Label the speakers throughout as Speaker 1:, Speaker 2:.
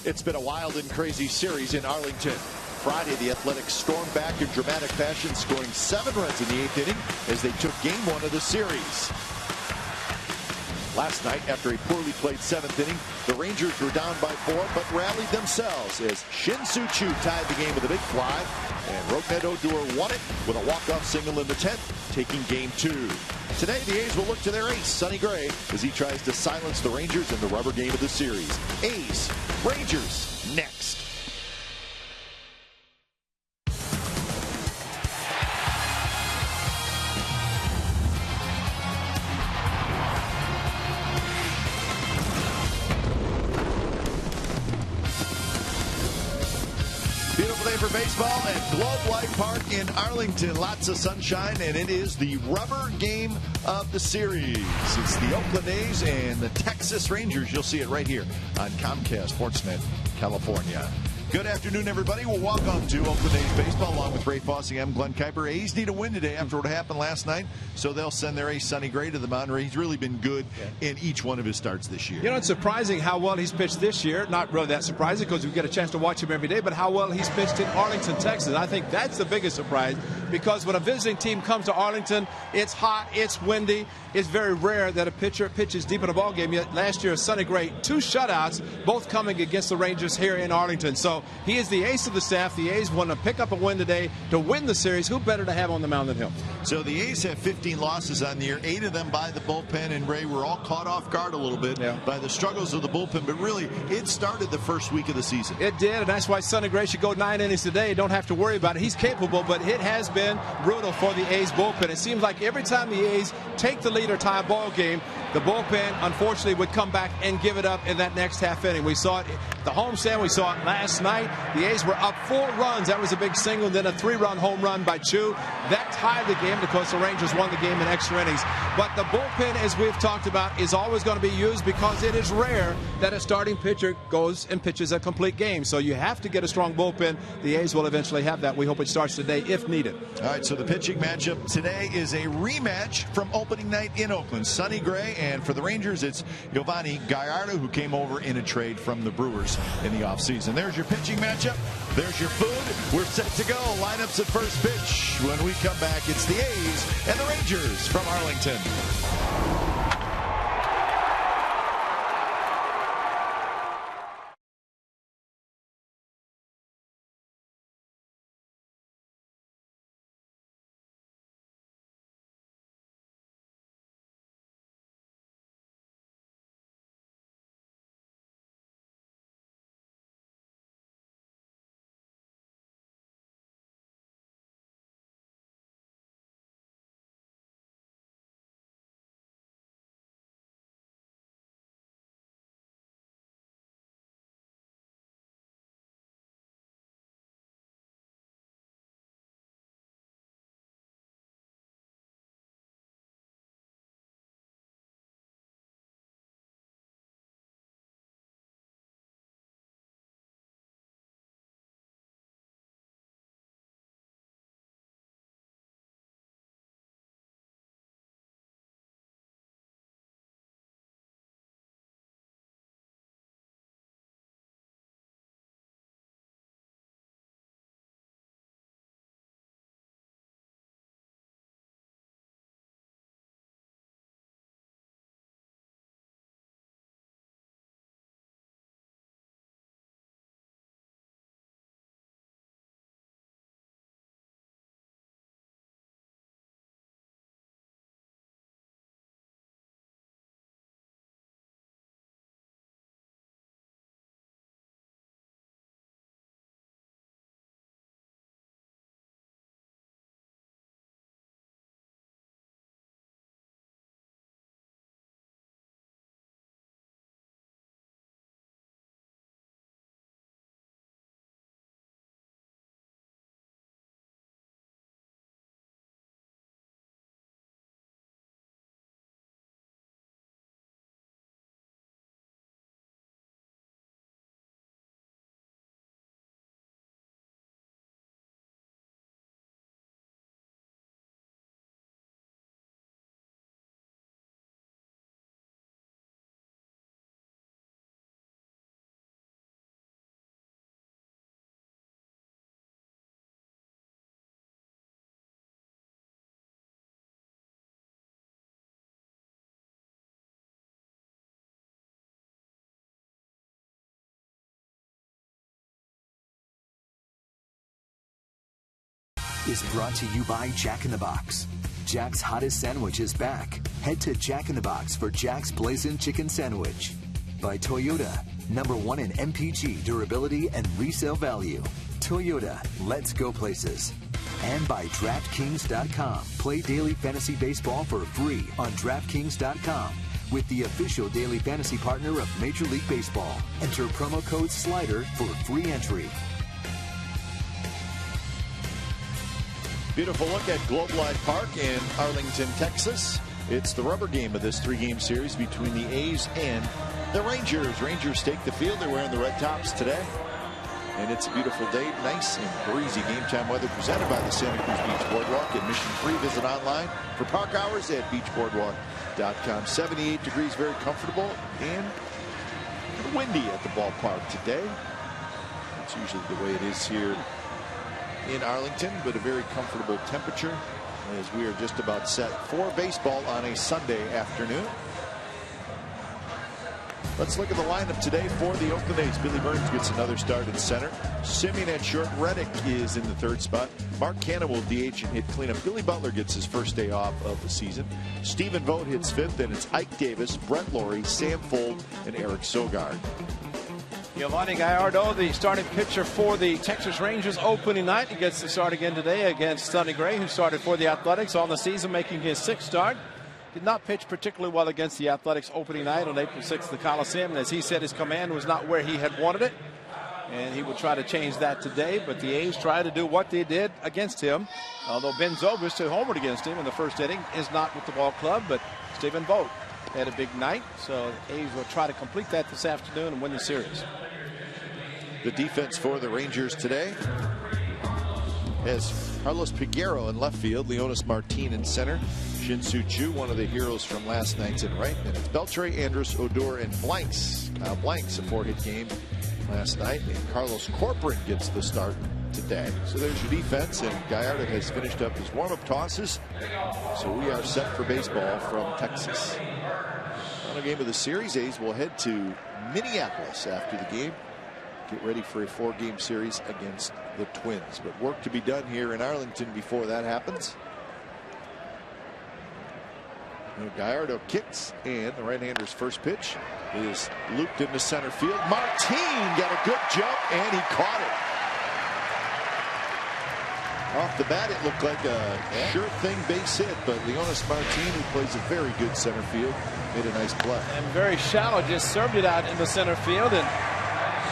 Speaker 1: It's been a wild and crazy series in Arlington. Friday, the Athletics stormed back in dramatic fashion, scoring 7 runs in the 8th inning as they took game 1 of the series. Last night, after a poorly played 7th inning, the Rangers were down by 4 but rallied themselves as Shin-Soo Choo tied the game with a big fly, and Rougned Odor won it with a walk-off single in the 10th, taking game 2. Today, the A's will look to their ace, Sonny Gray, as he tries to silence the Rangers in the rubber game of the series. A's, Rangers, next. Beautiful day for baseball at Globe Life Park in Arlington. Lots of sunshine, and it is the rubber game of the series. It's the Oakland A's and the Texas Rangers. You'll see it right here on Comcast Sportsnet, California. Good afternoon, everybody. Well, welcome to Oakland A's baseball, along with Ray Fossey. I'm Glenn Kuiper. A's need a win today after what happened last night, so they'll send their ace, Sonny Gray, to the mound. He's really been good in each one of his starts this year.
Speaker 2: You know, it's surprising how well he's pitched this year. Not really that surprising because we get a chance to watch him every day, but how well he's pitched in Arlington, Texas. I think that's the biggest surprise, because when a visiting team comes to Arlington, it's hot, it's windy. It's very rare that a pitcher pitches deep in a ball game. Yet last year, Sonny Gray, 2 shutouts, both coming against the Rangers here in Arlington. So he is the ace of the staff. The A's want to pick up a win today to win the series. Who better to have on the mound than him?
Speaker 1: So the A's have 15 losses on the year, 8 of them by the bullpen, and Ray, we're all caught off guard a little bit by the struggles of the bullpen, but really, it started the first week of the season.
Speaker 2: It did, and that's why Sonny Gray should go 9 innings today. Don't have to worry about it. He's capable, but it has been brutal for the A's bullpen. It seems like every time the A's take the lead or tie a ball game, the bullpen, unfortunately, would come back and give it up in that next half inning. We saw it the homestand. We saw it last night. The A's were up 4 runs. That was a big single. Then a 3-run home run by Choo. That tied the game because the Rangers won the game in extra innings. But the bullpen, as we've talked about, is always going to be used because it is rare that a starting pitcher goes and pitches a complete game. So you have to get a strong bullpen. The A's will eventually have that. We hope it starts today if needed.
Speaker 1: All right, so the pitching matchup today is a rematch from opening night in Oakland. Sonny Gray, and for the Rangers, it's Giovanni Gallardo, who came over in a trade from the Brewers in the offseason. There's your pitching matchup. There's your food. We're set to go. Lineups at first pitch. When we come back, it's the A's and the Rangers from Arlington.
Speaker 3: is brought to you by Jack in the Box. Jack's hottest sandwich is back. Head to Jack in the Box for Jack's Blazing Chicken Sandwich. By Toyota, #1 in MPG, durability, and resale value. Toyota, let's go places. And by DraftKings.com. Play daily fantasy baseball for free on DraftKings.com with the official daily fantasy partner of Major League Baseball. Enter promo code SLIDER for free entry.
Speaker 1: Beautiful look at Globe Life Park in Arlington, Texas. It's the rubber game of this 3-game series between the A's and the Rangers. Rangers take the field. They're wearing the red tops today. And it's a beautiful day. Nice and breezy game time weather presented by the Santa Cruz Beach Boardwalk. Admission free. Visit online for park hours at beachboardwalk.com. 78 degrees, very comfortable, and windy at the ballpark today. It's usually the way it is here in Arlington, but a very comfortable temperature as we are just about set for baseball on a Sunday afternoon. Let's look at the lineup today for the Oakland A's. Billy Burns gets another start at center. Simeon at short. Reddick is in the third spot. Mark Canha will DH and hit cleanup. Billy Butler gets his first day off of the season. Stephen Vogt hits fifth, and it's Ike Davis, Brett Lawrie, Sam Fuld, and Eric Sogard.
Speaker 2: Giovanni Gallardo, the starting pitcher for the Texas Rangers opening night. He gets the start again today against Sonny Gray, who started for the Athletics on the season, making his 6th start. Did not pitch particularly well against the Athletics opening night on April 6th at the Coliseum. And as he said, his command was not where he had wanted it. And he will try to change that today. But the A's try to do what they did against him. Although Ben Zobrist, who homered against him in the first inning, is not with the ball club. But Stephen Vogt had a big night. So the A's will try to complete that this afternoon and win the series.
Speaker 1: The defense for the Rangers today has Carlos Piguero in left field, Leonis Martin in center, Shin-Soo Choo, one of the heroes from last night's in right, and it's Beltre, Andrus, Odor, and Blanks. Kyle Blanks, a 4-hit game last night, and Carlos Corcoran gets the start today. So there's your defense, and Gallardo has finished up his warm-up tosses. So we are set for baseball from Texas. Final game of the series, A's will head to Minneapolis after the game. Get ready for a 4-game series against the Twins. But work to be done here in Arlington before that happens. Gallardo kicks, and the right-hander's first pitch is looped into center field. Martin got a good jump, and he caught it. Off the bat, it looked like a sure thing base hit, but Leonis Martin, who plays a very good center field, made a nice play.
Speaker 2: And very shallow, just served it out into center field, and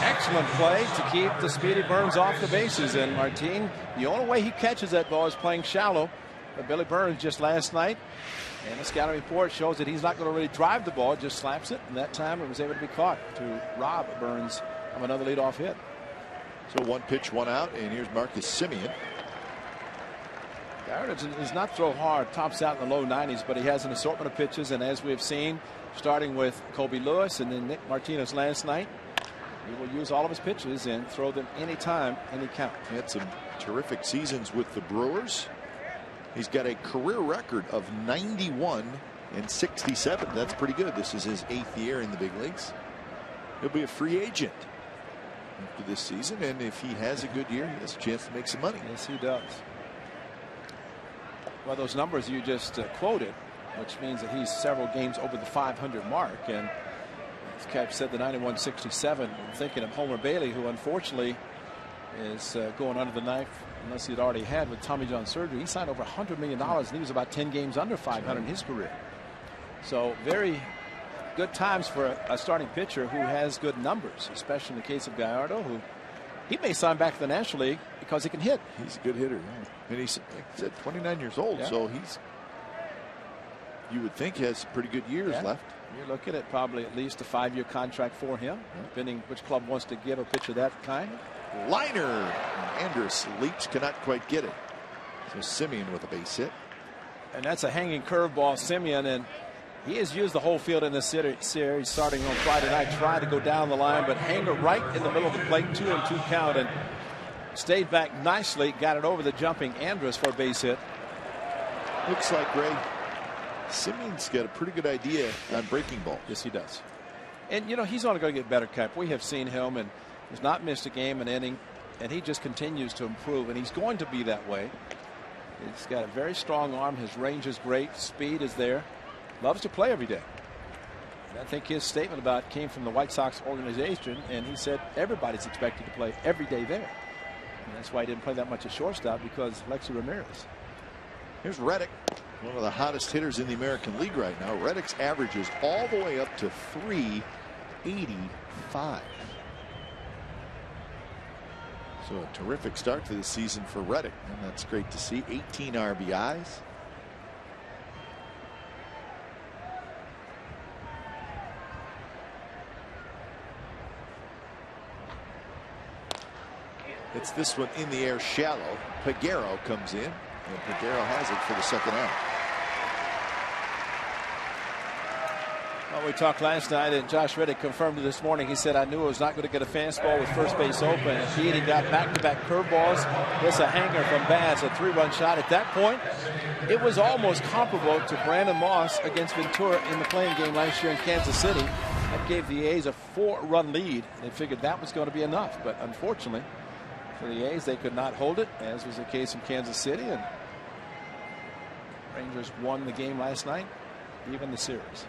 Speaker 2: excellent play to keep the speedy Burns off the bases. And Martin, the only way he catches that ball is playing shallow. But Billy Burns just last night, and the scouting report shows that he's not going to really drive the ball, just slaps it, and that time it was able to be caught to rob Burns of another leadoff hit.
Speaker 1: So 1 pitch, 1 out, and here's Marcus Semien.
Speaker 2: Gallardo does not throw hard, tops out in the low 90s, but he has an assortment of pitches, and as we've seen, starting with Kobe Lewis and then Nick Martinez last night, he will use all of his pitches and throw them anytime, any count.
Speaker 1: He had some terrific seasons with the Brewers. He's got a career record of 91 and 67. That's pretty good. This is his 8th year in the big leagues. He'll be a free agent after this season, and if he has a good year, he has a chance to make some money.
Speaker 2: Yes, he does. Well, those numbers you just quoted, which means that he's several games over the 500 mark, and as Cap said, the 91-67. I'm thinking of Homer Bailey, who unfortunately is going under the knife, unless he'd already had with Tommy John surgery. He signed over $100 million, and he was about 10 games under 500 in his career. So very good times for a starting pitcher who has good numbers, especially in the case of Gallardo, who he may sign back to the National League because he can hit.
Speaker 1: He's a good hitter. Yeah. And he's, like I said, 29 years old, yeah. So he's, you would think, has pretty good years left.
Speaker 2: You're looking at probably at least a 5-year contract for him, depending which club wants to give a pitcher that kind.
Speaker 1: Liner. Andrus leaps, cannot quite get it. So Semien with a base hit.
Speaker 2: And that's a hanging curveball, Semien, and he has used the whole field in this series starting on Friday night. Tried to go down the line, but hanger right in the middle of the plate, 2-2 count, and stayed back nicely, got it over the jumping Andrus for a base hit.
Speaker 1: Looks like, Ray, Semien's got a pretty good idea on breaking balls.
Speaker 2: Yes, he does. And, you know, he's only going to get better, Cap. We have seen him, and he's not missed a game, an inning, and he just continues to improve, and he's going to be that way. He's got a very strong arm. His range is great. Speed is there. Loves to play every day. And I think his statement about it came from the White Sox organization, and he said everybody's expected to play every day there. And that's why he didn't play that much at shortstop, because Lexi Ramirez.
Speaker 1: Here's Reddick, one of the hottest hitters in the American League right now. Reddick's average is all the way up to 385. So a terrific start to the season for Reddick, and that's great to see. 18 RBIs. It's this one in the air, shallow. Peguero comes in, and Peguero has it for the second out.
Speaker 2: Well, we talked last night, and Josh Reddick confirmed it this morning. He said, I knew I was not going to get a fastball with first base open. Indeed, he got back-to-back curveballs. It's a hanger from Baz, a 3-run shot. At that point, it was almost comparable to Brandon Moss against Ventura in the playing game last year in Kansas City. That gave the A's a 4-run lead. They figured that was going to be enough, but unfortunately for the A's, they could not hold it, as was the case in Kansas City, and Rangers won the game last night, even the series.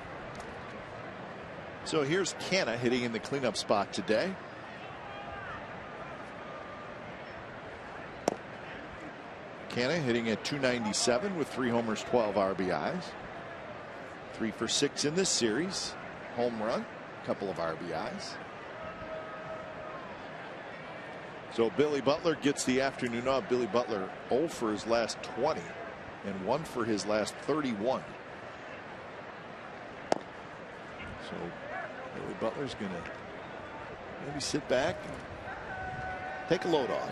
Speaker 1: So here's Canna hitting in the cleanup spot today. Canna hitting at .297 with 3 homers, 12 RBIs. 3 for 6 in this series. Home run, couple of RBIs. So Billy Butler gets the afternoon off. Billy Butler 0 for his last 20 and 1 for his last 31. So Billy Butler's going to maybe sit back and take a load off.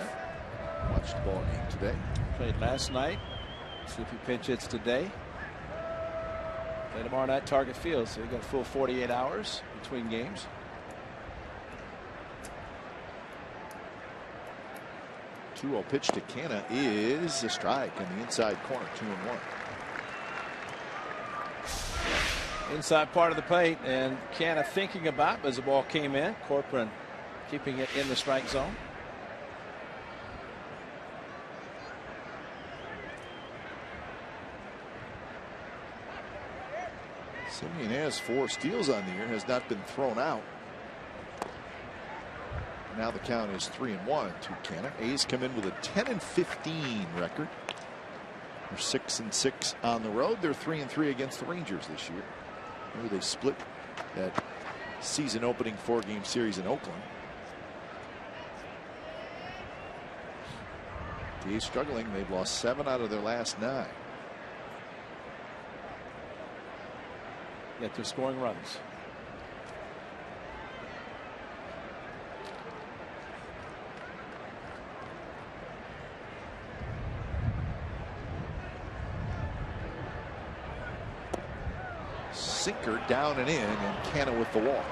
Speaker 1: Watch the ball game today.
Speaker 2: Played last night. See if he pinch hits today. Play tomorrow night, Target Field. So you got a full 48 hours between games.
Speaker 1: The 2-0 pitch to Canna is a strike in the inside corner. 2-1.
Speaker 2: Inside part of the plate, and Canna thinking about as the ball came in. Corcoran keeping it in the strike zone.
Speaker 1: Simeon has 4 steals on the year, has not been thrown out. Now the count is 3-1 to Canna. A's come in with a 10-15 record. They're 6-6 on the road. They're 3-3 against the Rangers this year. Remember, they split that season opening 4-game series in Oakland. The A's struggling. They've lost 7 out of their last 9.
Speaker 2: Yet they're scoring runs.
Speaker 1: Sinker down and in, and Canna with the walk.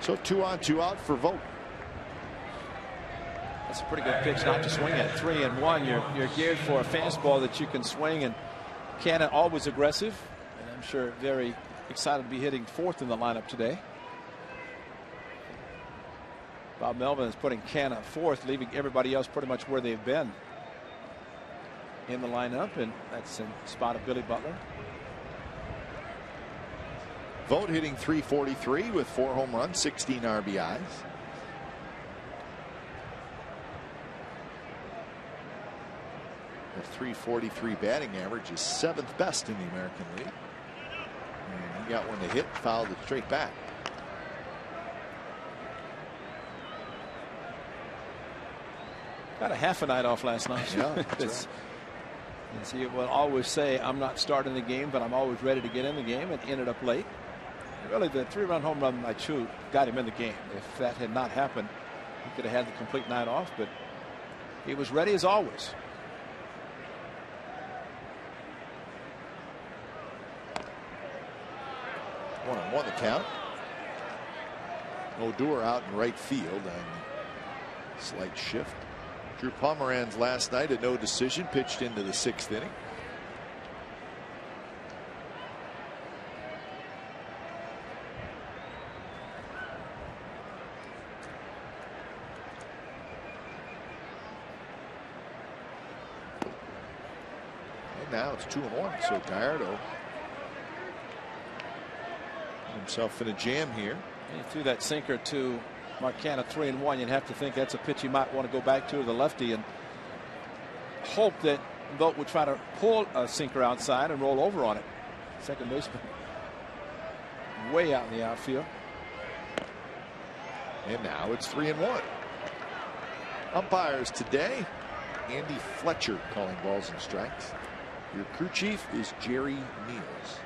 Speaker 1: So 2 on, 2 out for Vogt.
Speaker 2: That's a pretty good pitch not to swing at. 3-1. You're geared for a fastball that you can swing, and Canna always aggressive, and I'm sure very excited to be hitting 4th in the lineup today. Bob Melvin is putting Canna 4th, leaving everybody else pretty much where they've been in the lineup, and that's in spot of Billy Butler.
Speaker 1: Vogt hitting .343 with 4 home runs, 16 RBIs. The .343 batting average is 7th best in the American League. And he got one to hit, fouled it straight back.
Speaker 2: Got a half a night off last night.
Speaker 1: Yeah, that's right.
Speaker 2: And so you will always say, I'm not starting the game, but I'm always ready to get in the game, and ended up late. Really, the 3-run home run by Chu got him in the game. If that had not happened, he could have had the complete night off, but he was ready as always.
Speaker 1: One on one the count. Odor out in right field on slight shift. Drew Pomeranz last night, a no decision, pitched into the 6th inning. Now it's 2-1. So Gallardo himself in a jam here.
Speaker 2: He threw that sinker to Marcana, 3-1. You'd have to think that's a pitch he might want to go back to the lefty and hope that Vogt would try to pull a sinker outside and roll over on it. Second baseman way out in the outfield.
Speaker 1: And now it's 3-1. Umpires today, Andy Fletcher calling balls and strikes. Your crew chief is Jerry Neals.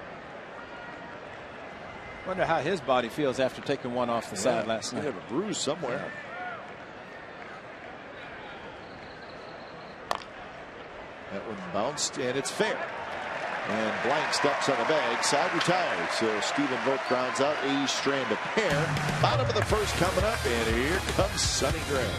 Speaker 2: Wonder how his body feels after taking one off the side last night.
Speaker 1: He had a bruise somewhere. That one bounced, and it's fair. And Blank steps on the bag. Side retired. So Stephen Vogt grounds out. A's strand a pair. Bottom of the first coming up, and here comes Sonny Gray.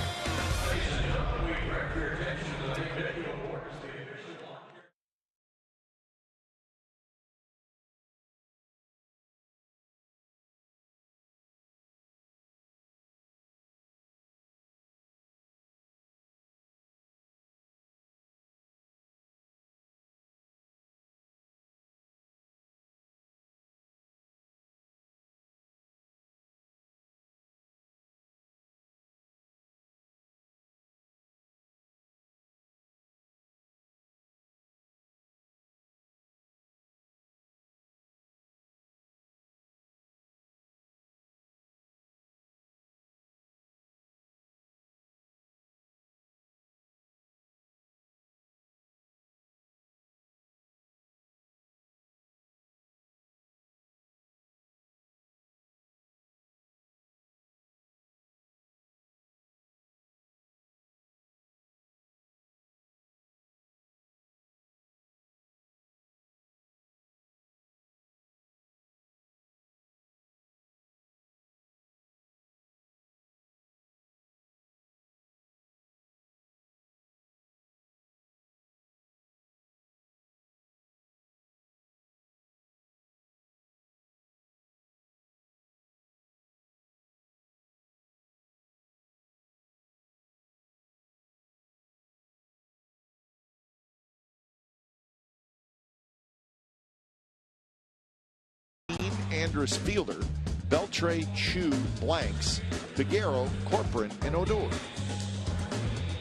Speaker 1: Andrus Fielder, Beltre, Chu, Blanks, Figueroa, Corcoran, and Odor.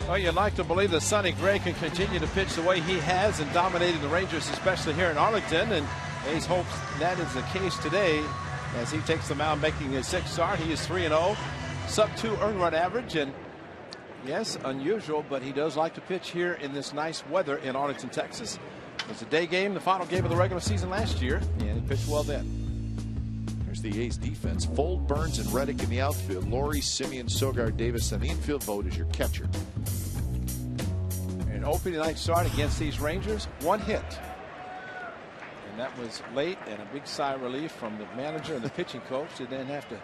Speaker 2: Well, you'd like to believe that Sonny Gray can continue to pitch the way he has and dominating the Rangers, especially here in Arlington. And A's hopes that is the case today as he takes the mound, making his sixth start. He is 3-0, sub-2 earned run average, and yes, unusual, but he does like to pitch here in this nice weather in Arlington, Texas. It was a day game, the final game of the regular season last year, and he pitched well then.
Speaker 1: Here's the A's defense. Fold, Burns, and Reddick in the outfield. Laurie, Simeon, Sogard, Davis on the infield. Vogt is your catcher.
Speaker 2: An opening night start against these Rangers, one hit. And that was late, and a big sigh of relief from the manager and the pitching coach. They didn't have to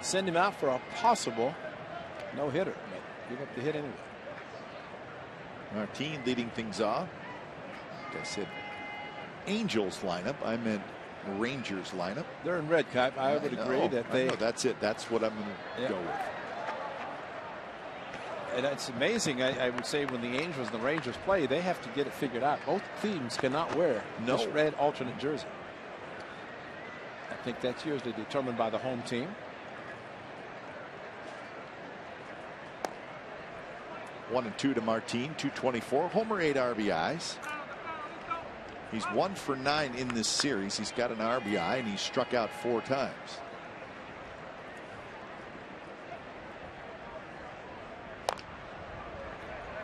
Speaker 2: send him out for a possible no-hitter, but give up the hit anyway.
Speaker 1: Martin leading things off. Like I said, Angels lineup. I meant Rangers lineup.
Speaker 2: They're in red, Kite. I would agree that they.
Speaker 1: That's it. That's what I'm going to go with.
Speaker 2: And it's amazing. I would say when the Angels and the Rangers play, they have to get it figured out. Both teams cannot wear this red alternate jersey. I think that's usually determined by the home team.
Speaker 1: 1-2 to Martin, 224, homer, 8 RBIs. He's 1 for 9 in this series. He's got an RBI and he's struck out 4 times.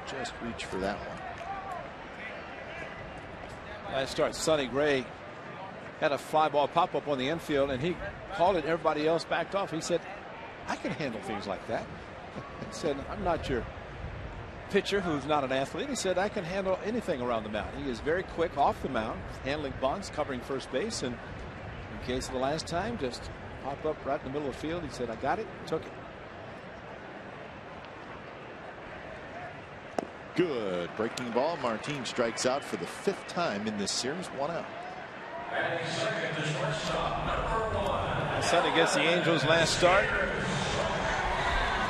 Speaker 1: Just reach for that one.
Speaker 2: Last start, Sonny Gray had a fly ball pop up on the infield and he called it. Everybody else backed off. He said, I can handle things like that. He said, I'm not your pitcher who's not an athlete. He said, I can handle anything around the mound. He is very quick off the mound, handling bunts, covering first base, and in case of the last time, just pop up right in the middle of the field. He said, I got it, took it.
Speaker 1: Good breaking ball. Martin strikes out for the 5th time in this series. 1 out.
Speaker 2: Sonny against the Angels last start.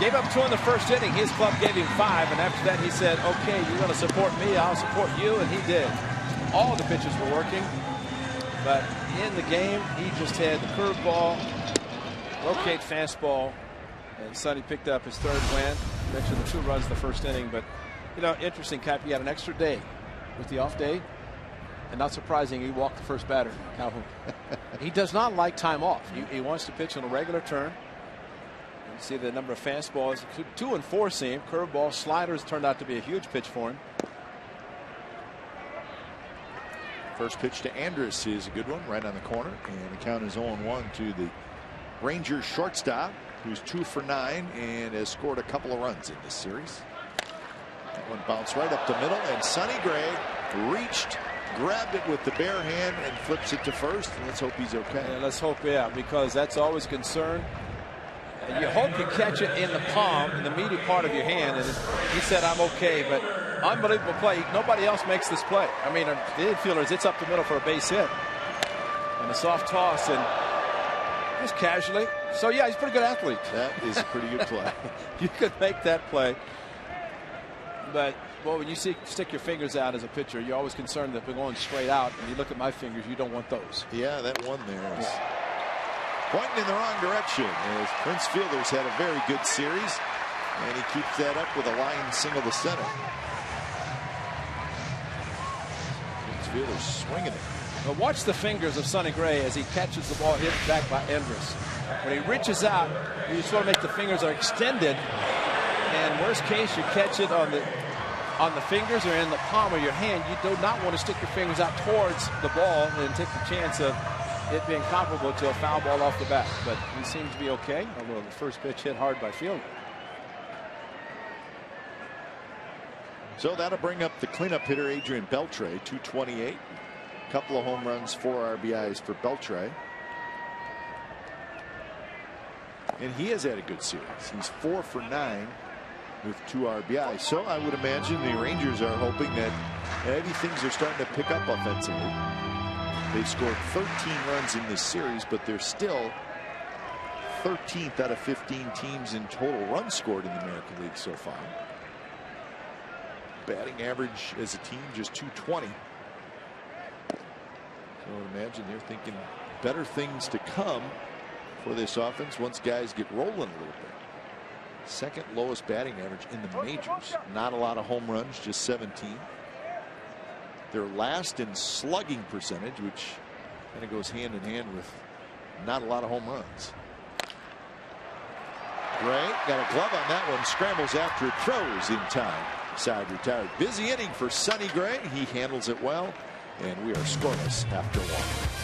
Speaker 2: Gave up 2 in the first inning. His club gave him 5, and after that he said, okay, you're going to support me, I'll support you, and he did. all the pitches were working. But in the game, he just had the curveball, locate fastball, and Sonny picked up his 3rd win. I mentioned the 2 runs in the 1st inning, but you know, interesting, Cap. He had an extra day with the off day, and not surprising, he walked the first batter, Calhoun. He does not like time off. He wants to pitch on a regular turn. You see the number of fastballs, 2 and 4 seam, curveball, sliders turned out to be a huge pitch for him.
Speaker 1: First pitch to Andrus is a good one, right on the corner, and the count is 0-1 to the Rangers shortstop, who's 2 for 9 and has scored a couple of runs in this series. That one bounced right up the middle, and Sonny Gray reached, grabbed it with the bare hand, and flips it to first. And let's hope he's okay.
Speaker 2: Yeah, let's hope, yeah, because that's always a concern. And you hope you catch it in the palm, in the meaty part of your hand. And he said, "I'm okay," but unbelievable play. Nobody else makes this play. I mean, the infielders, it's up the middle for a base hit, and a soft toss, and just casually. So yeah, he's a pretty good athlete.
Speaker 1: That is a pretty good play.
Speaker 2: You could make that play. But, well, when you stick your fingers out as a pitcher, you're always concerned that they're going straight out. And you look at my fingers, you don't want those.
Speaker 1: Yeah, that one there is pointing in the wrong direction. As Prince Fielders had a very good series, and he keeps that up with a line single to center. Prince Fielders swinging it.
Speaker 2: Now watch the fingers of Sonny Gray as he catches the ball hit back by Andrus. When he reaches out, you just want to make the fingers are extended. And worst case, you catch it on the fingers or in the palm of your hand. You do not want to stick your fingers out towards the ball and take the chance of it being comparable to a foul ball off the bat. But he seems to be okay, although the first pitch hit hard by Fielder.
Speaker 1: So that'll bring up the cleanup hitter Adrian Beltre, 228. Couple of home runs, 4 RBIs for Beltre. And he has had a good series. He's 4 for 9 with 2 RBIs. So I would imagine the Rangers are hoping that maybe things are starting to pick up offensively. They've scored 13 runs in this series, but they're still 13th out of 15 teams in total runs scored in the American League so far. Batting average as a team just 220. So I would imagine they're thinking better things to come for this offense once guys get rolling a little bit. Second lowest batting average in the majors. Not a lot of home runs, just 17. They're last in slugging percentage, which kind of goes hand in hand with not a lot of home runs. Gray got a glove on that one, scrambles after it, throws in time. Side retired. Busy inning for Sonny Gray. He handles it well, and we are scoreless after 1.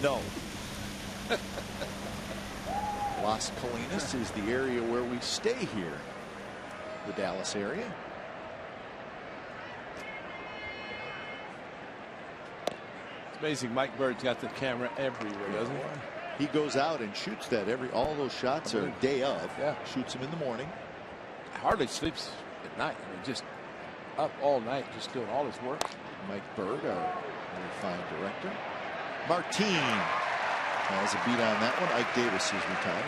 Speaker 1: No. Las Colinas is the area where we stay here, the Dallas area.
Speaker 2: It's amazing. Mike Bird's got the camera everywhere, doesn't he?
Speaker 1: He goes out and shoots that all those shots are day of.
Speaker 2: Yeah.
Speaker 1: Shoots them in the morning.
Speaker 2: Hardly sleeps at night. I mean, just up all night, just doing all his work.
Speaker 1: Mike Bird, our very fine director. Martine has a beat on that one. Ike Davis is retired.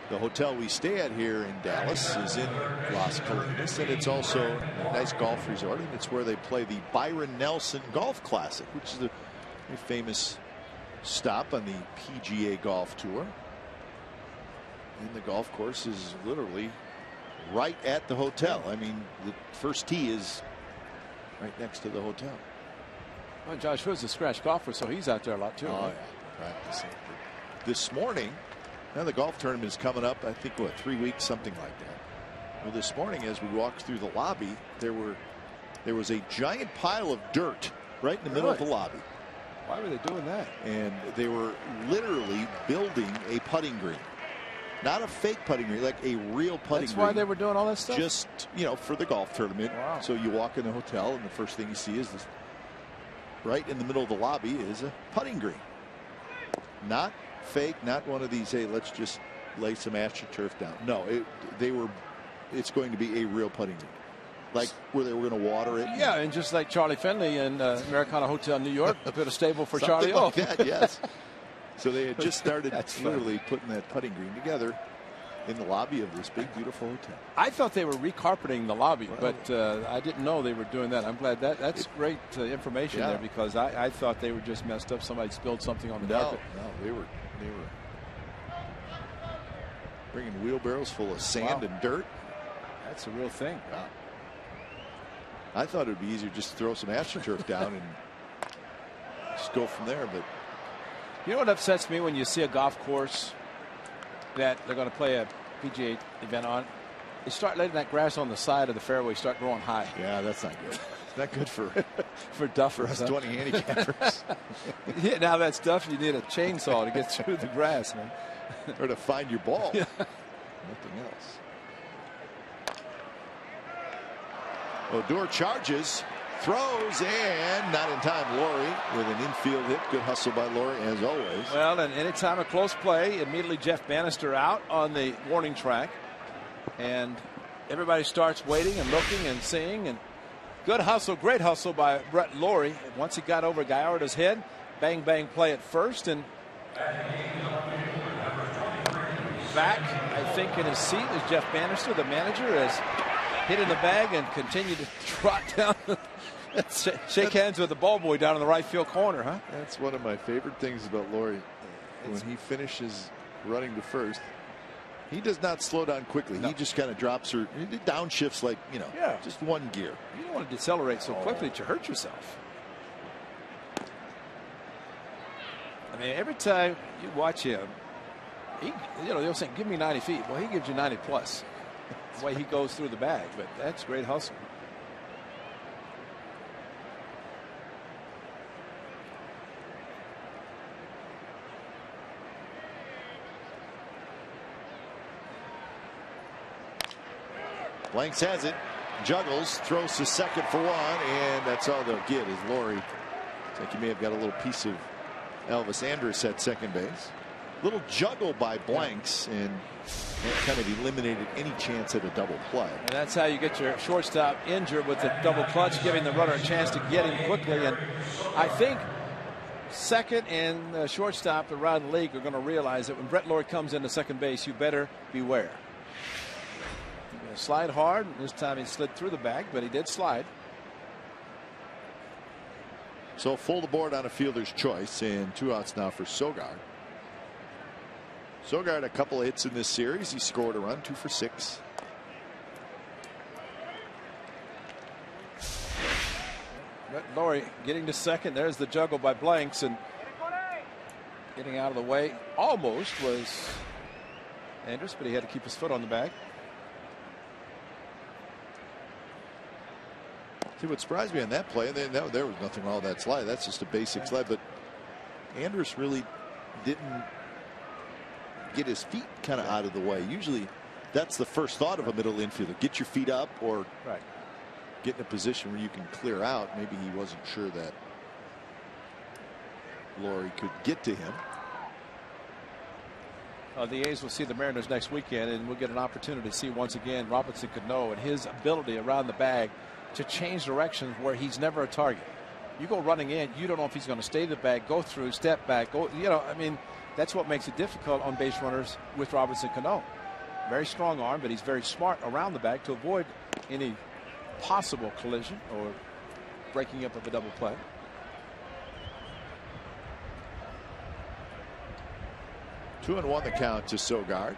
Speaker 1: The hotel we stay at here in Dallas is in Las Colinas, and it's also a nice golf resort, and it's where they play the Byron Nelson Golf Classic, which is a famous stop on the PGA Golf Tour. And the golf course is literally right at the hotel. I mean, the first tee is right next to the hotel.
Speaker 2: Well, Josh Hood's a scratch golfer, so he's out there a lot too.
Speaker 1: Oh, yeah, practicing. This morning, now the golf tournament is coming up, I think, what, 3 weeks, something like that. Well, this morning, as we walked through the lobby, there was a giant pile of dirt right in the middle of the lobby.
Speaker 2: Why were they doing that?
Speaker 1: And they were literally building a putting green. Not a fake putting green, like a real putting green.
Speaker 2: That's why they were doing all that stuff?
Speaker 1: Just, for the golf tournament.
Speaker 2: Wow.
Speaker 1: So you walk in the hotel, and the first thing you see is this. Right in the middle of the lobby is a putting green. Not fake, not one of these, hey, let's just lay some AstroTurf down. No, it's going to be a real putting green. Like where they were going to water it.
Speaker 2: Yeah, and just like Charlie Finley in Americana Hotel in New York, put a stable for
Speaker 1: Something
Speaker 2: Charlie.
Speaker 1: like that, yes. So they had just started literally putting that putting green together in the lobby of this big, beautiful hotel.
Speaker 2: I thought they were recarpeting the lobby, but I didn't know they were doing that. I'm glad that's great information there, because I thought they were just messed up. Somebody spilled something on the carpet.
Speaker 1: No, they were bringing wheelbarrows full of sand and dirt.
Speaker 2: That's a real thing.
Speaker 1: Wow. I thought it would be easier just to throw some AstroTurf down and just go from there. But
Speaker 2: you know what upsets me when you see a golf course that they're going to play a PGA event on? They start letting that grass on the side of the fairway start growing high.
Speaker 1: Yeah, that's not good. It's not good for
Speaker 2: duffers.
Speaker 1: Us 20 handicappers.
Speaker 2: Yeah, now that stuff, you need a chainsaw to get through the grass, man.
Speaker 1: Or to find your ball.
Speaker 2: Yeah.
Speaker 1: Nothing else. Odor charges, throws, and not in time. Laurie with an infield hit. Good hustle by Laurie, as always.
Speaker 2: Well, and anytime a close play, immediately Jeff Bannister out on the warning track. And everybody starts waiting and looking and seeing. And good hustle, great hustle by Brett Laurie. Once he got over Gallardo's head, bang, bang play at first. And back, I think, in his seat is Jeff Bannister, the manager, is hit in the bag and continue to trot down, shake hands with the ball boy down in the right field corner, huh?
Speaker 1: That's one of my favorite things about Laurie. When he finishes running to first, he does not slow down quickly. No. He just kind of drops or downshifts like, just one gear.
Speaker 2: You don't want to decelerate so quickly that you hurt yourself. I mean, every time you watch him, they'll say, give me 90 feet. Well, he gives you 90 plus. The way he goes through the bag, but that's great hustle.
Speaker 1: Blanks has it, juggles, throws to second for one, and that's all they'll get is Laurie. It's like you may have got a little piece of Elvis Andrus at second base. Little juggle by Blanks, and that kind of eliminated any chance at a double play.
Speaker 2: And that's how you get your shortstop injured, with the double clutch, giving the runner a chance to get him quickly. And I think second and shortstop around the league are going to realize that when Brett Laurie comes into second base, you better beware. He's going to slide hard. This time he slid through the bag, but he did slide.
Speaker 1: So full the board on a fielder's choice, and 2 outs now for Sogard. Sogard, a couple of hits in this series. He scored a run, 2 for 6.
Speaker 2: Brett Laurie getting to second. There's the juggle by Blanks, and getting out of the way almost was Andrus, but he had to keep his foot on the bag.
Speaker 1: See, what surprised me on that play, there was nothing wrong with that slide. That's just a basic slide, but Andrus really, didn't get his feet kind of out of the way. Usually that's the first thought of a middle infielder. Get your feet up or get in a position where you can clear out. Maybe he wasn't sure that Laurie could get to him.
Speaker 2: The A's will see the Mariners next weekend, and we'll get an opportunity to see once again Robinson Cano and his ability around the bag to change directions where he's never a target. You go running in, you don't know if he's going to stay the bag, go through, step back, go. You know, I mean, that's what makes it difficult on base runners with Robinson Cano. Very strong arm, but he's very smart around the bag to avoid any possible collision or breaking up of a double play.
Speaker 1: 2-1 the count to Sogard.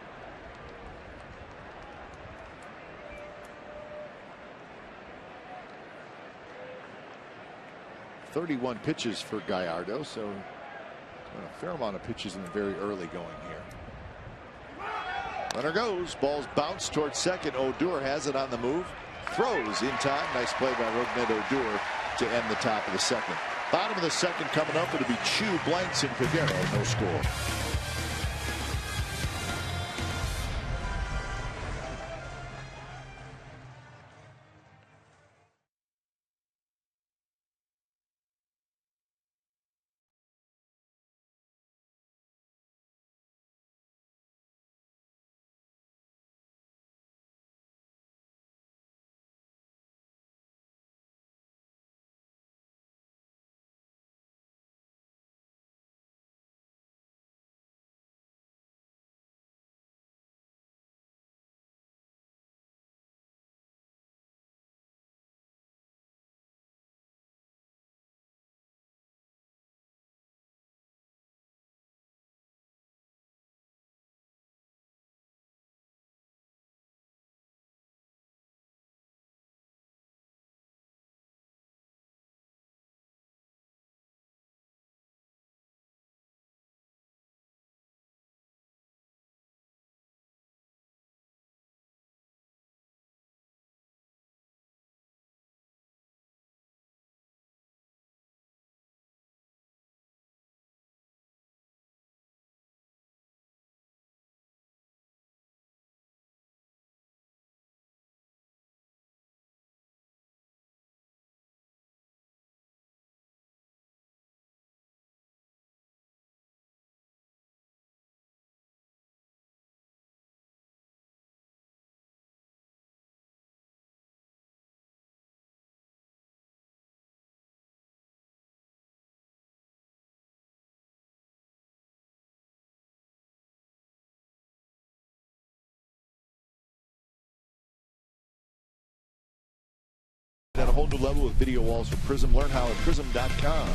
Speaker 1: .31 pitches for Gallardo, so a fair amount of pitches in the very early going here. Runner goes. Ball's bounced towards second. Odor has it on the move. Throws in time. Nice play by Rougned Odor to end the top of the second. Bottom of the second coming up. It'll be Chu, Blanks, and Peguero. No score. At a whole new level with video walls from Prism. Learn how at prism.com.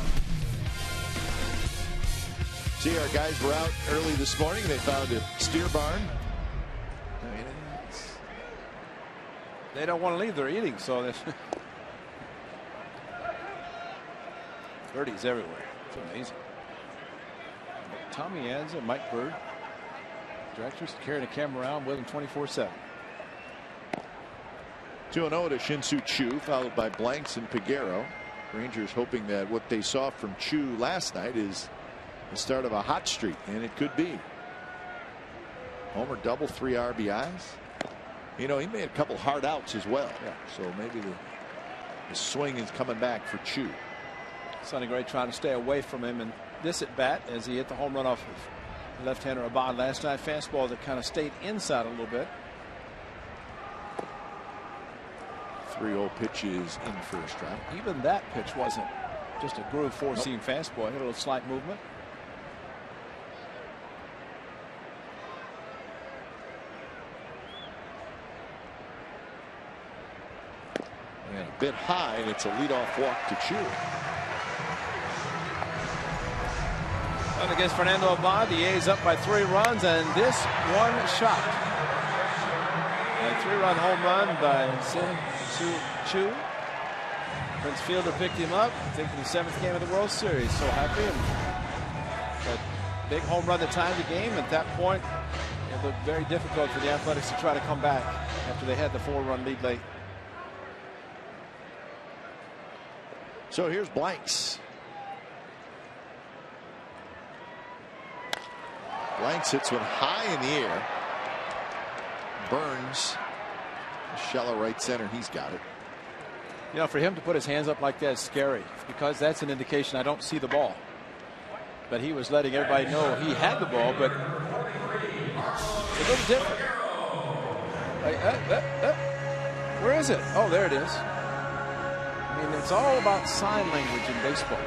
Speaker 1: See, our guys were out early this morning. They found a steer barn. I mean,
Speaker 2: they don't want to leave. They're eating, so there's birdies everywhere. It's amazing. Tommy Anza, Mike Bird, directors carrying a camera around with him 24/7.
Speaker 1: 2-0 to Shin-Soo Choo, followed by Blanks and Peguero. Rangers hoping that what they saw from Choo last night is the start of a hot streak, and it could be. Homer double, 3 RBIs. You know, he made a couple hard outs as well.
Speaker 2: Yeah.
Speaker 1: So maybe the swing is coming back for Choo.
Speaker 2: Sonny Gray trying to stay away from him, and this at bat as he hit the home run off of left-hander Abad last night. Fastball that kind of stayed inside a little bit.
Speaker 1: 3-0 pitches in first strike.
Speaker 2: Even that pitch wasn't just a groove four-seam fastball. Hit a little slight movement.
Speaker 1: And a bit high, and it's a leadoff walk to Choo.
Speaker 2: And against Fernando Abad, the A's up by 3 runs, and this one shot. A 3-run home run by Shin-Soo Choo. Prince Fielder picked him up, thinking the 7th game of the World Series. So happy. And that big home run that tied the game. At that point, it looked very difficult for the Athletics to try to come back after they had the 4-run lead late.
Speaker 1: So here's Blanks. Blanks hits one high in the air. Burns, shallow right center. He's got it.
Speaker 2: You know, for him to put his hands up like that is scary, because that's an indication I don't see the ball. But he was letting everybody know he had the ball, but it's a little different. Where is it? Oh, there it is. I mean, it's all about sign language in baseball.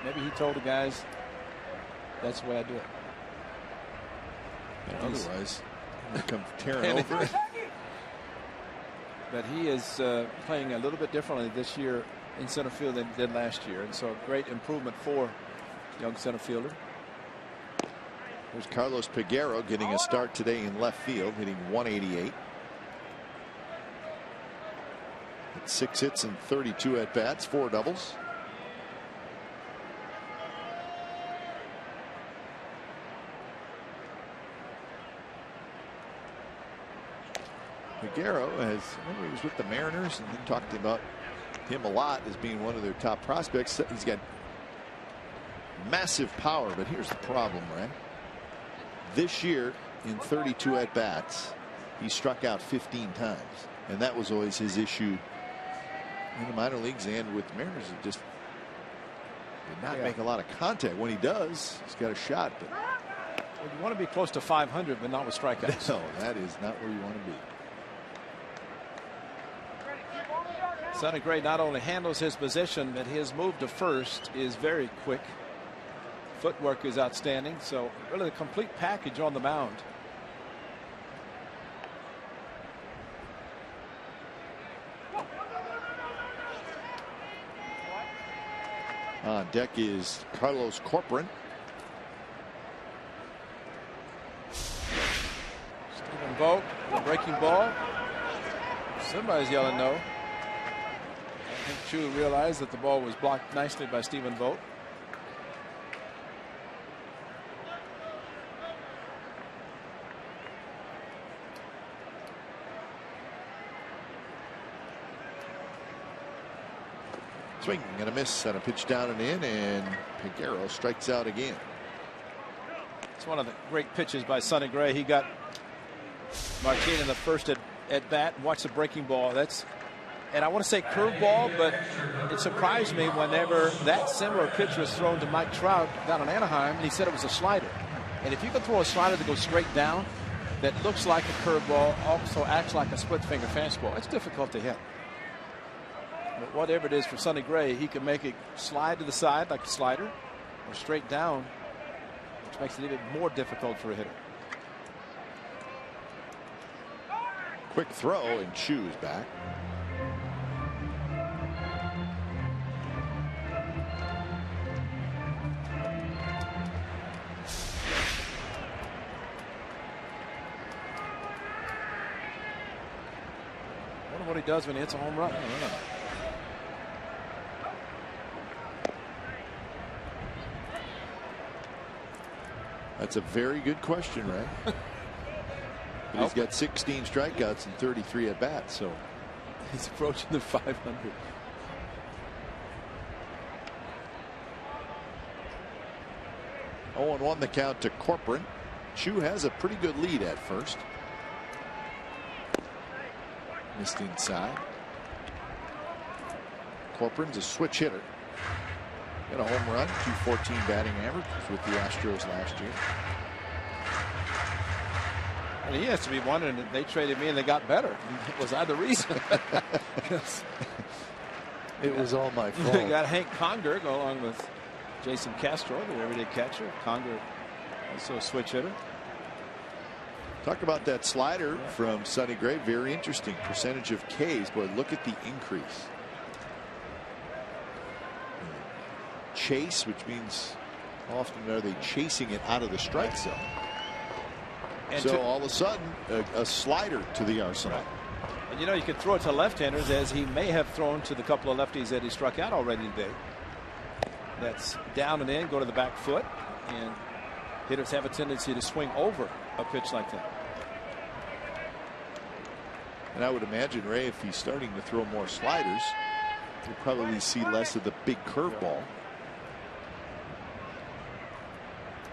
Speaker 2: Maybe he told the guys, that's the way I do it.
Speaker 1: Otherwise, they come tearing over it.
Speaker 2: But he is playing a little bit differently this year in center field than he did last year. And so great improvement for young center fielder.
Speaker 1: There's Carlos Peguero getting a start today in left field, hitting 188. With 6 hits and 32 at bats, 4 doubles. Peguero remember he was with the Mariners, and they talked about him a lot as being one of their top prospects. He's got massive power, but here's the problem, Ren. This year, in 32 at bats, he struck out 15 times, and that was always his issue in the minor leagues and with the Mariners. He just did not make a lot of contact. When he does, he's got a shot. But
Speaker 2: well, you want to be close to 500, but not with strikeouts.
Speaker 1: No, that is not where you want to be.
Speaker 2: Sonny Gray not only handles his position, but his move to first is very quick. Footwork is outstanding. So really a complete package on the mound.
Speaker 1: On deck is Carlos Corcoran.
Speaker 2: Stephen Vogt, the breaking ball. Somebody's yelling no. I think Chu realized that the ball was blocked nicely by Stephen Vogt.
Speaker 1: Swing and a miss on a pitch down and in, and Peguero strikes out again.
Speaker 2: It's one of the great pitches by Sonny Gray. He got Martin in the first at bat. Watch the breaking ball. And I want to say curveball, but it surprised me whenever that similar pitch was thrown to Mike Trout down in Anaheim, and he said it was a slider. And if you can throw a slider that goes straight down, that looks like a curveball, also acts like a split finger fastball, it's difficult to hit. But whatever it is for Sonny Gray, he can make it slide to the side like a slider or straight down, which makes it even more difficult for a hitter.
Speaker 1: Quick throw, and Chu is back.
Speaker 2: I wonder what he does when he hits a home run. I don't know.
Speaker 1: That's a very good question, right? But he's got 16 strikeouts and 33 at bats, so
Speaker 2: he's approaching the 500.
Speaker 1: Oh, and 1 the count to Corcoran. Chu has a pretty good lead at first. Missed inside. Corcoran's a switch hitter. Got a home run, 214 batting average with the Astros last year.
Speaker 2: And he has to be wondering if they traded me and they got better. Was I the reason?
Speaker 1: It was all my fault.
Speaker 2: They got Hank Conger along with Jason Castro, the everyday catcher. Conger also a switch hitter.
Speaker 1: Talk about that slider from Sonny Gray. Very interesting. Percentage of Ks. Boy, look at the increase. Chase, which means how often are they chasing it out of the strike zone? And so all of a sudden, a slider to the arsenal.
Speaker 2: And you know, you can throw it to left-handers, as he may have thrown to the couple of lefties that he struck out already today. That's down and in, go to the back foot, and hitters have a tendency to swing over a pitch like that.
Speaker 1: And I would imagine, Ray, if he's starting to throw more sliders, we'll probably see less of the big curveball.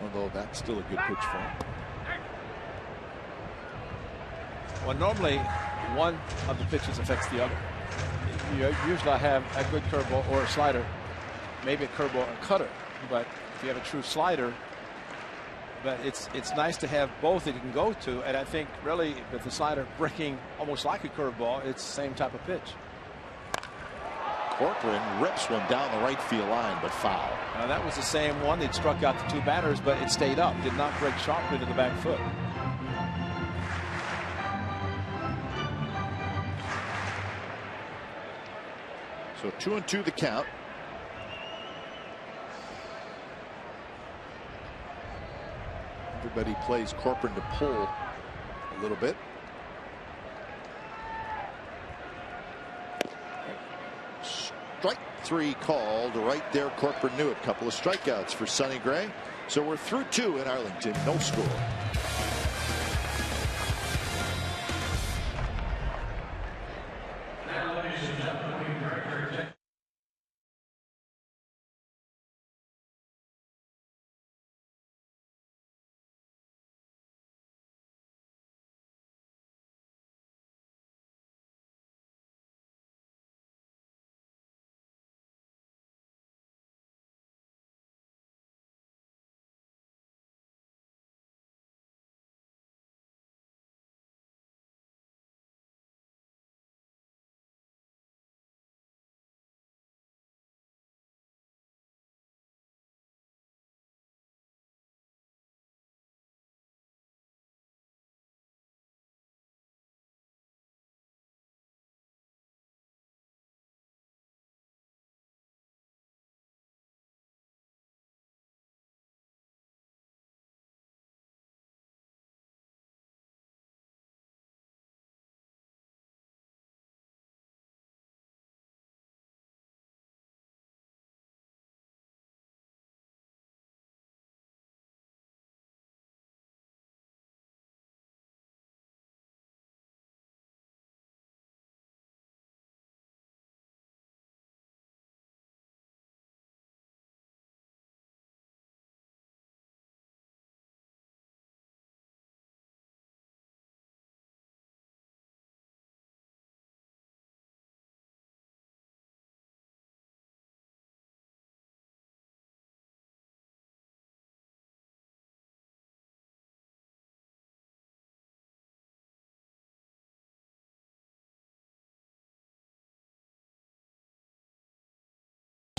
Speaker 1: Although that's still a good pitch for him.
Speaker 2: Well, normally one of the pitches affects the other. You usually have a good curveball or a slider, maybe a curveball or a cutter. But if you have a true slider, but it's nice to have both that you can go to. And I think really with the slider breaking almost like a curveball, it's the same type of pitch.
Speaker 1: Corcoran rips one down the right field line, but foul.
Speaker 2: Now that was the same one. They'd struck out the two batters, but it stayed up. Did not break sharply to the back foot.
Speaker 1: So 2-2 the count. Everybody plays Corcoran to pull a little bit. Strike 3 called right there. Corcoran knew it. Couple of strikeouts for Sonny Gray. So we're through 2 in Arlington. No score.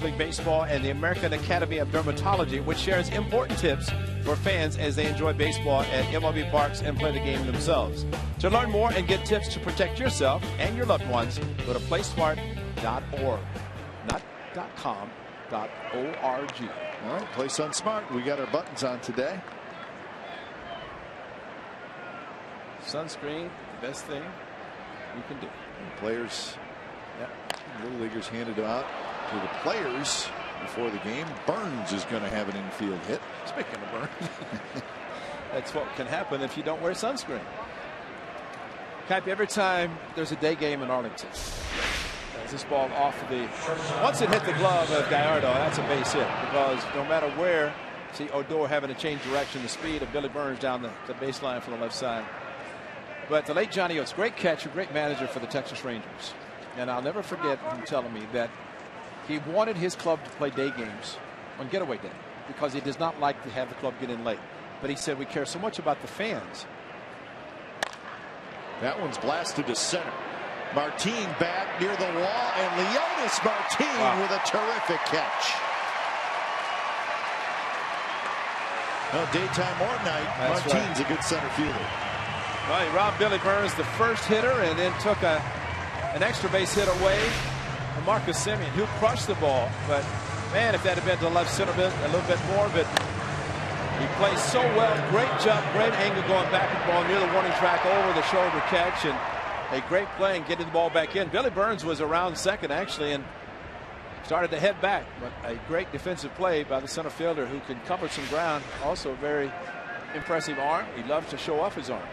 Speaker 2: League Baseball and the American Academy of Dermatology, which shares important tips for fans as they enjoy baseball at MLB parks and play the game themselves. To learn more and get tips to protect yourself and your loved ones, go to playsmart.org, not .com, .org.
Speaker 1: All right, Play Sun Smart. We got our buttons on today.
Speaker 2: Sunscreen, the best thing you can do.
Speaker 1: And players, Little Leaguers handed them out to the players before the game. Burns is going to have an infield hit.
Speaker 2: Speaking of Burns, that's what can happen if you don't wear sunscreen. Cappy, every time there's a day game in Arlington, as this ball off of the, once it hit the glove of Gallardo, that's a base hit, because no matter where, see Odor having to change direction, the speed of Billy Burns down the baseline from the left side. But the late Johnny Oates, great catcher, great manager for the Texas Rangers. And I'll never forget him telling me that he wanted his club to play day games on getaway day because he does not like to have the club get in late. But he said we care so much about the fans.
Speaker 1: That one's blasted to center. Martin back near the wall, and Leonis Martin with a terrific catch. No, daytime or night, Martin's a good center fielder.
Speaker 2: Well, he robbed Billy Burns, the first hitter, and then took an extra base hit away from Marcus Semien, who crushed the ball. But man, if that had been to the left center bit a little bit more, but he plays so well. Great jump, great angle going back at the ball near the warning track, over the shoulder catch, and a great play and getting the ball back in. Billy Burns was around second actually and started to head back, but a great defensive play by the center fielder who can cover some ground. Also a very impressive arm. He loves to show off his arm.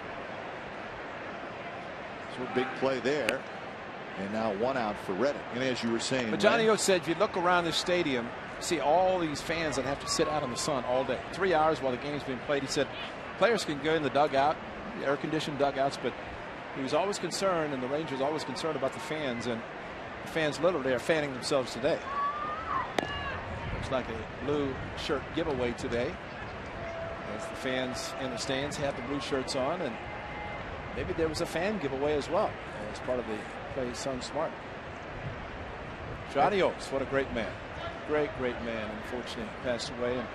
Speaker 1: So a big play there. And now one out for Reddick. And as you were saying,
Speaker 2: but Johnny Oates said if you look around the stadium, see all these fans that have to sit out in the sun all day, 3 hours while the game's being played. He said players can go in the dugout, air-conditioned dugouts, but he was always concerned, and the Rangers always concerned about the fans, and the fans literally are fanning themselves today. Looks like a blue shirt giveaway today, as the fans in the stands have the blue shirts on, and maybe there was a fan giveaway as well as part of the play Sung Smart. Johnny Oates, what a great man. Great man. Unfortunately, passed away. And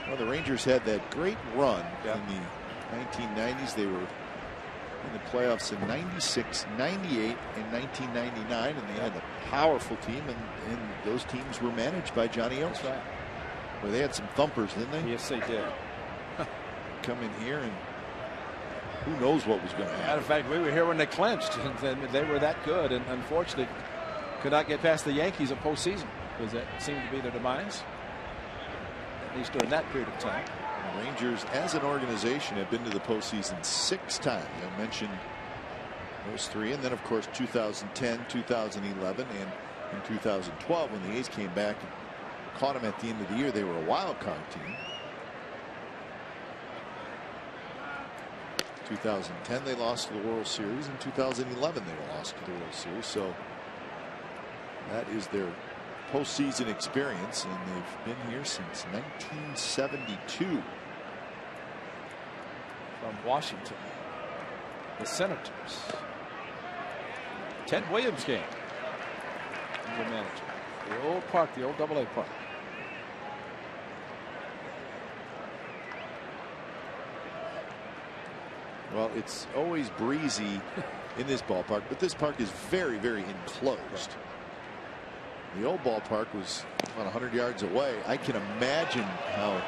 Speaker 1: well, the Rangers had that great run in the 1990s. They were in the playoffs in 96, 98, and 1999, and they had a powerful team, and those teams were managed by Johnny Oates.
Speaker 2: That's right.
Speaker 1: Where they had some thumpers, didn't they?
Speaker 2: Yes, they did.
Speaker 1: Come in here, and who knows what was going to happen.
Speaker 2: Matter of fact, we were here when they clinched, and they were that good, and unfortunately could not get past the Yankees in postseason, because that seemed to be their demise, at least during that period of time.
Speaker 1: The Rangers, as an organization, have been to the postseason 6 times. I mentioned those 3, and then of course 2010, 2011, and in 2012 when the A's came back and caught them at the end of the year. They were a wild card team. 2010 they lost to the World Series. In 2011 they lost to the World Series. So that is their postseason experience, and they've been here since 1972.
Speaker 2: From Washington, the Senators. Ted Williams game. The manager. The old park, the old AA park.
Speaker 1: Well, it's always breezy in this ballpark, but this park is very, very enclosed. The old ballpark was about 100 yards away. I can imagine how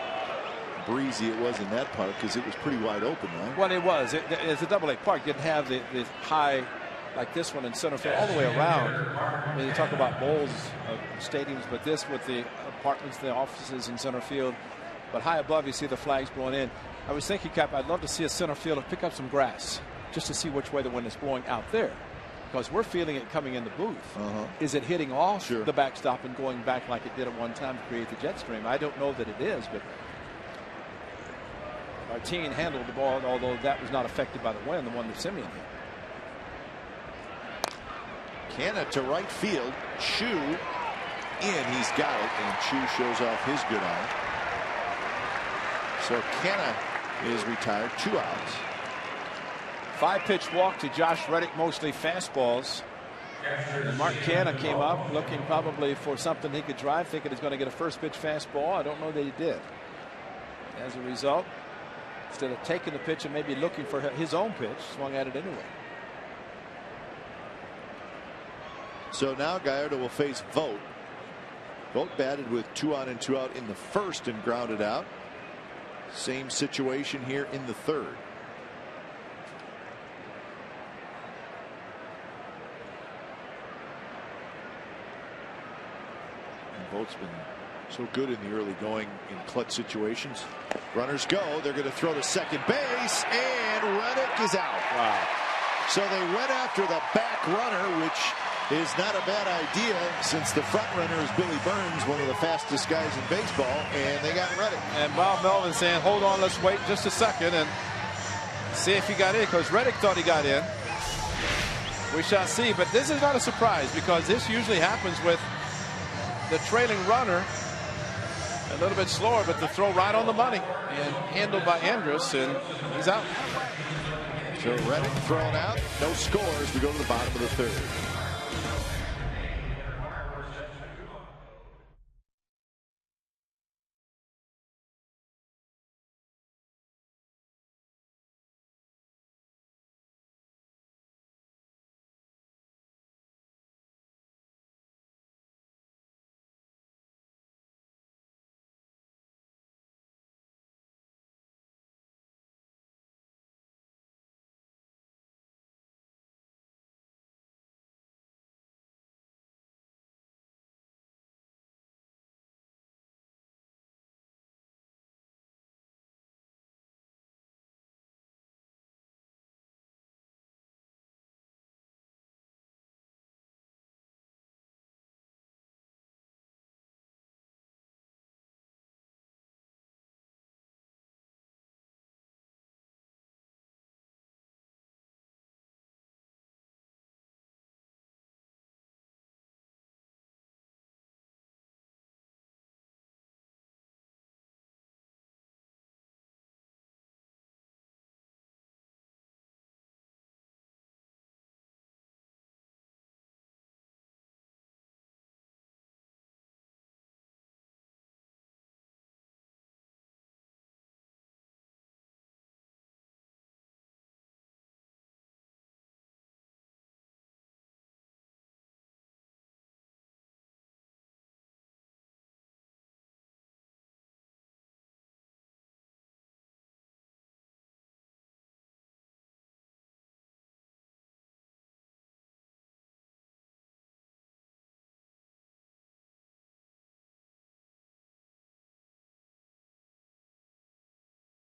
Speaker 1: breezy it was in that park, because it was pretty wide open, right?
Speaker 2: Well, it was. It's a AA park. Didn't have the high like this one in center field all the way around. I mean, you talk about bowls of stadiums, but this with the apartments, the offices in center field, but high above you see the flags blowing in. I was thinking, Cap, I'd love to see a center fielder pick up some grass just to see which way the wind is blowing out there, because we're feeling it coming in the booth. Is it hitting off the backstop and going back like it did at one time to create the jet stream? I don't know that it is, but our team handled the ball, although that was not affected by the wind, the one that Simeon hit.
Speaker 1: Canna to right field. Chu in. He's got it, and Chu shows off his good eye. So Canna is retired. 2 outs.
Speaker 2: 5-pitch walk to Josh Reddick, mostly fastballs. And Mark Canna came up looking probably for something he could drive, thinking he's going to get a first pitch fastball. I don't know that he did. As a result, instead of taking the pitch and maybe looking for his own pitch, swung at it anyway.
Speaker 1: So now Gallardo will face Vogt. Vogt batted with 2 on and 2 out in the first and grounded out. Same situation here in the third. And Vogt's been so good in the early going in clutch situations. Runners go. They're going to throw to second base, and Reddick is out.
Speaker 2: Wow.
Speaker 1: So they went after the back runner, which is not a bad idea, since the front runner is Billy Burns, one of the fastest guys in baseball, and they got Reddick.
Speaker 2: And Bob Melvin saying, hold on, let's wait just a second and see if he got in, because Reddick thought he got in. We shall see, but this is not a surprise, because this usually happens with the trailing runner a little bit slower, but the throw right on the money and handled by Andrus, and he's out.
Speaker 1: So Reddick thrown out, no scores. We go to the bottom of the third.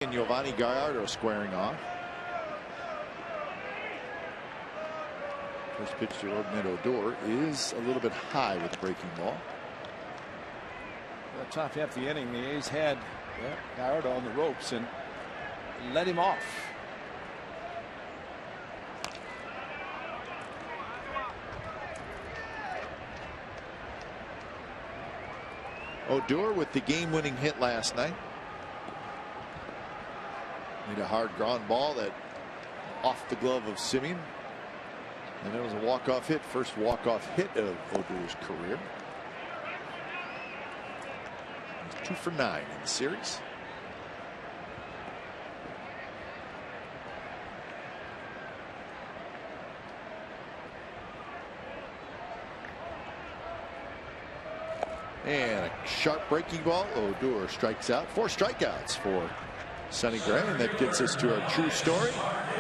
Speaker 1: And Giovanni Gallardo squaring off. First pitch to Rougned Odor is a little bit high with the breaking ball.
Speaker 2: The top half of the inning, the A's had Gallardo on the ropes and let him off.
Speaker 1: Odor with the game-winning hit last night. Made a hard ground ball that off the glove of Simeon. And it was a walk-off hit, first walk-off hit of Odor's career. He's 2 for 9 in the series. And a sharp breaking ball. Odor strikes out. 4 strikeouts for Sonny Gray, and that gets us to our true story,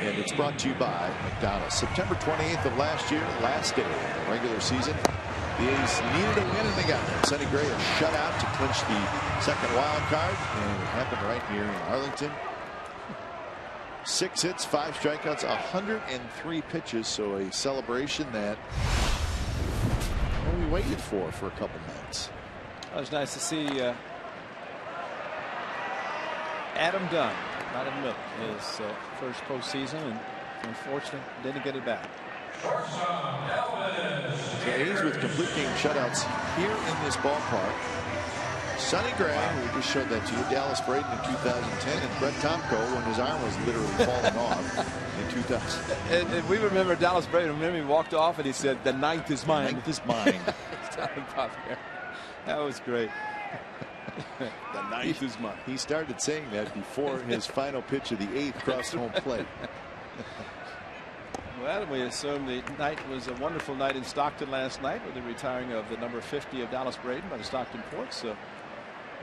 Speaker 1: and it's brought to you by McDonald's. September 28th of last year, last day of the regular season, the A's needed a win and they got it. Sonny Gray a shutout to clinch the second wild card, and it happened right here in Arlington. 6 hits, 5 strikeouts, 103 pitches, so a celebration that we waited for a couple nights.
Speaker 2: It was nice to see Adam Dunn, not in the middle, his first postseason, and unfortunately didn't get it back.
Speaker 1: The A's with complete game shutouts here in this ballpark. Sonny Gray, we just showed that to you, Dallas Braden in 2010, and Brett Tomko when his arm was literally falling off in 2000.
Speaker 2: And we remember Dallas Braden. Remember he walked off and he said, "The ninth is mine."
Speaker 1: The ninth is mine.
Speaker 2: That was great. The ninth is mine.
Speaker 1: He started saying that before his final pitch of the 8th crossed home plate.
Speaker 2: Well, we assume the night was a wonderful night in Stockton last night with the retiring of the number 50 of Dallas Braden by the Stockton Ports. So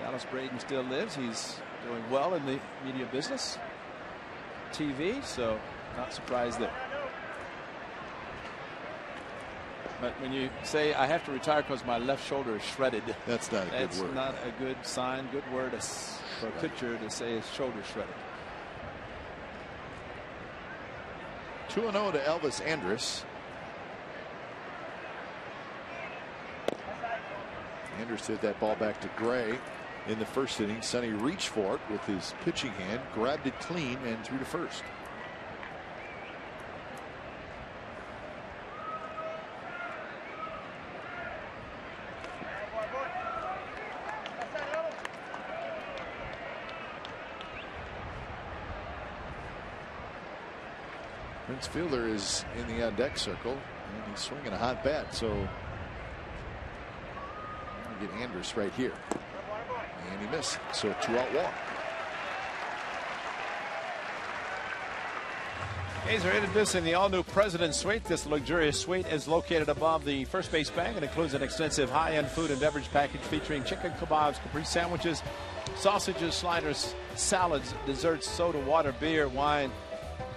Speaker 2: Dallas Braden still lives. He's doing well in the media business, TV, so not surprised there. But when you say I have to retire because my left shoulder is shredded,
Speaker 1: that's not a good word.
Speaker 2: That's not a good sign, good word for a pitcher to say his shoulder shredded.
Speaker 1: 2-0 to Elvis Andrus. Andrus hit that ball back to Gray in the first inning. Sonny reached for it with his pitching hand, grabbed it clean, and threw to first. Prince Fielder is in the on-deck circle, and he's swinging a hot bat, so we'll get Andrus right here. And he missed, so a 2-out walk.
Speaker 2: A's are introducing the all-new President's Suite. This luxurious suite is located above the first base bank and includes an extensive high-end food and beverage package featuring chicken kebabs, Capri sandwiches, sausages, sliders, salads, desserts, soda, water, beer, wine,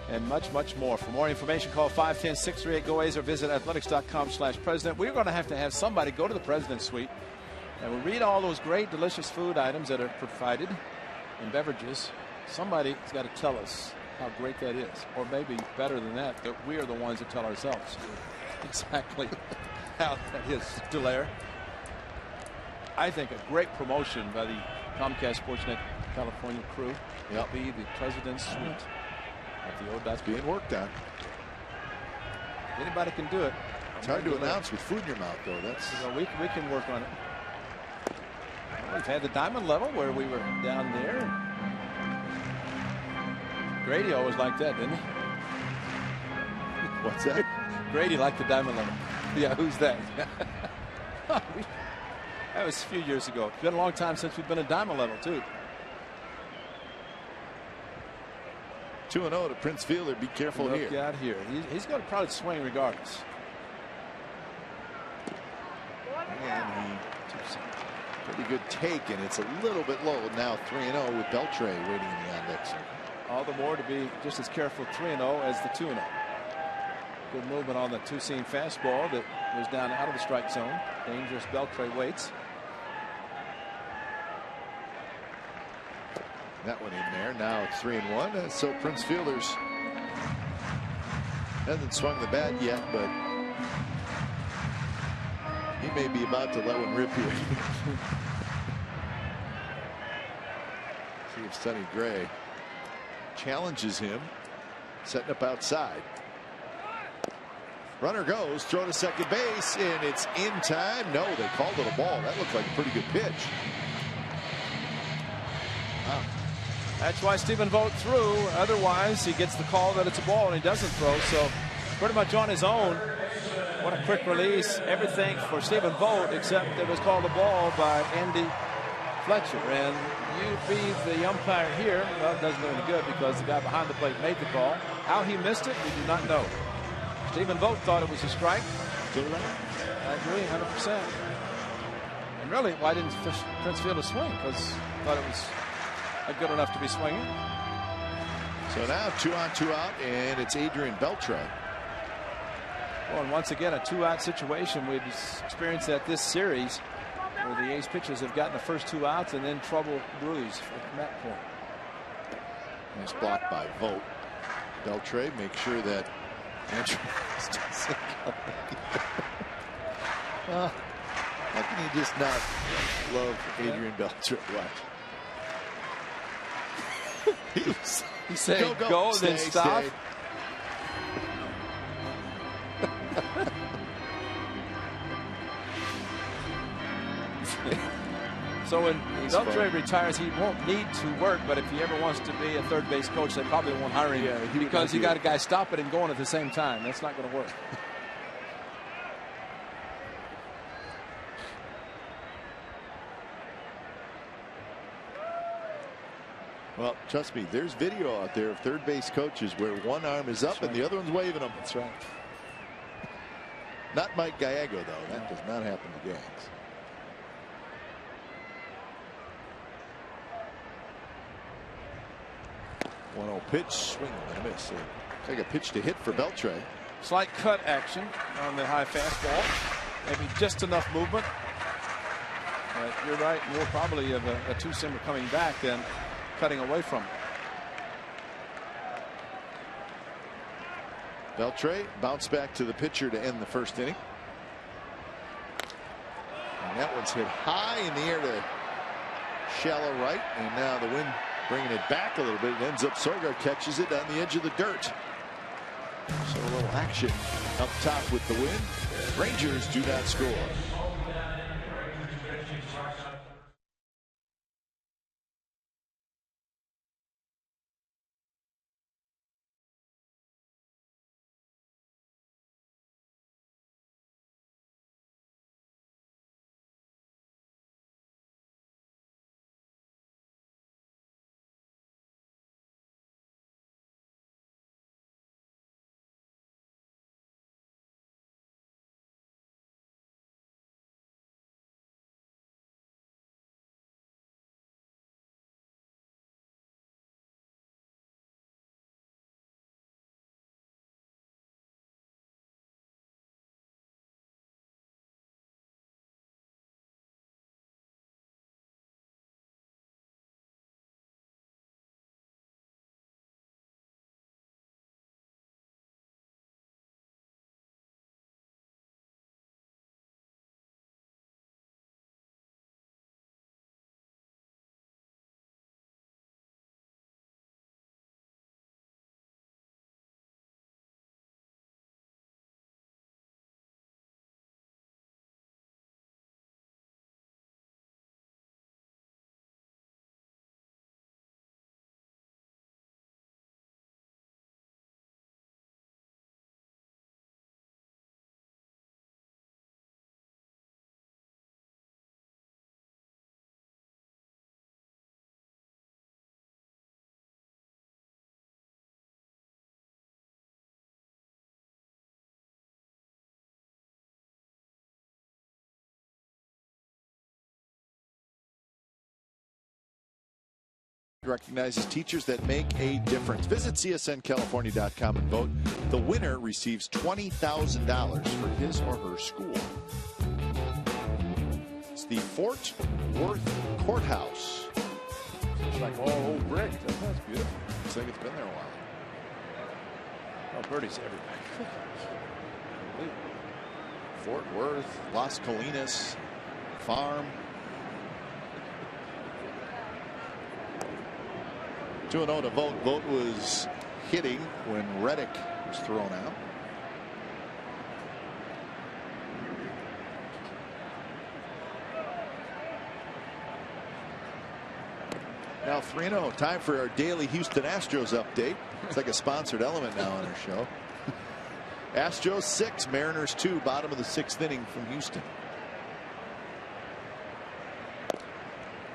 Speaker 2: and much, much more. For more information, call 510-638-GO-A's or visit athletics.com/president. We're going to have somebody go to the President's Suite and we'll read all those great, delicious food items that are provided and beverages. Somebody's got to tell us how great that is, or maybe better than that we are the ones that tell ourselves exactly how that is. Delaire, I think a great promotion by the Comcast Sportsnet California crew will be the President's Suite. That's
Speaker 1: being worked on.
Speaker 2: Anybody can do it.
Speaker 1: It's hard to announce with food in your mouth, though. That's
Speaker 2: we can work on it. Well, we've had the diamond level where we were down there. Grady always liked that, didn't he?
Speaker 1: What's that?
Speaker 2: Grady liked the diamond level. Yeah, who's that? That was a few years ago. It's been a long time since we've been at diamond level, too.
Speaker 1: 2-0 to Prince Fielder. Be careful here.
Speaker 2: Look out here. He's going to probably swing regardless.
Speaker 1: And pretty good take, and it's a little bit low now. 3-0 with Beltre waiting in the on-deck circle.
Speaker 2: All the more to be just as careful 3-0 as the 2-0. Good movement on the two-seam fastball that was down out of the strike zone. Dangerous. Beltre waits.
Speaker 1: That one in there. Now it's 3-1. So Prince Fielders hasn't swung the bat yet, but he may be about to let one rip here. See if Sonny Gray challenges him, setting up outside. Runner goes, throw to second base, and it's in time. No, they called it a ball. That looked like a pretty good pitch.
Speaker 2: Wow. That's why Stephen Vogt threw. Otherwise, he gets the call that it's a ball and he doesn't throw. So pretty much on his own. What a quick release. Everything for Stephen Vogt, except it was called a ball by Andy Fletcher. And you be the umpire here. Well, it doesn't do any good because the guy behind the plate made the call. How he missed it, we do not know. Stephen Vogt thought it was a strike. I agree, 100%. And really, why didn't Prince Fielder swing? Because I thought it was good enough to be swinging.
Speaker 1: So now 2 on 2 out, and it's Adrian Beltre.
Speaker 2: Well, and once again, a 2-out situation. We've experienced that this series, where the A's pitchers have gotten the first 2 outs and then trouble brews from that point.
Speaker 1: Nice block by Vogt. Beltre makes sure that Andrew doesn't go. How can you just not love Adrian Beltre? What?
Speaker 2: He's saying go,
Speaker 1: stay,
Speaker 2: then stop.
Speaker 1: Stay.
Speaker 2: So when Beltre retires, he won't need to work, but if he ever wants to be a third base coach, they probably won't hire him because you got a guy stopping and going at the same time. That's not going to work.
Speaker 1: Well, trust me, there's video out there of third base coaches where one arm is up and the other one's waving them.
Speaker 2: That's right.
Speaker 1: Not Mike Gallego, though. That does not happen to Gags. 1-0 pitch, swing and a miss. So take a pitch to hit for Beltre.
Speaker 2: Slight cut action on the high fastball. Maybe just enough movement. But you're right, more probably of a two-seamer coming back than cutting away from it.
Speaker 1: Beltre bounced back to the pitcher to end the first inning. And that one's hit high in the air to shallow right. And now the wind bringing it back a little bit. It ends up Sorgar catches it on the edge of the dirt. So a little action up top with the wind. Rangers do not score. Recognizes teachers that make a difference. Visit csncalifornia.com and vote. The winner receives $20,000 for his or her school. It's the Fort Worth Courthouse.
Speaker 2: It's like all old brick. That's beautiful.
Speaker 1: Looks like it's been there a while.
Speaker 2: Oh, birdies everywhere.
Speaker 1: Fort Worth, Las Colinas, Farm. 2-0 to Vogt. Vogt was hitting when Reddick was thrown out. Now 3-0. Time for our daily Houston Astros update. It's like a sponsored element now on our show. Astros 6, Mariners 2, bottom of the 6th inning from Houston.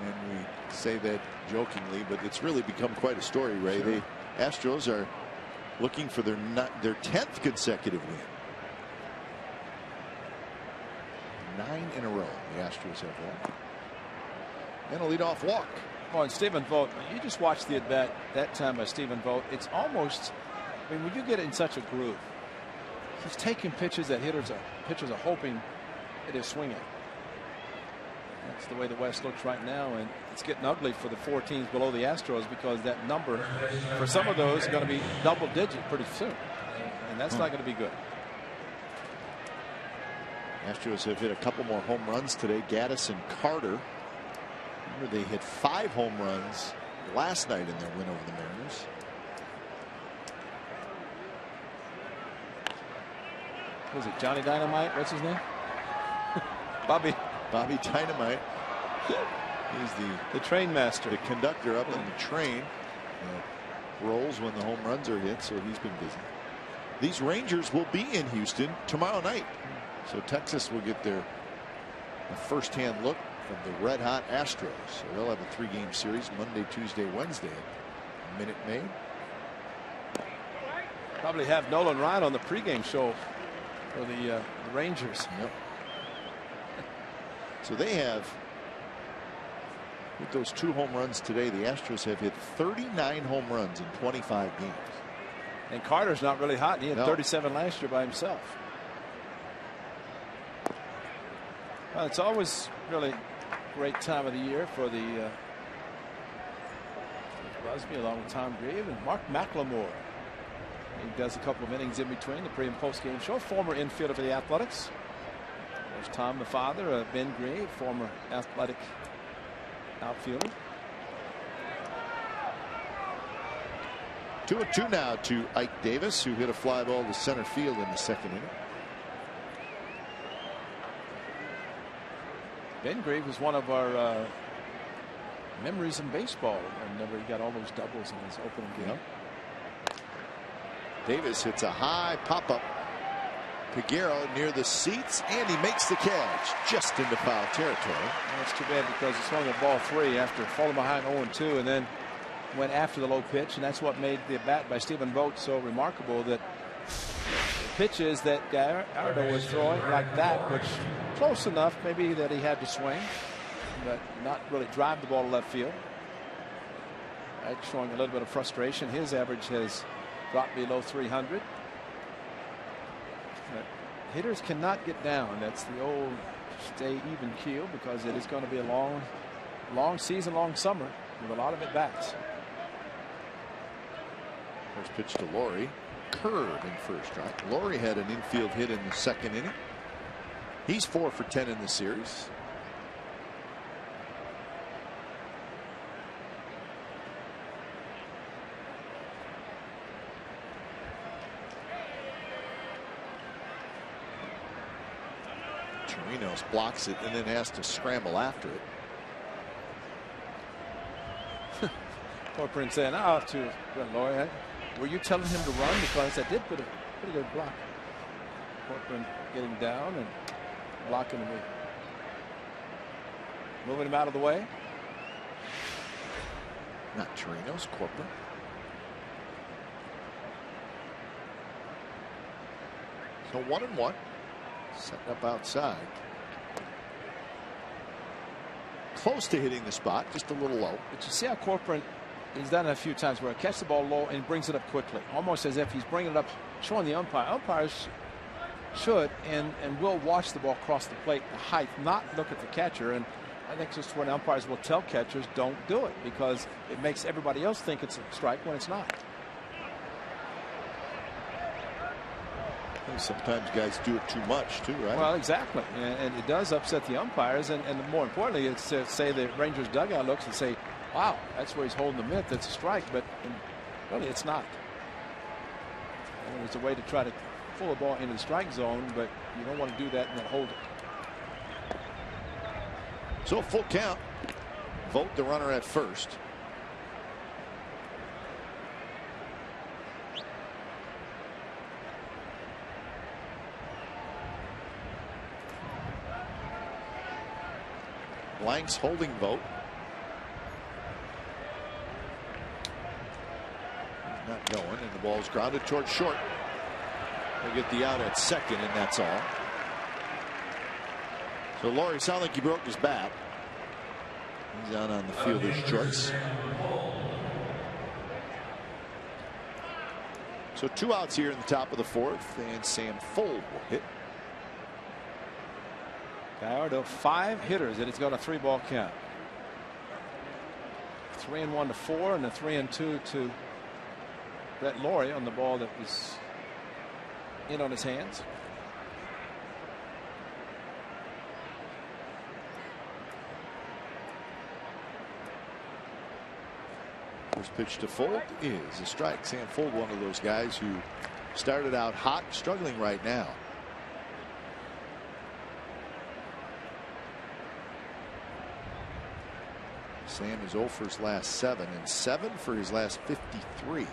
Speaker 1: And we say that jokingly, but it's really become quite a story, Ray.
Speaker 2: Sure.
Speaker 1: The Astros are looking for their 10th consecutive win. 9 in a row the Astros have won. And a leadoff walk.
Speaker 2: Oh, and Stephen Vogt, you just watched the at-bat that time by Stephen Vogt. It's almost, I mean, when you get it in such a groove, he's taking pitches that pitchers are hoping it is swinging. That's the way the West looks right now, and it's getting ugly for the 4 teams below the Astros because that number for some of those is going to be double-digit pretty soon, and that's not going to be good.
Speaker 1: Astros have hit a couple more home runs today. Gaddis and Carter. Remember, they hit 5 home runs last night in their win over the Mariners.
Speaker 2: Was it Johnny Dynamite? What's his name? Bobby
Speaker 1: Dynamite. He's
Speaker 2: the train master,
Speaker 1: the conductor up in the train that rolls when the home runs are hit, so he's been busy. These Rangers will be in Houston tomorrow night, so Texas will get a first-hand look from the red-hot Astros. So they'll have a 3-game series Monday, Tuesday, Wednesday at Minute Maid.
Speaker 2: Probably have Nolan Ryan on the pregame show for the Rangers.
Speaker 1: Yep. So they have, with those 2 home runs today, the Astros have hit 39 home runs in 25 games.
Speaker 2: And Carter's not really hot. He had 37 last year by himself. Well, it's always really great time of the year for the Busby along with Tom Grieve and Mark McLemore. He does a couple of innings in between the pre and post game show. Former infielder for the Athletics. There's Tom, the father, Ben Grieve, former Athletic outfielder.
Speaker 1: 2-2 now to Ike Davis, who hit a fly ball to center field in the 2nd inning.
Speaker 2: Ben Grieve was one of our memories in baseball. Whenever he got all those doubles in his opening game.
Speaker 1: Yep. Davis hits a high pop-up. Peguero near the seats, and he makes the catch just into foul territory.
Speaker 2: That's too bad because he swung a ball 3 after falling behind 0-2 and then went after the low pitch, and that's what made the bat by Stephen Vogt so remarkable. That pitches that Gallardo was throwing like that, which close enough maybe that he had to swing, but not really drive the ball to left field. That's showing a little bit of frustration. His average has dropped below 300. But hitters cannot get down. That's the old stay even keel, because it is going to be a long season, long summer with a lot of at-bats.
Speaker 1: First pitch to Laurie. Curve in first strike. Laurie had an infield hit in the 2nd inning. He's 4 for 10 in the series. Chirinos blocks it and then has to scramble after it.
Speaker 2: Corcoran saying, "Oh, to Laurie, were you telling him to run? Because I did put a pretty good block." Corcoran getting down and blocking him, moving him out of the way.
Speaker 1: Not Chirinos, Corcoran. So 1-1. Setting up outside. Close to hitting the spot, just a little low.
Speaker 2: But you see how Corcoran, he's done it a few times where he catches the ball low and brings it up quickly, almost as if he's bringing it up, showing the umpire. Umpires should and will watch the ball cross the plate, the height, not look at the catcher. And I think just when umpires will tell catchers don't do it because it makes everybody else think it's a strike when it's not.
Speaker 1: Sometimes guys do it too much too, right?
Speaker 2: Well, exactly, and it does upset the umpires, and more importantly, it's say the Rangers dugout looks and say, wow, that's where he's holding the mitt, that's a strike, but really it's not. And there's a way to try to pull the ball into the strike zone, but you don't want to do that and then hold it.
Speaker 1: So full count. Vote the runner at first. Blank's holding vote. He's not going, and the ball's grounded towards short. They get the out at second, and that's all. So Laurie sounded like he broke his bat. He's out on the fielder's choice. So 2 outs here in the top of the 4th, and Sam Fuld will hit.
Speaker 2: Gallardo 5 hitters, and it's got a 3-ball count. 3-1 to 4, and a 3-2 to Brett Laurie on the ball that was in on his hands.
Speaker 1: First pitch to Fuld is a strike. Sam Fuld, one of those guys who started out hot, struggling right now. Sam is 0 for his last 7 and 7 for his last 53.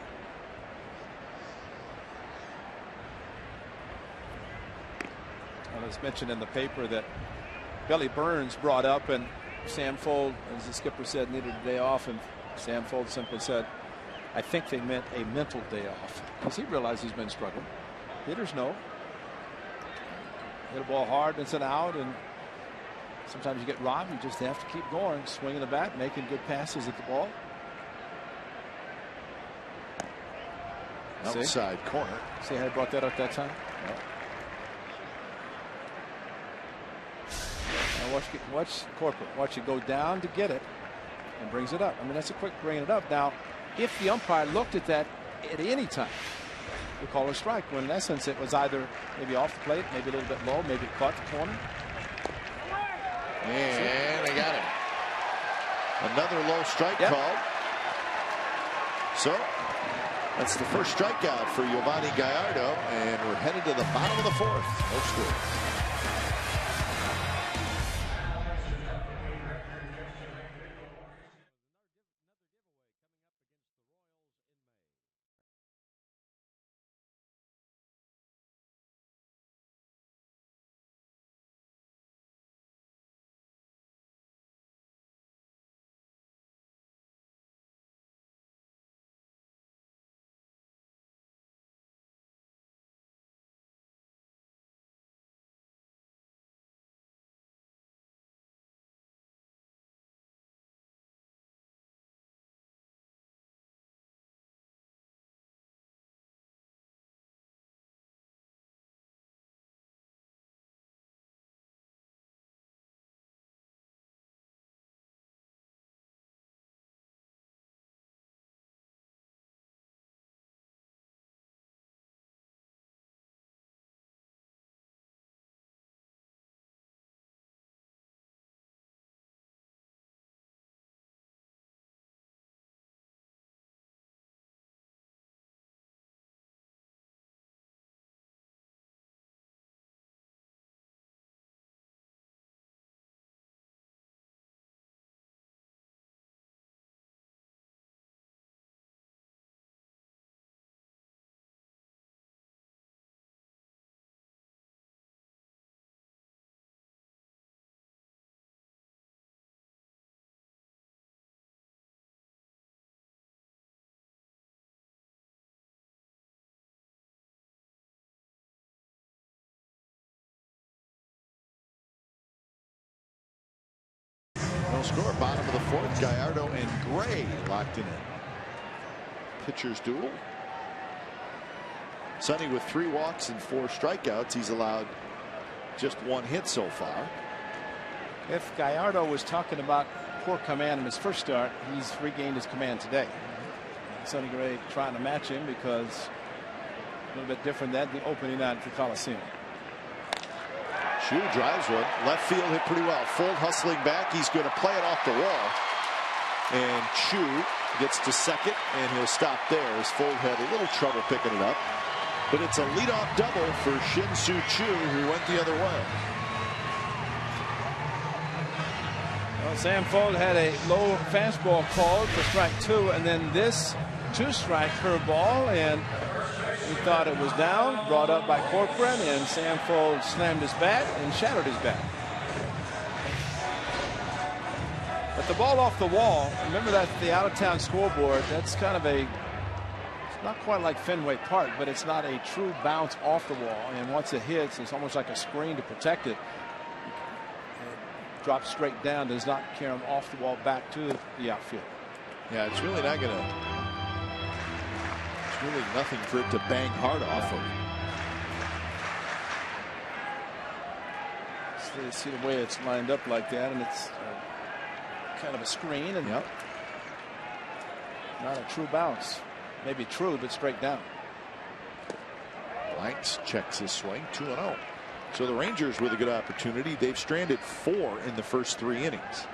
Speaker 2: Well, it was mentioned in the paper that Billy Burns brought up, and Sam Fuld, as the skipper said, needed a day off, and Sam Fuld simply said, I think they meant a mental day off, because he realized he's been struggling. Hitters know. Hit a ball hard, it's an out, and sometimes you get robbed. You just have to keep going, swinging the bat, making good passes at the ball.
Speaker 1: Outside corner.
Speaker 2: See how I brought that up that time? No. Now watch Corporate. Watch it go down to get it and brings it up. I mean, that's a quick bringing it up. Now, if the umpire looked at that at any time, we call it a strike. When in essence it was either maybe off the plate, maybe a little bit low, maybe it caught the corner.
Speaker 1: And they got it. Another low strike call. So that's the first strikeout for Giovanni Gallardo, and we're headed to the bottom of the 4th. No score. No score. Bottom of the 4th. Gallardo and Gray locked in. Pitchers duel. Sonny with 3 walks and 4 strikeouts. He's allowed just 1 hit so far.
Speaker 2: If Gallardo was talking about poor command in his first start, he's regained his command today. Sonny Gray trying to match him because a little bit different than the opening night at the Coliseum.
Speaker 1: Chu drives one. Left field hit pretty well. Fold hustling back. He's going to play it off the wall. And Chu gets to second, and he'll stop there as Fold had a little trouble picking it up. But it's a leadoff double for Shin-Soo Choo, who went the other way.
Speaker 2: Well, Sam Fold had a low fastball called for strike 2, and then this 2-strike curveball, and he thought it was down, brought up by Corcoran, and Sam Fold slammed his bat and shattered his bat. But the ball off the wall, remember that the out-of-town scoreboard, that's kind of a, it's not quite like Fenway Park, but it's not a true bounce off the wall. And once it hits, it's almost like a screen to protect it. It drops straight down, does not carry him off the wall back to the outfield.
Speaker 1: Yeah, it's really not going to, it's really nothing for it to bang hard off of.
Speaker 2: So you see the way it's lined up like that, and it's kind of a screen, and
Speaker 1: yep.
Speaker 2: Not a true bounce. Maybe true, but straight down.
Speaker 1: Blanks checks his swing, 2-0. So the Rangers with a good opportunity. They've stranded 4 in the first 3 innings.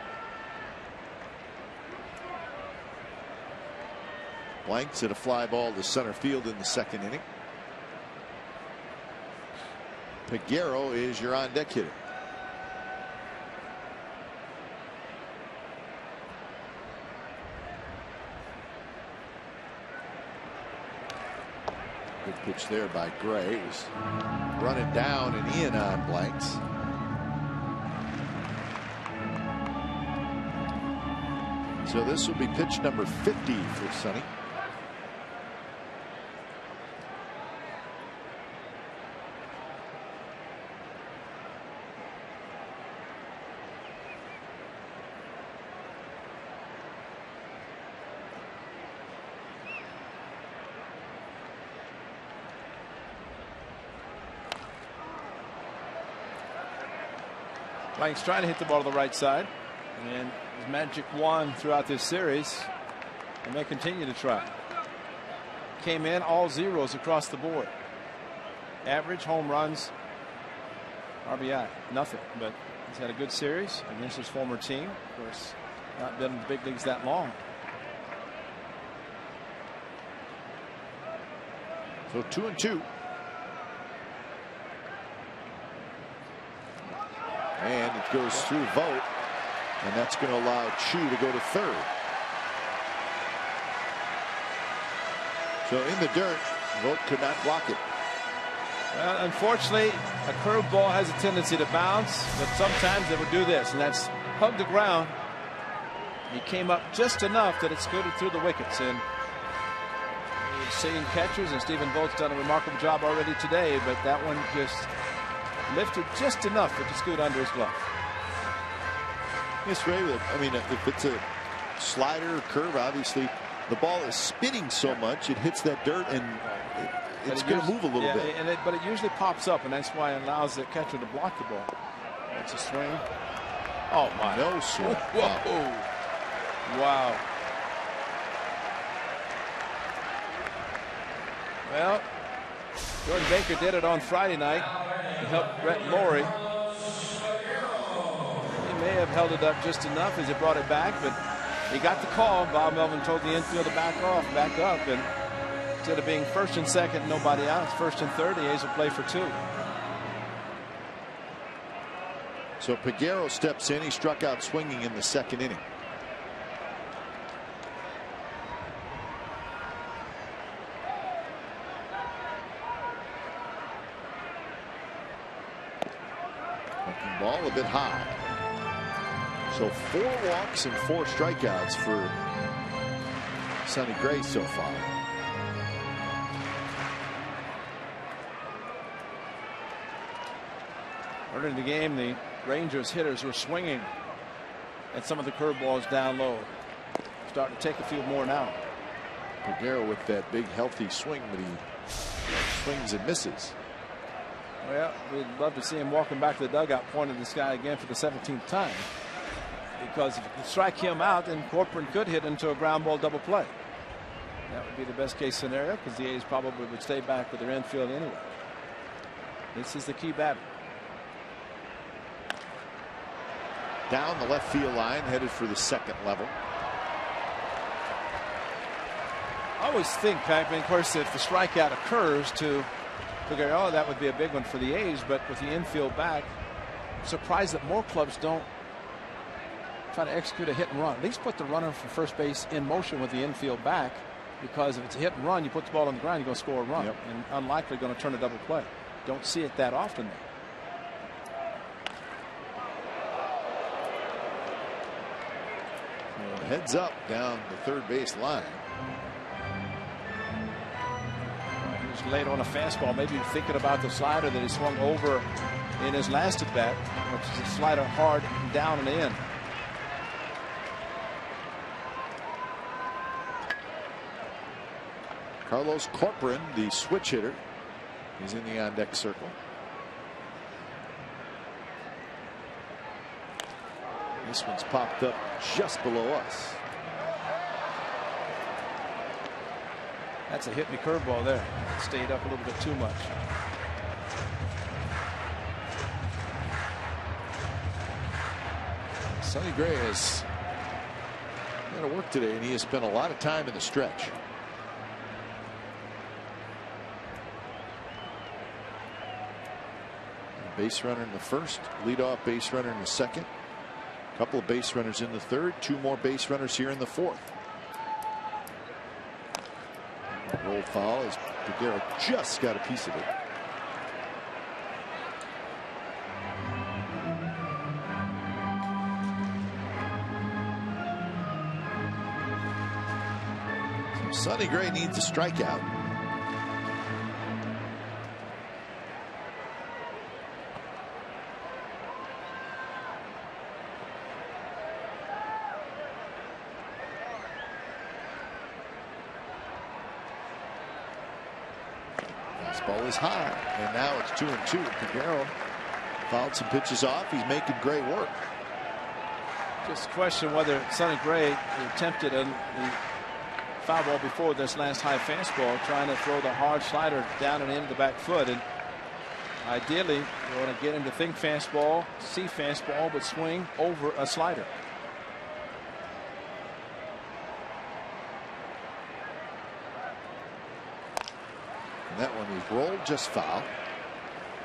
Speaker 1: Blanks hit a fly ball to center field in the 2nd inning. Peguero is your on deck hitter. Good pitch there by Gray. He's running down and in on Blanks. So this will be pitch number 50 for Sonny.
Speaker 2: Blanks trying to hit the ball to the right side, and his magic wand throughout this series, and may continue to try. Came in all zeros across the board. Average, home runs, RBI, nothing. But he's had a good series against his former team. Of course, not been in the big leagues that long.
Speaker 1: So 2-2. And it goes through Vogt, and that's going to allow Chu to go to third. So in the dirt, Vogt could not block it.
Speaker 2: Well, unfortunately, a curveball has a tendency to bounce, but sometimes it would do this, and that's hug the ground. He came up just enough that it scooted through the wickets. And we've seen catchers, and Stephen Vogt's done a remarkable job already today, but that one just lifted just enough to scoot under his glove.
Speaker 1: Yes, Ray, I mean, if it's a slider or curve, obviously the ball is spinning so much it hits that dirt, and it's going to move a little bit.
Speaker 2: But it usually pops up, and that's why it allows the catcher to block the ball. That's a swing. Oh my!
Speaker 1: No swing.
Speaker 2: Whoa! Wow. Well, Jordan Baker did it on Friday night to help Brett Lawrie. He may have held it up just enough as he brought it back, but he got the call. Bob Melvin told the infield to back off, back up, and instead of being first and second, nobody out, it's first and third. The A's will play for 2.
Speaker 1: So Peguero steps in. He struck out swinging in the 2nd inning. Ball a bit high. So 4 walks and 4 strikeouts for Sonny Gray so far.
Speaker 2: Early in the game, the Rangers hitters were swinging at some of the curveballs down low. Starting to take a few more now.
Speaker 1: Peguero with that big healthy swing, but he swings and misses.
Speaker 2: Well, we'd love to see him walking back to the dugout pointing this guy again for the 17th time. Because if you strike him out, then Corcoran could hit into a ground ball double play. That would be the best case scenario because the A's probably would stay back with their infield anyway. This is the key batter.
Speaker 1: Down the left field line, headed for the second level.
Speaker 2: I always think, Pat, of course, if the strikeout occurs to figure, oh, that would be a big one for the A's, but with the infield back, I'm surprised that more clubs don't try to execute a hit and run. At least put the runner from first base in motion with the infield back, because if it's a hit and run, you put the ball on the ground, you're going to score a run.
Speaker 1: Yep.
Speaker 2: And unlikely going to turn a double play. Don't see it that often though.
Speaker 1: Well, heads up down the third base line.
Speaker 2: He was late on a fastball, maybe thinking about the slider that he swung over in his last at bat, which is a slider hard down and in.
Speaker 1: Carlos Corcoran, the switch hitter, is in the on-deck circle. This one's popped up just below us.
Speaker 2: That's a hit me curveball there. It stayed up a little bit too much.
Speaker 1: Sonny Gray has got to work today, and he has spent a lot of time in the stretch. Base runner in the first, leadoff base runner in the second, a couple of base runners in the third, two more base runners here in the fourth. Roll foul as Figueroa just got a piece of it. So Sonny Gray needs a strikeout. Ball is high, and now it's 2-2. Figueroa fouled some pitches off. He's making Gray work.
Speaker 2: Just question whether Sonny Gray attempted the foul ball before this last high fastball, trying to throw the hard slider down and into the back foot. And ideally, you want to get him to think fastball, see fastball, but swing over a slider.
Speaker 1: And that one was rolled just foul.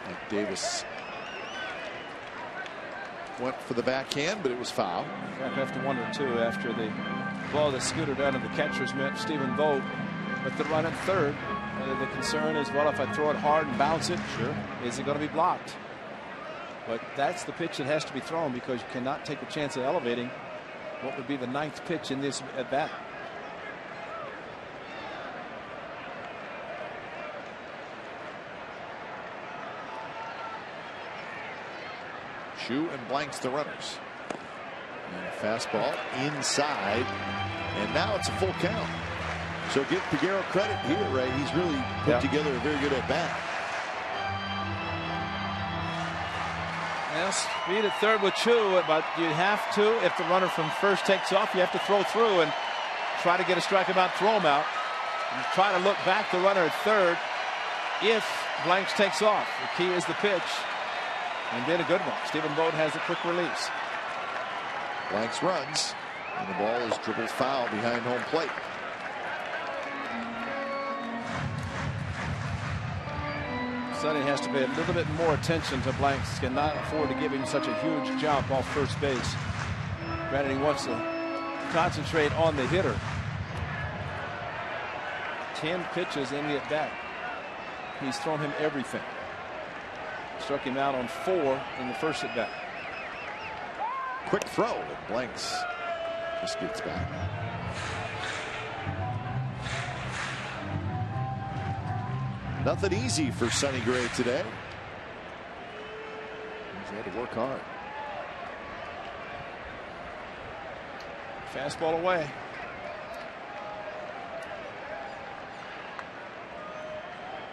Speaker 1: Like Davis went for the backhand, but it was foul.
Speaker 2: I have to wonder too, after the ball that scooted out of the catcher's mitt, Stephen Vogt with the run at third, whether the concern is, well, if I throw it hard and bounce it, sure, is it going to be blocked? But that's the pitch that has to be thrown, because you cannot take a chance of elevating what would be the ninth pitch in this at bat.
Speaker 1: Shoe and blanks the runners. And a fastball inside, and now it's a full count. So give Figueroa credit here, right? He's really put together a very good at bat.
Speaker 2: Well, speed at third with Chu, but you have to, if the runner from first takes off, you have to throw through and try to get a strikeout, throw him out. And try to look back the runner at third if blanks takes off. The key is the pitch. And did a good one. Stephen Vogt has a quick release.
Speaker 1: Blanks runs, and the ball is dribbled foul behind home plate.
Speaker 2: Sonny has to pay a little bit more attention to blanks. Cannot afford to give him such a huge jump off first base. Granted, he wants to concentrate on the hitter. 10 pitches in the at bat. He's thrown him everything. Struck him out on 4 in the first at bat.
Speaker 1: Quick throw, and blanks just gets back. Nothing easy for Sonny Gray today. He's had to work hard.
Speaker 2: Fastball away.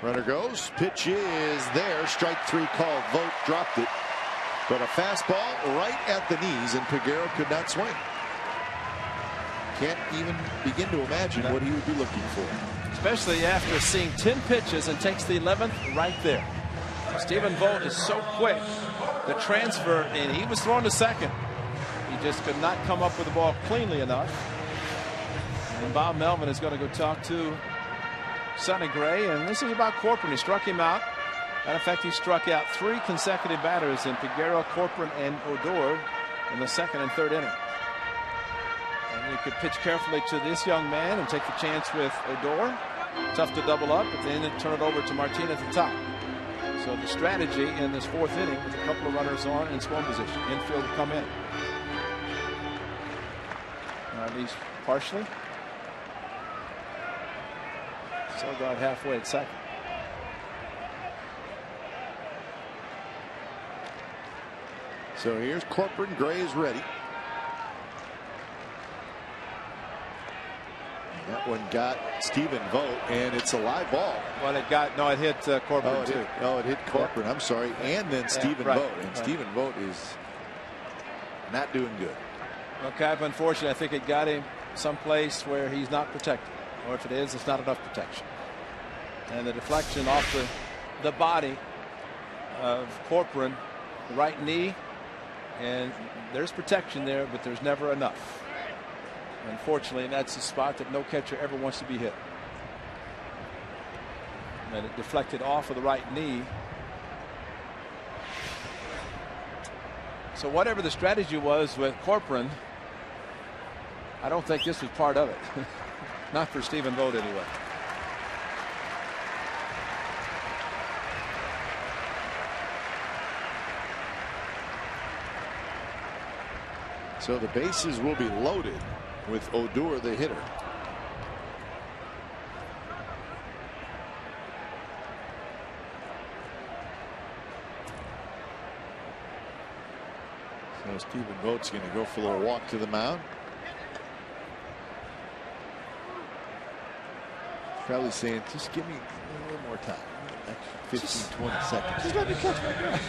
Speaker 1: Runner goes. Pitch is there. Strike 3 called. Vogt dropped it. But a fastball right at the knees, and Peguero could not swing. Can't even begin to imagine what he would be looking for.
Speaker 2: Especially after seeing 10 pitches and takes the 11th right there. Stephen Vogt is so quick. The transfer, and he was thrown to second. He just could not come up with the ball cleanly enough. And Bob Melvin is going to go talk to Sonny Gray, and this is about Corcoran. He struck him out. Matter of fact, he struck out 3 consecutive batters in Peguero, Corcoran, and Odor in the 2nd and 3rd inning. And you could pitch carefully to this young man and take the chance with Odor. Tough to double up, but then turn it over to Martin at the top. So the strategy in this 4th inning with a couple of runners on in scoring position. Infield will come in. At least partially. Still got halfway at second.
Speaker 1: So here's Corcoran. Gray is ready. That one got Stephen Vogt, and it's a live ball.
Speaker 2: Well, it hit Corcoran too.
Speaker 1: It hit Corcoran. I'm sorry, and then Stephen Vogt, and Stephen Vogt is not doing good.
Speaker 2: Well, kind of unfortunate. I think it got him someplace where he's not protected, or if it is, it's not enough protection. And the deflection off the body of Corcoran, the right knee, and there's protection there, but there's never enough. Unfortunately, that's a spot that no catcher ever wants to be hit. And it deflected off of the right knee. So whatever the strategy was with Corcoran, I don't think this was part of it. Not for Stephen Vogt anyway.
Speaker 1: So the bases will be loaded with Odor, the hitter. So Stephen Vogt's going to go for a little walk to the mound. Probably saying, just give me a little more time. Next 15, 20 seconds.
Speaker 2: Just let me catch my breath.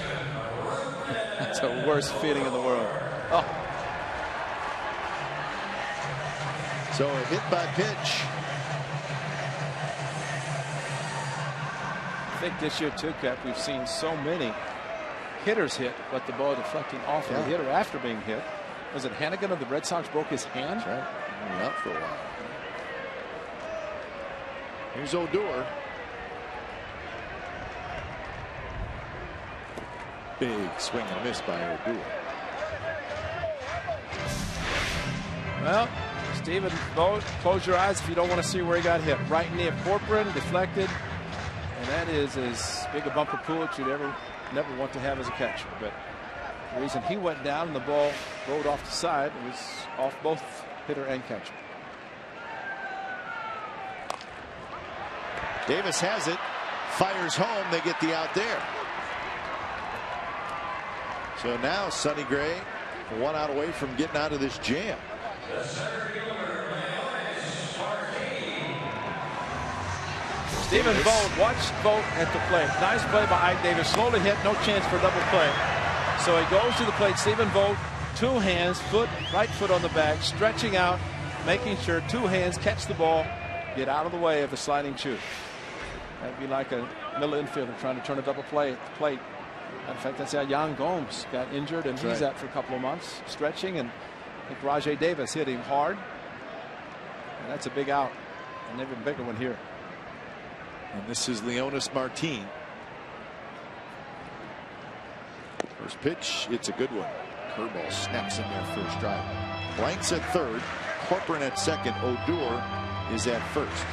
Speaker 2: That's the worst feeling in the world. Oh.
Speaker 1: So a hit by pitch.
Speaker 2: I think this year too, Cap, we've seen so many hitters hit, but the ball deflecting off of the hitter after being hit. Was it Hannigan of the Red Sox broke his hand?
Speaker 1: That's right. He was out for a while. Here's Odor. Big swing and miss by Odor.
Speaker 2: Well, Stephen Vogt, close your eyes if you don't want to see where he got hit. Right knee of Corcoran, deflected. And that is as big a bumper pool that you'd never want to have as a catcher. But the reason he went down and the ball rolled off the side, it was off both hitter and catcher.
Speaker 1: Davis has it, fires home. They get the out there. So now Sonny Gray 1 out away from getting out of this jam.
Speaker 2: Stephen Vogt, watch Vogt at the plate. Nice play by Ike Davis. Slowly hit, no chance for double play. So he goes to the plate. Stephen Vogt, 2 hands, right foot on the bag, stretching out, making sure 2 hands catch the ball, get out of the way of the sliding shoot. That'd be like a middle infielder trying to turn a double play at the plate. In fact, that's how Yan Gomes got injured, and he's out for a couple of months, stretching. And I think Rajay Davis hit him hard, and that's a big out, and an even bigger one here.
Speaker 1: And this is Leonis Martin. First pitch, it's a good one. Curveball snaps in there for a strike. Blanks at third, Corcoran at second, Odor is at first.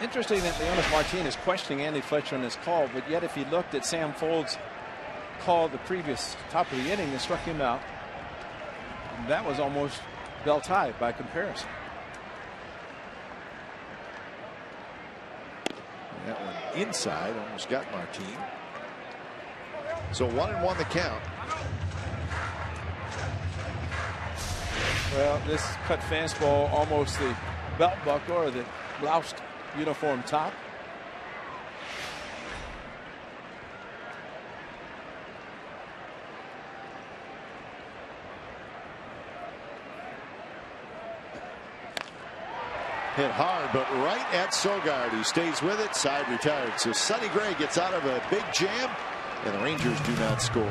Speaker 2: Interesting that Leonis Martin is questioning Andy Fletcher on his call, but yet if he looked at Sam Folds' call the previous top of the inning that struck him out, that was almost belt high by comparison.
Speaker 1: That one inside, almost got Martin. So 1-1 the count.
Speaker 2: Well, this cut fastball almost the belt buckle or the bloused uniform top.
Speaker 1: Hit hard, but right at Sogard, who stays with it. Side retired. So Sonny Gray gets out of a big jam, and the Rangers do not score.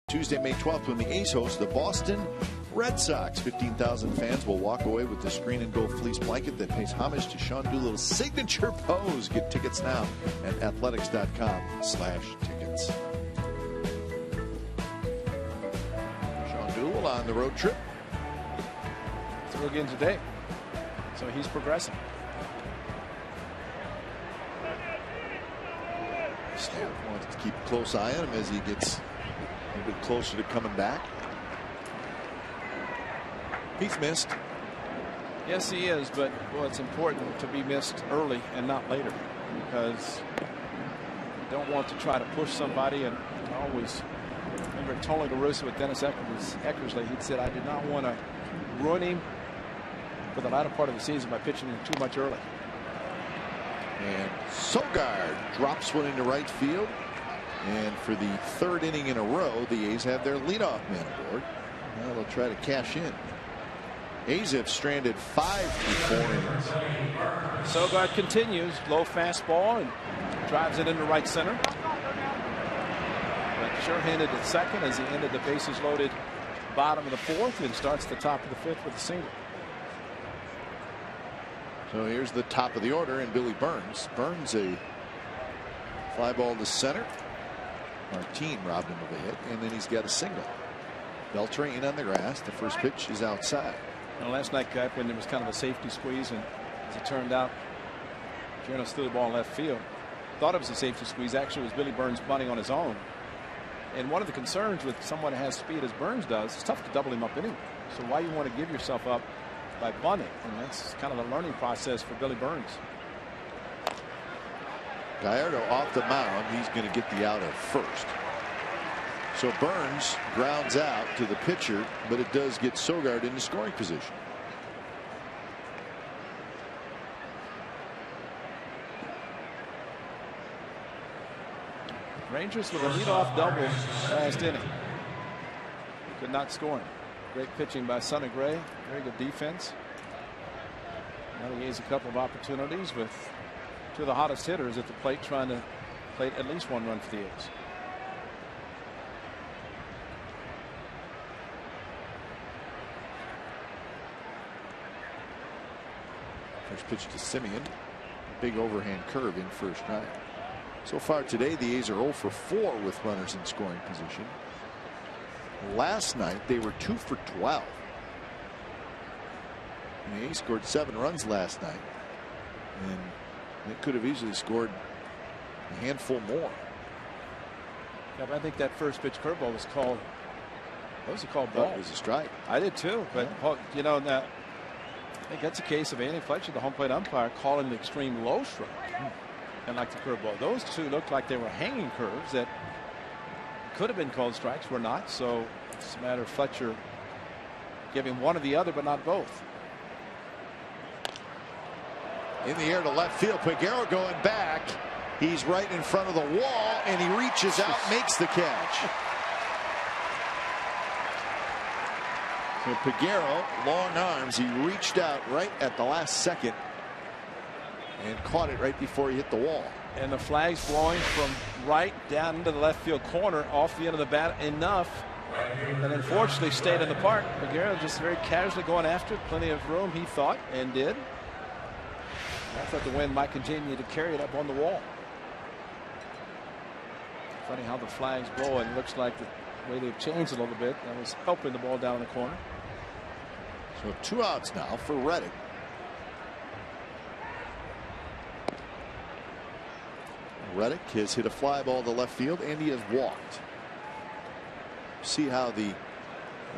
Speaker 1: Tuesday, May 12th, when the A's host the Boston Red Sox. 15,000 fans will walk away with the screen and gold fleece blanket that pays homage to Sean Doolittle's signature pose. Get tickets now at athletics.com/tickets. Sean Doolittle on the road trip.
Speaker 2: Through again today. So he's progressing.
Speaker 1: Stamp wants to keep a close eye on him as he gets a bit closer to coming back. He's missed.
Speaker 2: Yes, he is, but well, it's important to be missed early and not later, because you don't want to try to push somebody. And I always remember Tony La Russa with Dennis Eckersley. He said, I did not want to ruin him for the latter part of the season by pitching him too much early.
Speaker 1: And Sogard drops one into right field. And for the third inning in a row, the A's have their leadoff man aboard. Now they'll try to cash in. A's have stranded 5 through 4 innings.
Speaker 2: Sogard continues. Low fastball and drives it into right center. But sure-handed at second as he ended the bases loaded bottom of the fourth and starts the top of the fifth with a single.
Speaker 1: So here's the top of the order, and Billy Burns. Burns a fly ball to center. Martin robbed him of a hit, and then he's got a single. Beltran on the grass. The first pitch is outside.
Speaker 2: Well, last night, Guy, when there was kind of a safety squeeze, and as it turned out, Jonas threw the ball in left field. Thought it was a safety squeeze. Actually, it was Billy Burns bunting on his own. And one of the concerns with someone who has speed as Burns does, it's tough to double him up anyway. So why you want to give yourself up by bunting? And that's kind of a learning process for Billy Burns.
Speaker 1: Gallardo off the mound. He's going to get the out at first. So Burns grounds out to the pitcher, but it does get Sogard into scoring position.
Speaker 2: Rangers with a leadoff double last inning. Could not score him. Great pitching by Sonny Gray. Very good defense. Now he has a couple of opportunities with two of the hottest hitters at the plate, trying to plate at least one run for the A's.
Speaker 1: First pitch to Simeon. Big overhand curve in first strike. So far today, the A's are 0 for 4 with runners in scoring position. Last night, they were 2 for 12. And the A's scored 7 runs last night. And they could have easily scored a handful more.
Speaker 2: Yeah, but I think that first pitch curveball was called. What was it called? Ball.
Speaker 1: It was a strike.
Speaker 2: I did too, but you know, now I think that's a case of Andy Fletcher, the home plate umpire, calling the extreme low strike, and like the curveball. Those two looked like they were hanging curves that could have been called strikes, were not. So it's a matter of Fletcher giving one or the other, but not both.
Speaker 1: In the air to left field, Peguero going back. He's right in front of the wall, and he reaches out, makes the catch. So Peguero, long arms, he reached out right at the last second and caught it right before he hit the wall.
Speaker 2: And the flag's blowing from right down into the left field corner, off the end of the bat enough, and unfortunately stayed in the park. Peguero just very casually going after it, plenty of room, he thought, and did. I thought the wind might continue to carry it up on the wall. Funny how the flags blow, and it looks like the way they've changed a little bit. That was helping the ball down in the corner.
Speaker 1: So 2 outs now for Reddick. Reddick has hit a fly ball to left field, and he has walked. See how the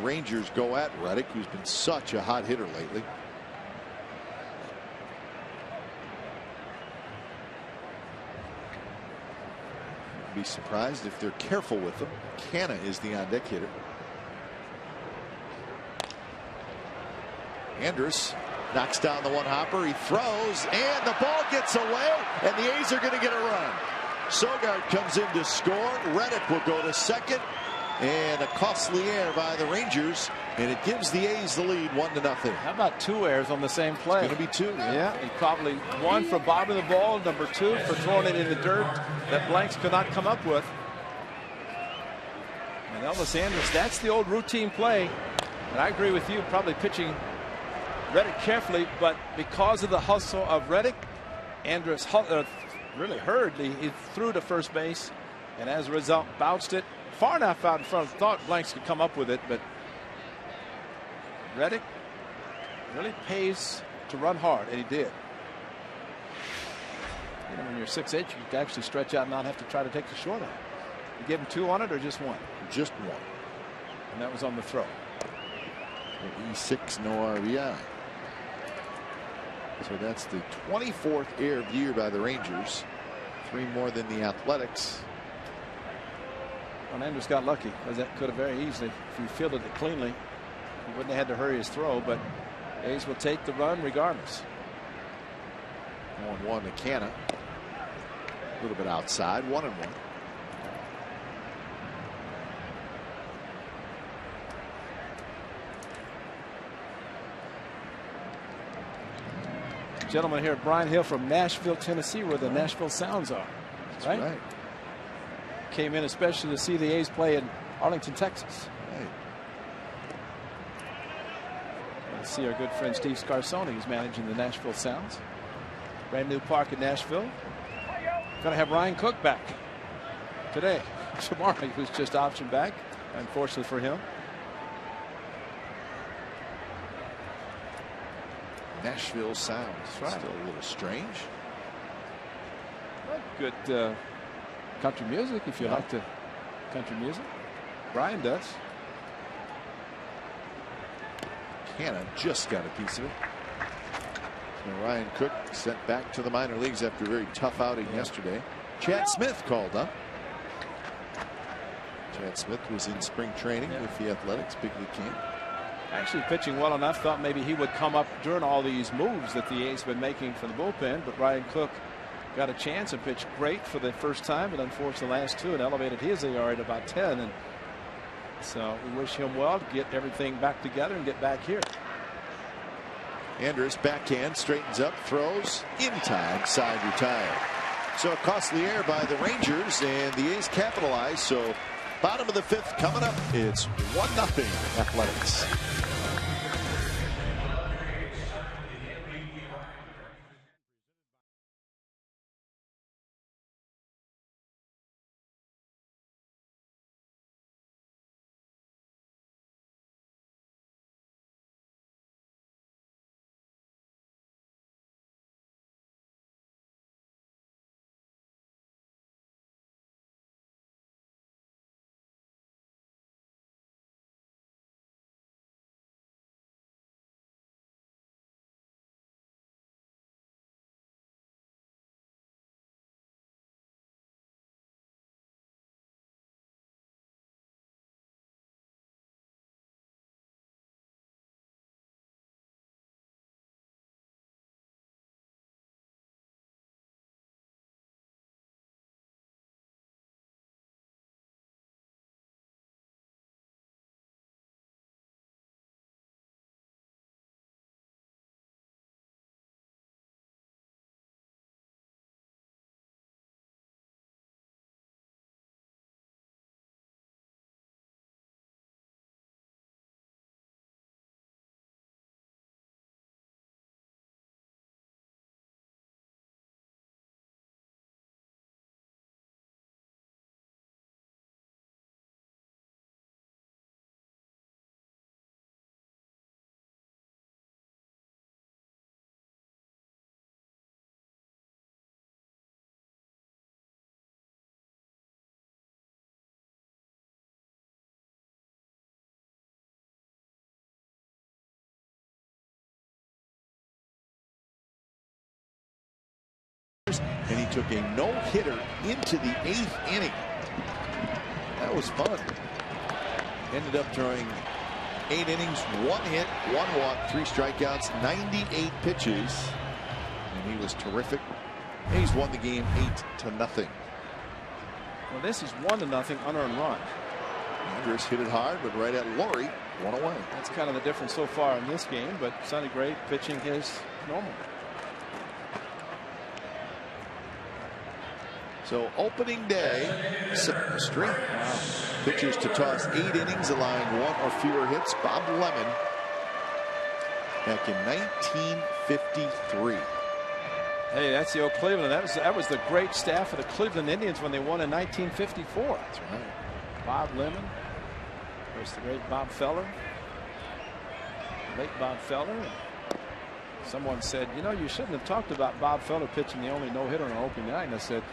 Speaker 1: Rangers go at Reddick, who's been such a hot hitter lately. Be surprised if they're careful with him. Canna is the on deck hitter. Andrus knocks down the one hopper. He throws, and the ball gets away, and the A's are going to get a run. Sogard comes in to score. Reddick will go to second, and a costly error by the Rangers, and it gives the A's the lead 1-0.
Speaker 2: How about 2 errors on the same play?
Speaker 1: It's going to be 2.
Speaker 2: Yeah, he probably 1 for bobbing the ball, number 2 for throwing it in the dirt that Blanks could not come up with. And Elvis Andrus, that's the old routine play. And I agree with you, probably pitching Reddick carefully, but because of the hustle of Reddick, Andrus really hurt. He threw to first base, and as a result, bounced it far enough out in front. Thought Blanks could come up with it, but Reddick really pays to run hard, and he did. You know, when you're 6'8", you can actually stretch out and not have to try to take the short out. You give him 2 on it, or just 1?
Speaker 1: Just 1.
Speaker 2: And that was on the throw.
Speaker 1: E6, no RBI. So that's the 24th error of the year by the Rangers. 3 more than the Athletics.
Speaker 2: Well, Andrus got lucky, because that could have very easily, if he fielded it cleanly, he wouldn't have had to hurry his throw, but A's will take the run regardless.
Speaker 1: 1-1 to Canna. A little bit outside, 1-1.
Speaker 2: Gentlemen here at Brian Hill from Nashville, Tennessee, where the Nashville Sounds are.
Speaker 1: That's right.
Speaker 2: Came in especially to see the A's play in Arlington, Texas.
Speaker 1: Right.
Speaker 2: Let's see our good friend Steve Scarsoni, who's managing the Nashville Sounds. Brand new park in Nashville. Going to have Ryan Cook back today. Tomorrow he was just optioned back, unfortunately for him.
Speaker 1: Nashville Sounds.
Speaker 2: Right.
Speaker 1: Still a little strange.
Speaker 2: Good country music, if you like the country music. Brian does.
Speaker 1: Canna just got a piece of it. So Ryan Cook sent back to the minor leagues after a very tough outing yesterday. Chad Smith called up. Chad Smith was in spring training with the Athletics big league camp.
Speaker 2: Actually pitching well enough. Thought maybe he would come up during all these moves that the A's been making for the bullpen, but Ryan Cook got a chance and pitched great for the first time, but unfortunately the last 2 and elevated his ERA to about 10. And so we wish him well to get everything back together and get back here.
Speaker 1: Andrus backhand straightens up, throws in time, side retired. So a costly error by the Rangers, and the A's capitalize. So bottom of the 5th coming up. It's 1-0 Athletics. And he took a no-hitter into the 8th inning. That was fun. Ended up throwing 8 innings, 1 hit, 1 walk, 3 strikeouts, 98 pitches. And he was terrific. And he's won the game 8-0.
Speaker 2: Well, this is 1-0 unearned run.
Speaker 1: Andrus hit it hard, but right at Laurie, 1 away.
Speaker 2: That's kind of the difference so far in this game, but Sonny Gray pitching his normal.
Speaker 1: So opening day, string. Wow. Pitchers to toss 8 innings, allowing 1 or fewer hits. Bob Lemon back in 1953.
Speaker 2: Hey, that's the old Cleveland. That was the great staff of the Cleveland Indians when they won in 1954.
Speaker 1: That's right.
Speaker 2: Bob Lemon. Of course, the great Bob Feller. Late Bob Feller. Someone said, you know, you shouldn't have talked about Bob Feller pitching the only no-hitter on opening night. And I said,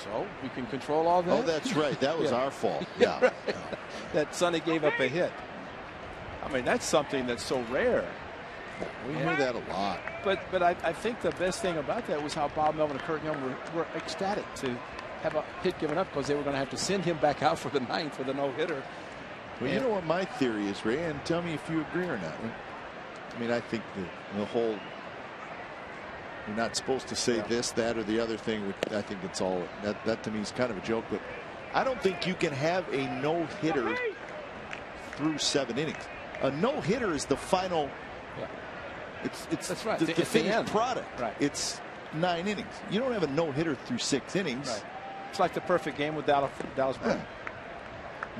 Speaker 2: so we can control all that?
Speaker 1: Oh, that's right. That was our fault.
Speaker 2: Yeah. Right. That Sonny gave up a hit. I mean, that's something that's so rare.
Speaker 1: We hear that a lot.
Speaker 2: But I think the best thing about that was how Bob Melvin and Kurt Young were ecstatic to have a hit given up because they were going to have to send him back out for the 9th for the no-hitter.
Speaker 1: Well, you know what my theory is, Ray, and tell me if you agree or not. I mean, I think the whole you're not supposed to say this, that, or the other thing. I think it's all that to me is kind of a joke. But I don't think you can have a no-hitter through 7 innings. A no-hitter is the final.
Speaker 2: Yeah.
Speaker 1: It's
Speaker 2: that's right.
Speaker 1: The finished
Speaker 2: end.
Speaker 1: product.
Speaker 2: Right.
Speaker 1: It's 9 innings. You don't have a no-hitter through 6 innings.
Speaker 2: Right. It's like the perfect game with Dallas Brewers.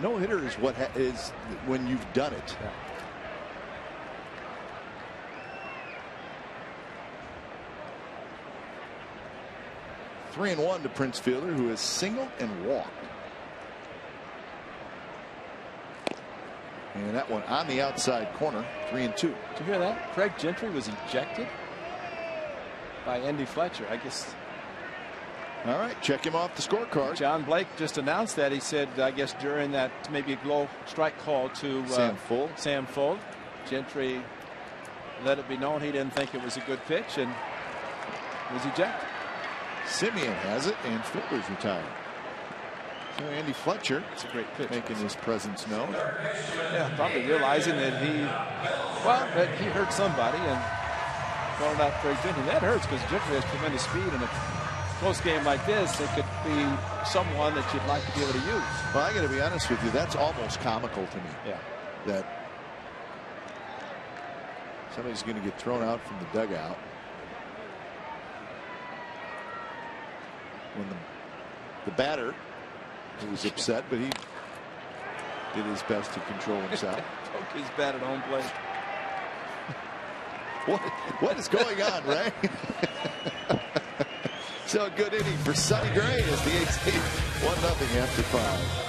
Speaker 1: No-hitter is what is when you've done it.
Speaker 2: Yeah.
Speaker 1: Three and 1 to Prince Fielder, who has singled and walked. And that one on the outside corner, 3-2.
Speaker 2: Did you hear that? Craig Gentry was ejected by Andy Fletcher. I guess.
Speaker 1: All right, check him off the scorecard.
Speaker 2: John Blake just announced that. He said, I guess during that maybe low strike call to Sam Fuld, Gentry let it be known he didn't think it was a good pitch and was ejected.
Speaker 1: Simeon has it, and Fielder's retired. So Andy Fletcher,
Speaker 2: it's a great pitch,
Speaker 1: making his presence known.
Speaker 2: Yeah, probably realizing that he hurt somebody and called out Craig Gentry. That hurts because Gentry has tremendous speed, and a close game like this, it could be someone that you'd like to be able to use.
Speaker 1: Well, I got to be honest with you, that's almost comical to me.
Speaker 2: Yeah,
Speaker 1: that somebody's going to get thrown out from the dugout when the batter was upset, but he did his best to control himself.
Speaker 2: Took his bat at home plate.
Speaker 1: What is going on, Ray? So a good inning for Sonny Gray as the A's lead 1-0 after 5.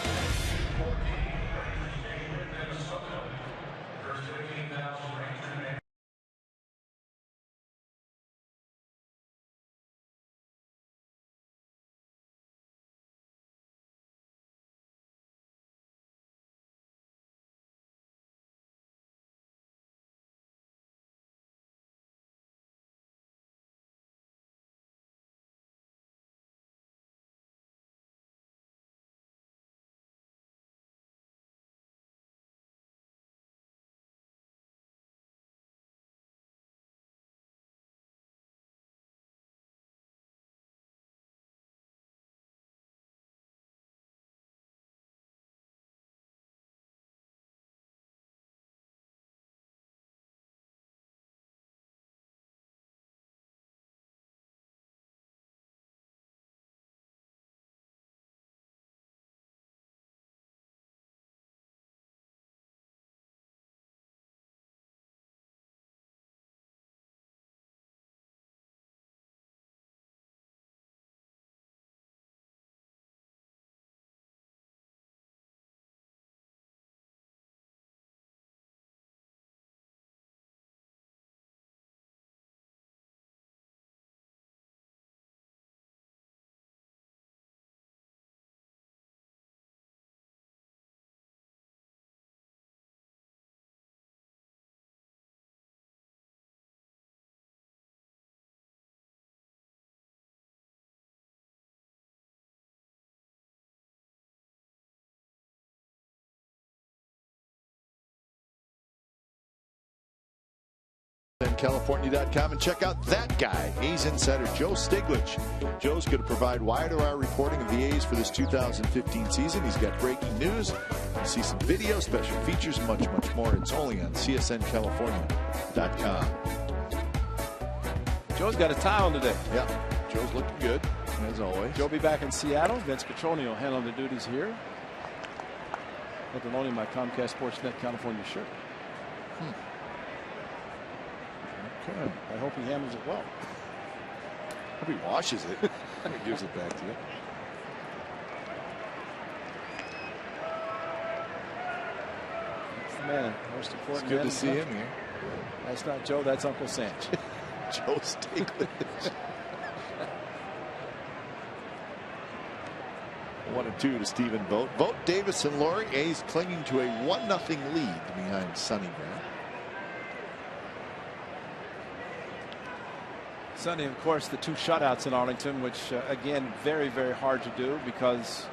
Speaker 1: CSNCalifornia.com and check out that guy, A's insider Joe Stiglitz. Joe's going to provide wire-to-wire reporting of the A's for this 2015 season. He's got breaking news. You'll see some video, special features, much more. It's only on CSNCalifornia.com.
Speaker 2: Joe's got a tie on today.
Speaker 1: Yeah, Joe's looking good, as always.
Speaker 2: Joe will be back in Seattle. Vince Petronio handling the duties here. Looking only my Comcast Sportsnet California shirt.
Speaker 1: Okay.
Speaker 2: I hope he handles it well.
Speaker 1: Hope he washes it and gives it back to you.
Speaker 2: That's the man. Most important.
Speaker 1: It's good to see him here.
Speaker 2: That's not Joe. That's Uncle Sanch.
Speaker 1: Joe Stiglitz. 1-2 to Stephen Vogt. Vogt, Davis, and Laurie. A's clinging to a 1-0 lead behind Sonny Grant.
Speaker 2: Sonny, of course, the 2 shutouts in Arlington, which again, very hard to do because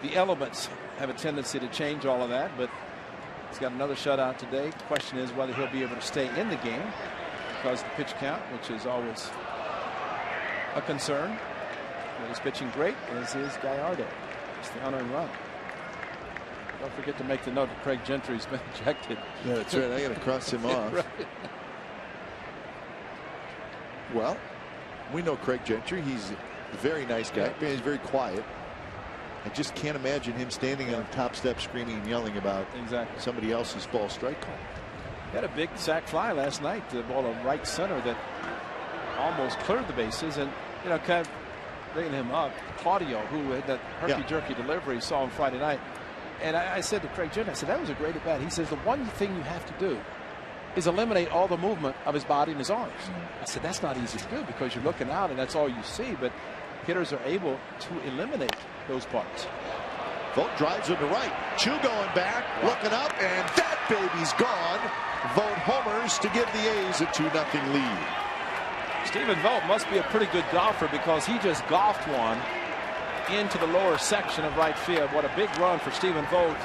Speaker 2: the elements have a tendency to change all of that. But he's got another shutout today. The question is whether he'll be able to stay in the game because the pitch count, which is always a concern. But he's pitching great, as is Gallardo. It's the unearned run. Don't forget to make the note that Craig Gentry's been ejected.
Speaker 1: Yeah, that's right. I got to cross him off.
Speaker 2: Right.
Speaker 1: Well, we know Craig Gentry. He's a very nice guy.
Speaker 2: Yeah.
Speaker 1: He's very quiet. I just can't imagine him standing on the top step screaming and yelling about somebody else's ball strike call.
Speaker 2: He had a big sac fly last night. The ball to right center that almost cleared the bases. And, you know, kind of bringing him up, Claudio, who had that herky-jerky delivery, saw him Friday night. And I said to Craig Gentry, I said, that was a great at-bat. He says, the one thing you have to do is eliminate all the movement of his body and his arms. I said, that's not easy to do because you're looking out and that's all you see. But hitters are able to eliminate those parts.
Speaker 1: Vogt drives him to right. Chu going back, looking up, and that baby's gone. Vogt homers to give the A's a 2-0 lead.
Speaker 2: Stephen Vogt must be a pretty good golfer because he just golfed one into the lower section of right field. What a big run for Stephen Vogt.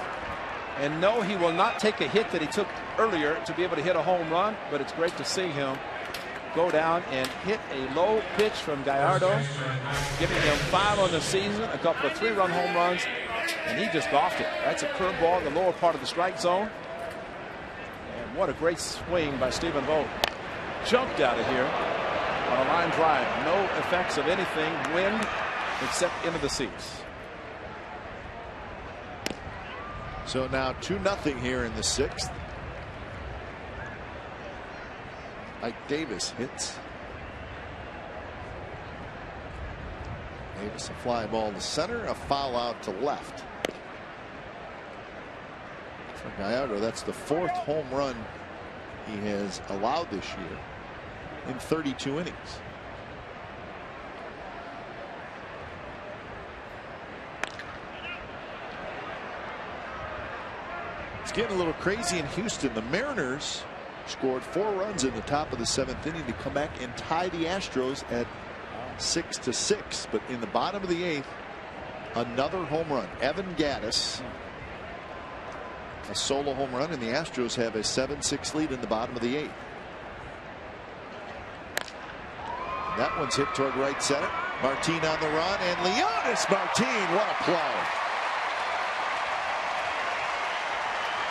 Speaker 2: And no, he will not take a hit that he took earlier to be able to hit a home run, but it's great to see him go down and hit a low pitch from Gallardo, giving him 5 on the season, a couple of 3-run home runs, and he just golfed it. That's a curveball in the lower part of the strike zone. And what a great swing by Stephen Vogt. Jumped out of here on a line drive. No effects of anything, wind, except into the seats.
Speaker 1: So now 2-0 here in the 6th. Ike Davis hits. Davis a fly ball to center, a foul out to left. For Gallardo, that's the 4th home run he has allowed this year in 32 innings. It's getting a little crazy in Houston. The Mariners scored 4 runs in the top of the 7th inning to come back and tie the Astros at 6-6. But in the bottom of the 8th, another home run. Evan Gattis, a solo home run, and the Astros have a 7-6 lead in the bottom of the 8th. That one's hit toward right center. Martin on the run, and Leonis Martin, what a play.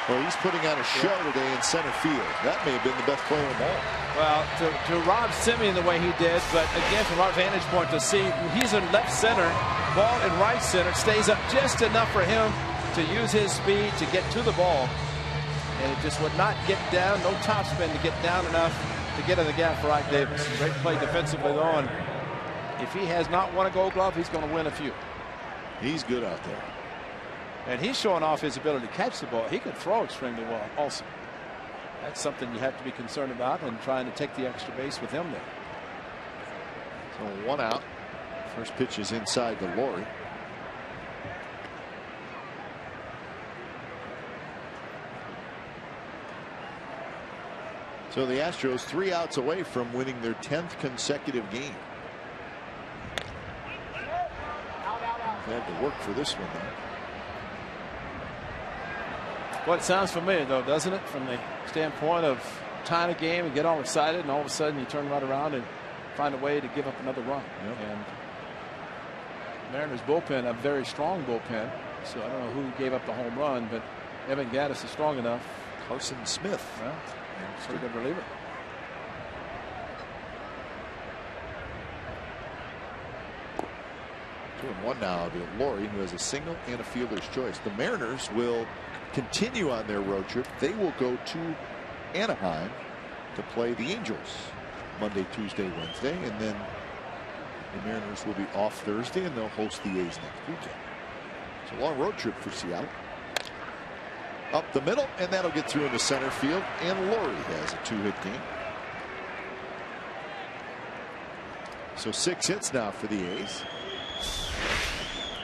Speaker 1: Well, he's putting on a show today in center field. That may have been the best play of them all.
Speaker 2: Well, to rob Simeon the way he did, but again, from our vantage point, to see he's in left center, ball in right center, stays up just enough for him to use his speed to get to the ball. And it just would not get down, no topspin to get down enough to get in the gap for Ike Davis. Great play defensively though, and if he has not won a Gold Glove, he's going to win a few.
Speaker 1: He's good out there.
Speaker 2: And he's showing off his ability to catch the ball. He can throw extremely well also. That's something you have to be concerned about and trying to take the extra base with him there.
Speaker 1: So 1 out. First pitch is inside to Laurie. So the Astros 3 outs away from winning their 10th consecutive game. They had to work for this one though.
Speaker 2: Well, it sounds familiar though, doesn't it, from the standpoint of tie the game and get all excited, and all of a sudden you turn right around and find a way to give up another run.
Speaker 1: Yep.
Speaker 2: And Mariners bullpen, a very strong bullpen. So I don't know who gave up the home run, but Evan Gattis is strong enough.
Speaker 1: Carson Smith.
Speaker 2: Well, pretty good reliever.
Speaker 1: Two and one now to Laurie, who has a single and a fielder's choice. The Mariners will continue on their road trip. They will go to Anaheim to play the Angels Monday, Tuesday, Wednesday, and then the Mariners will be off Thursday, and they'll host the A's next weekend. It's a long road trip for Seattle. Up the middle, and that'll get through into center field, and Laurie has a 2-hit game. So 6 hits now for the A's.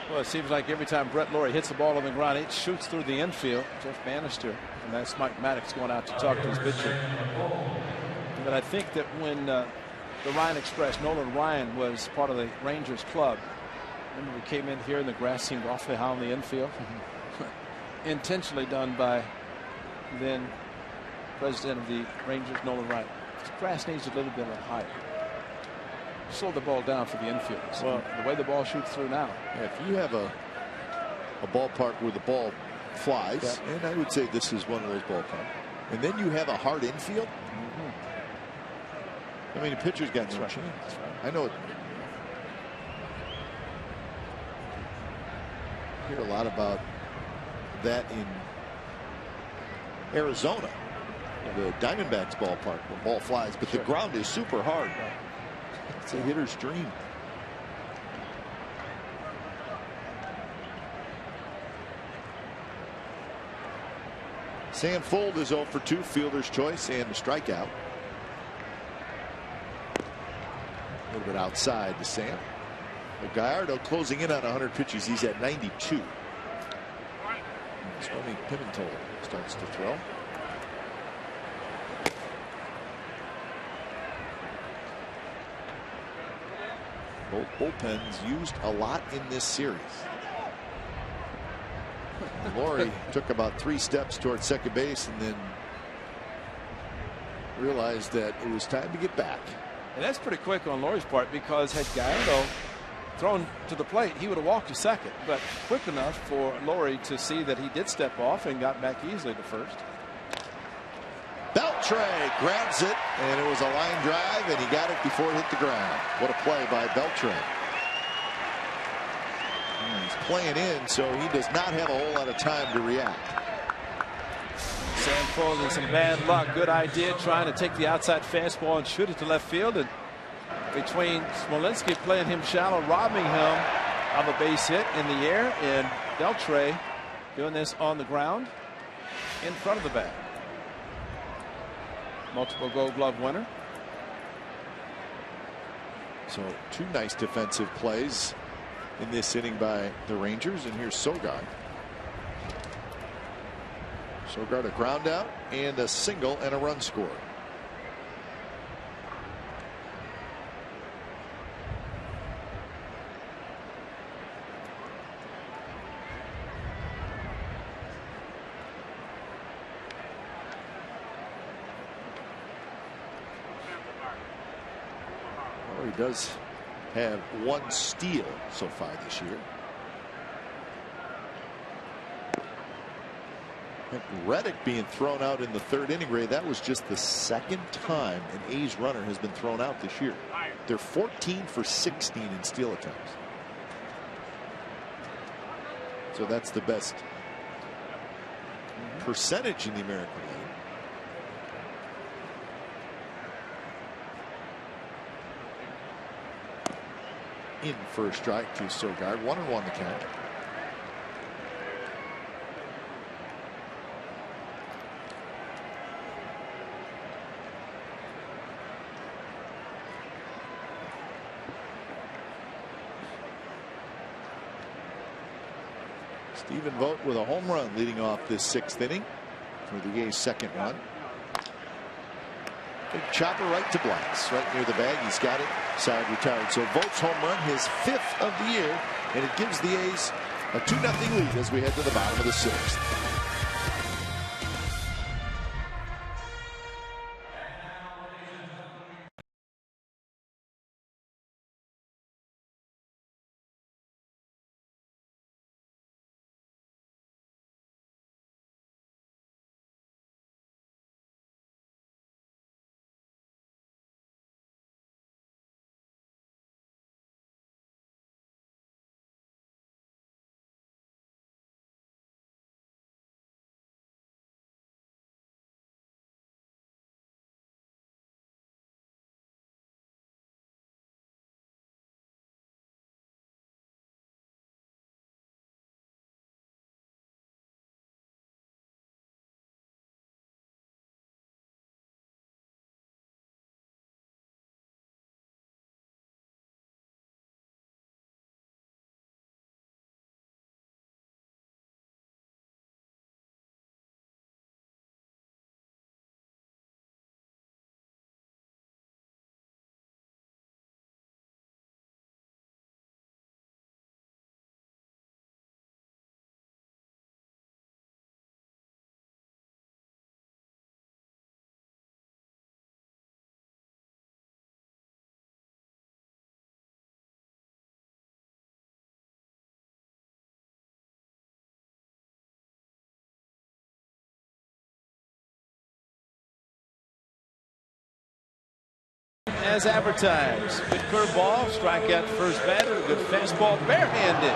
Speaker 2: Well, it seems like every time Brett Laurie hits the ball on the ground, it shoots through the infield. Jeff Bannister, and that's Mike Maddox going out to talk to his pitcher. But I think that when the Ryan Express, Nolan Ryan was part of the Rangers club. Remember, we came in here and the grass seemed awfully high on the infield. Intentionally done by then president of the Rangers, Nolan Ryan. This grass needs a little bit of height. Slow the ball down for the infield. Well, the way the ball shoots through now.
Speaker 1: If you have a ballpark where the ball flies, and I would say this is one of those ballparks, and then you have a hard infield, I mean, the pitcher's got no chance. I know it. I hear a lot about that in Arizona, the Diamondbacks ballpark, where the ball flies, but the ground is super hard. It's a hitter's dream. Sam Fuld is 0 for 2, fielder's choice and a strikeout. A little bit outside to Sam. But Gallardo closing in on 100 pitches. He's at 92. Swami Pimentel starts to throw. Both bullpens used a lot in this series. Laurie took about 3 steps towards second base and then realized that it was time to get back.
Speaker 2: And that's pretty quick on Laurie's part, because had Gallardo thrown to the plate, he would have walked to second, but quick enough for Laurie to see that he did step off and got back easily to first.
Speaker 1: Beltre grabs it, and it was a line drive, and he got it before it hit the ground. What a play by Beltre. He's playing in, so he does not have a whole lot of time to react.
Speaker 2: Sam Fuld in some bad luck. Good idea, trying to take the outside fastball and shoot it to left field, and between Smolinski playing him shallow, robbing him of a base hit in the air, and Beltre doing this on the ground in front of the bat. Multiple Gold Glove winner.
Speaker 1: So 2 nice defensive plays in this inning by the Rangers, and here's Sogard. Sogard a ground out and a single and a run scored. He does have 1 steal so far this year. And Reddick being thrown out in the 3rd inning, Ray, that was just the 2nd time an A's runner has been thrown out this year. They're 14 for 16 in steal attempts. So that's the best percentage in the American League. In for a strike to Sogard. 1-1 the count. Stephen Vogt with a home run leading off this 6th inning for the A's 2nd run. Big chopper right to Blas, right near the bag. He's got it. Side retired. So Vogt's home run, his 5th of the year, and it gives the A's a 2-0 lead as we head to the bottom of the 6th.
Speaker 2: as advertised. Good curveball, strikeout first batter, good fastball, barehanded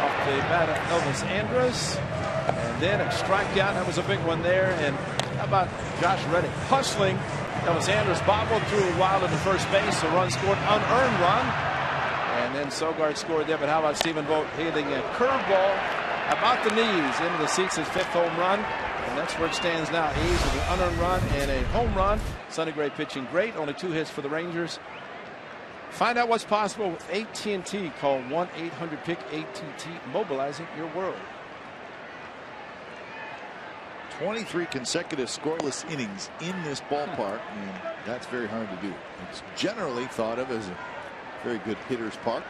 Speaker 2: off the bat of Elvis Andrus. And then a strikeout, that was a big one there. And how about Josh Reddick hustling? Elvis Andrus bobbled through a wild into first base. A run scored, unearned run. And then Sogard scored there. But how about Stephen Vogt hitting a curveball about the knees into the seats, his 5th home run. And that's where it stands now. A's with an unearned run and a home run. Sonny Gray pitching great. Only 2 hits for the Rangers. Find out what's possible with AT&T. Call 1-800-PICK-ATT. Mobilizing your world.
Speaker 1: 23 consecutive scoreless innings in this ballpark, and that's very hard to do. It's generally thought of as a very good hitter's park.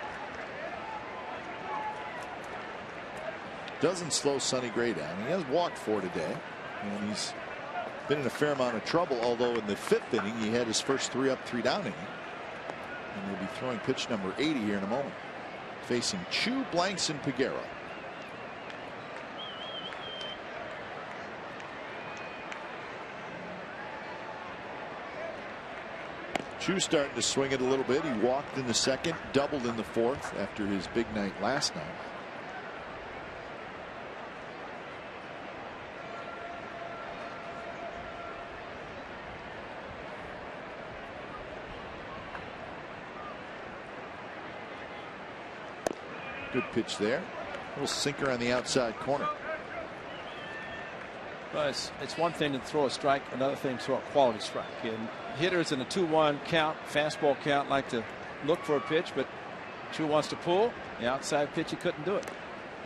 Speaker 1: Doesn't slow Sonny Gray down. He has walked 4 today, and he's been in a fair amount of trouble, although in the 5th inning he had his first 3 up, 3 down inning. And he'll be throwing pitch number 80 here in a moment. Facing Chu, Blanks, and Peguero. Chu starting to swing it a little bit. He walked in the 2nd, doubled in the 4th after his big night last night. Good pitch there. A little sinker on the outside corner.
Speaker 2: Well, it's one thing to throw a strike, another thing to throw a quality strike. And hitters in a 2-1 count, fastball count, like to look for a pitch, but Chu wants to pull. The outside pitch, he couldn't do it.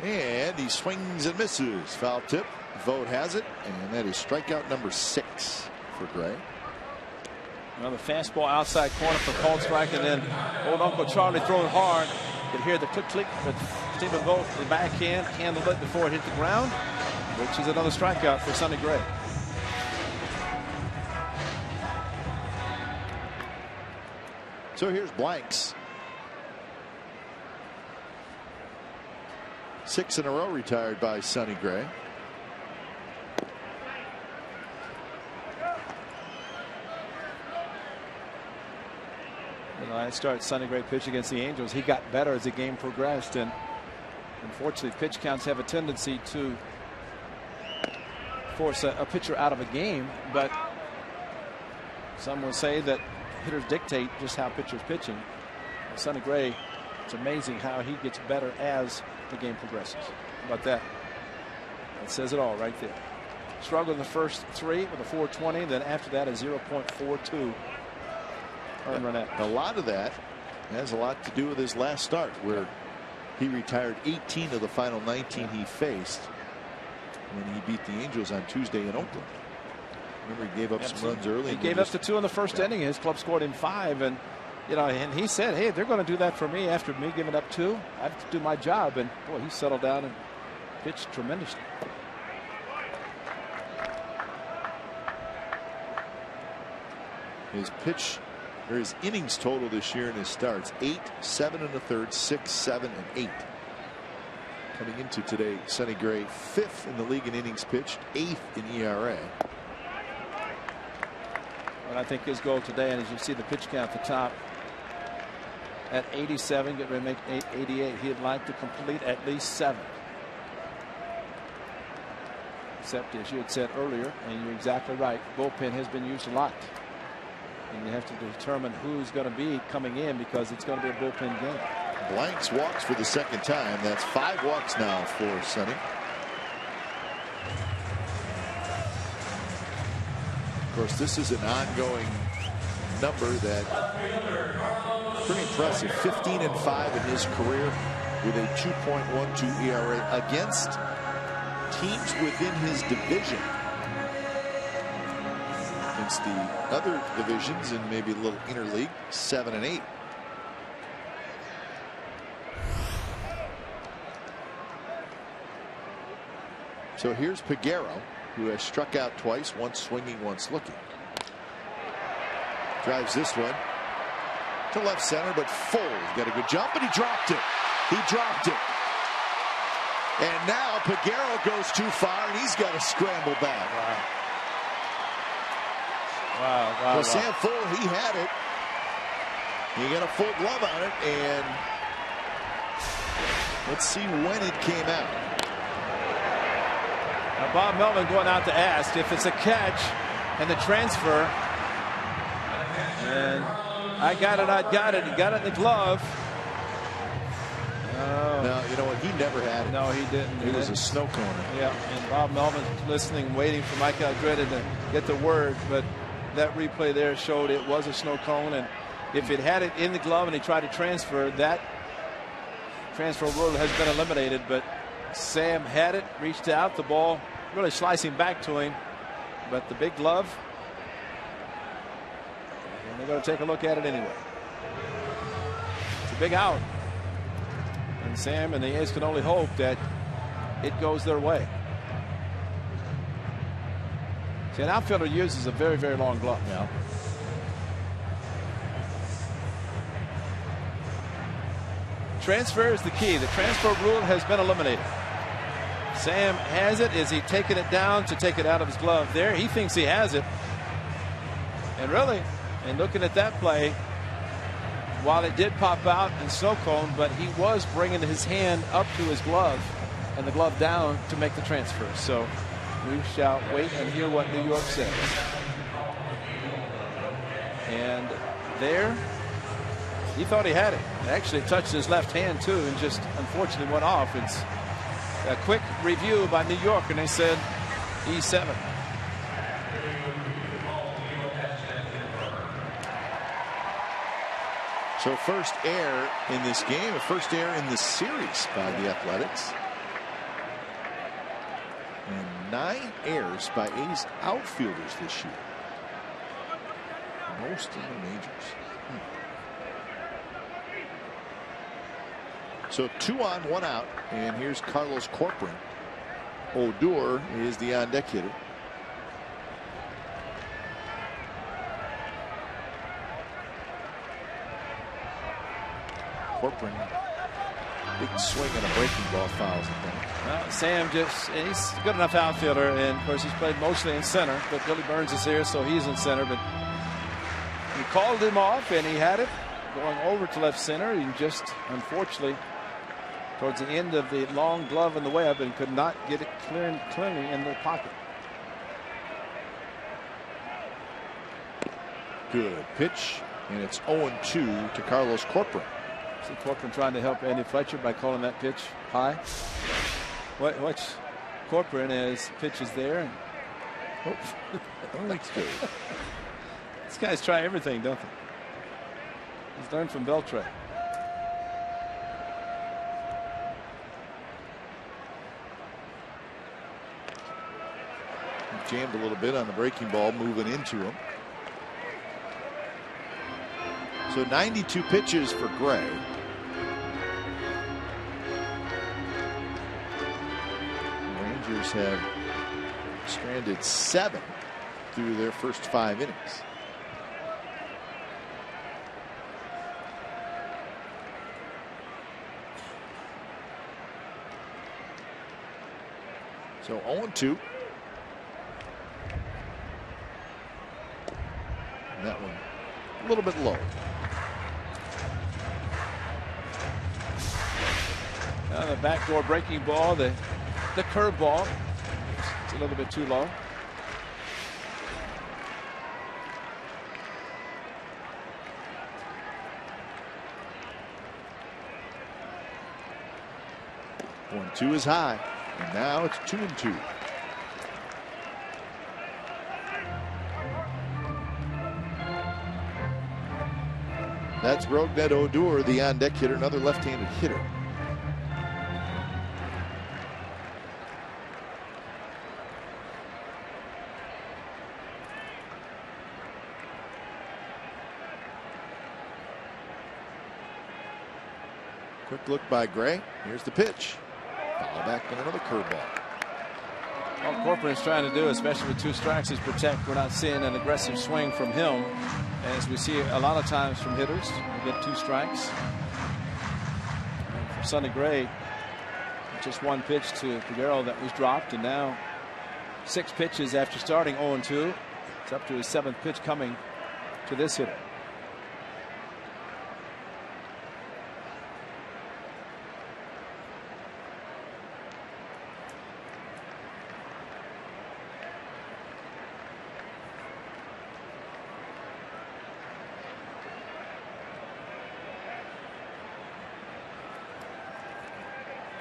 Speaker 1: And he swings and misses. Foul tip. Vogt has it, and that is strikeout number 6 for Gray.
Speaker 2: Well, the fastball outside corner for called strike, and then old Uncle Charlie throwing hard. You can hear the click, but Stephen Vogt, the backhand, handled it before it hit the ground, which is another strikeout for Sonny Gray.
Speaker 1: So here's Blanks. 6 in a row retired by Sonny Gray.
Speaker 2: I started Sonny Gray pitch against the Angels. He got better as the game progressed, and unfortunately pitch counts have a tendency to force a pitcher out of a game, but some will say that hitters dictate just how pitchers pitching. Sonny Gray, it's amazing how he gets better as the game progresses. How about that? That says it all right there. Struggled in the first 3 with a 4.20, then after that a 0.42.
Speaker 1: A lot of that has a lot to do with his last start, where he retired 18 of the final 19 he faced when he beat the Angels on Tuesday in Oakland. Remember, he gave up some runs early.
Speaker 2: He gave up the 2 in the first inning. His club scored in 5, and and he said, "Hey, they're going to do that for me after me giving up 2. I have to do my job." And boy, he settled down and pitched tremendously.
Speaker 1: His pitch, or his innings total this year in his starts: 8, 7 1/3, 6, 7, and 8. Coming into today, Sonny Gray 5th in the league in innings pitched, 8th in ERA.
Speaker 2: And I think his goal today, and as you see the pitch count at the top at 87, get ready to make 88. He'd like to complete at least 7. Except, as you had said earlier, and you're exactly right, bullpen has been used a lot. And you have to determine who's going to be coming in, because it's going to be a bullpen game.
Speaker 1: Blanks walks for the 2nd time. That's 5 walks now for Sonny. Of course, this is an ongoing number that pretty impressive. 15 and 5 in his career with a 2.12 ERA against teams within his division. Against the other divisions and maybe a little interleague, 7 and 8. So here's Peguero, who has struck out twice, once swinging, once looking. Drives this one to left center, but full. He's got a good jump, but he dropped it. He dropped it. And now Peguero goes too far, and he's got to scramble back.
Speaker 2: Wow.
Speaker 1: Well, Sam Full, he had it. He got a full glove on it, and let's see when it came out.
Speaker 2: Now Bob Melvin going out to ask if it's a catch and the transfer. And I got it. He got it in the glove.
Speaker 1: No, you know what? He never had it.
Speaker 2: No, he didn't.
Speaker 1: It was a snow cone.
Speaker 2: Yeah, and Bob Melvin listening, waiting for Mike Aldrete to get the word, but that replay there showed it was a snow cone, and if it had it in the glove and he tried to transfer, that transfer rule has been eliminated. But Sam had it, reached out, the ball really slicing back to him, but the big glove, and they're going to take a look at it anyway. It's a big out. And Sam and the A's can only hope that it goes their way. See, an outfielder uses a very, very long glove.
Speaker 1: Yeah.
Speaker 2: Transfer is the key. The transfer rule has been eliminated. Sam has it. Is he taking it down to take it out of his glove there? He thinks he has it. And really, and looking at that play, while it did pop out and snow cone, but he was bringing his hand up to his glove and the glove down to make the transfer. So we shall wait and hear what New York says. And there, he thought he had it. It actually touched his left hand too, and just unfortunately went off. It's a quick review by New York, and they said E7.
Speaker 1: So first error in this game, a first error in the series by the Athletics. And 9 errors by A's outfielders this year. Most in the majors. So 2 on, 1 out, and here's Carlos Corcoran. Odor is the on deck hitter. Corcoran, big swing and a breaking ball, fouls it down.
Speaker 2: Well, Sam he's a good enough outfielder, and of course he's played mostly in center, but Billy Burns is here, so he's in center. But he called him off, and he had it going over to left center. He just, unfortunately, towards the end of the long glove in the web, and could not get it clearly in the pocket.
Speaker 1: Good pitch, and it's 0-2 to Carlos Corcoran.
Speaker 2: See Corcoran trying to help Andy Fletcher by calling that pitch high. Watch Corcoran as pitch is there. And,
Speaker 1: good.
Speaker 2: These guys try everything, don't they? He's learned from Beltre.
Speaker 1: Jammed a little bit on the breaking ball, moving into him. So 92 pitches for Gray. The Rangers have stranded 7 through their first 5 innings. So 0-2. And that one a little bit low.
Speaker 2: The backdoor breaking ball, the curve ball, it's a little bit too low.
Speaker 1: One, 2 is high, and now it's 2-2. That's Rougned Odor, the on-deck hitter, another left-handed hitter. Quick look by Gray. Here's the pitch. Foul back and another curveball.
Speaker 2: All Corcoran is trying to do, especially with 2 strikes, is protect. We're not seeing an aggressive swing from him, as we see a lot of times from hitters. We get 2 strikes. And for Sonny Gray, just 1 pitch to Figueroa that was dropped, and now 6 pitches after starting 0-2. It's up to his 7th pitch coming to this hitter.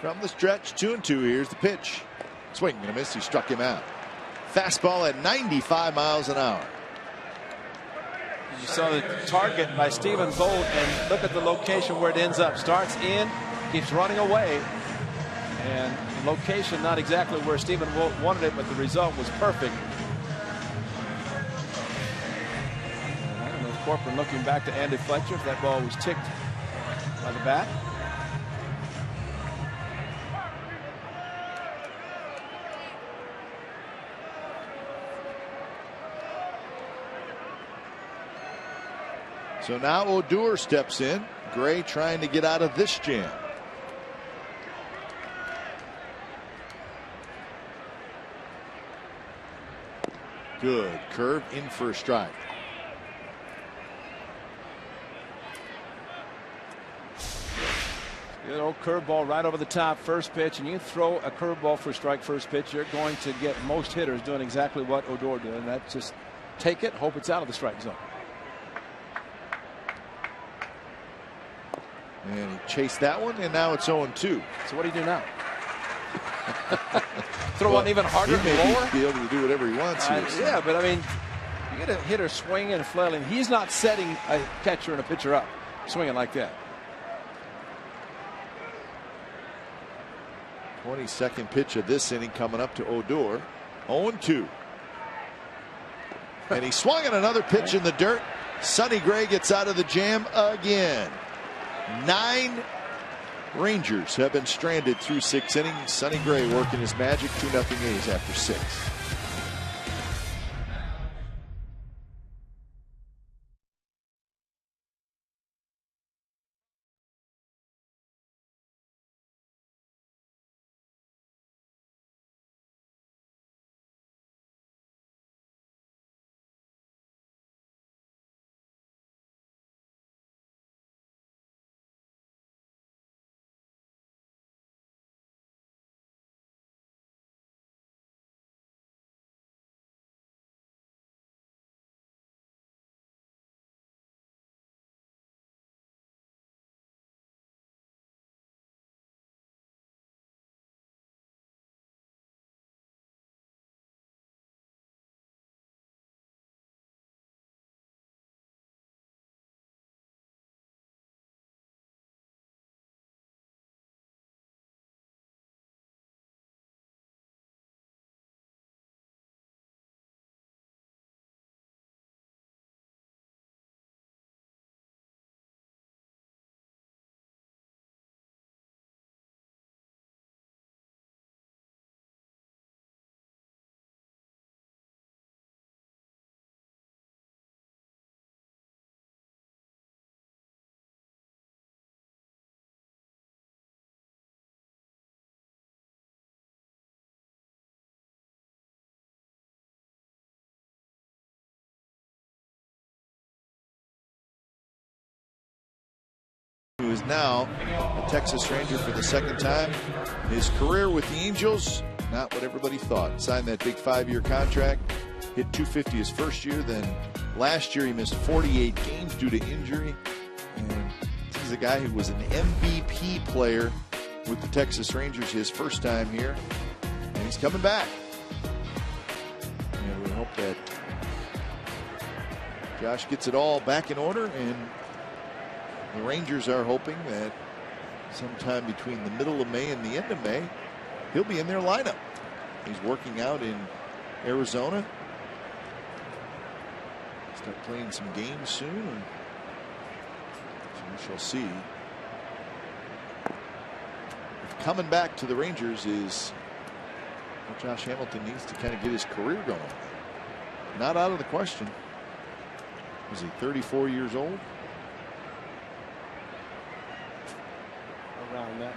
Speaker 1: From the stretch, 2-2. Here's the pitch. Swing and a miss. He struck him out. Fastball at 95 miles an hour.
Speaker 2: You saw the target by Stephen Vogt, and look at the location where it ends up. Starts in, keeps running away, and the location not exactly where Stephen Vogt wanted it, but the result was perfect. And I don't know if Corcoran looking back to Andy Fletcher if that ball was ticked by the bat.
Speaker 1: So now Odor steps in. Gray trying to get out of this jam. Good curve in for a strike.
Speaker 2: Good old curveball right over the top, first pitch, and you throw a curveball for a strike first pitch, you're going to get most hitters doing exactly what Odor did, and that's just take it, hope it's out of the strike zone.
Speaker 1: And he chased that one, and now it's 0-2.
Speaker 2: So what do you do now? Throw one even harder and lower?
Speaker 1: Be able to do whatever he wants here.
Speaker 2: Yeah, but I mean, you get a hitter swinging and flailing. He's not setting a catcher and a pitcher up, swinging like that.
Speaker 1: 22nd pitch of this inning coming up to Odor. 0-2. And he swung on another pitch in the dirt. Sonny Gray gets out of the jam again. 9 Rangers have been stranded through 6 innings. Sonny Gray working his magic. 2-0 A's after 6. Who is now a Texas Ranger for the 2nd time. His career with the Angels, not what everybody thought. Signed that big 5-year contract, hit .250 his first year. Then last year he missed 48 games due to injury. And he's a guy who was an MVP player with the Texas Rangers his first time here. And he's coming back. And we hope that Josh gets it all back in order, and the Rangers are hoping that sometime between the middle of May and the end of May, he'll be in their lineup. He's working out in Arizona. Start playing some games soon, and so we shall see. If coming back to the Rangers is what Josh Hamilton needs to kind of get his career going, not out of the question. Is he 34 years old?
Speaker 2: Around that.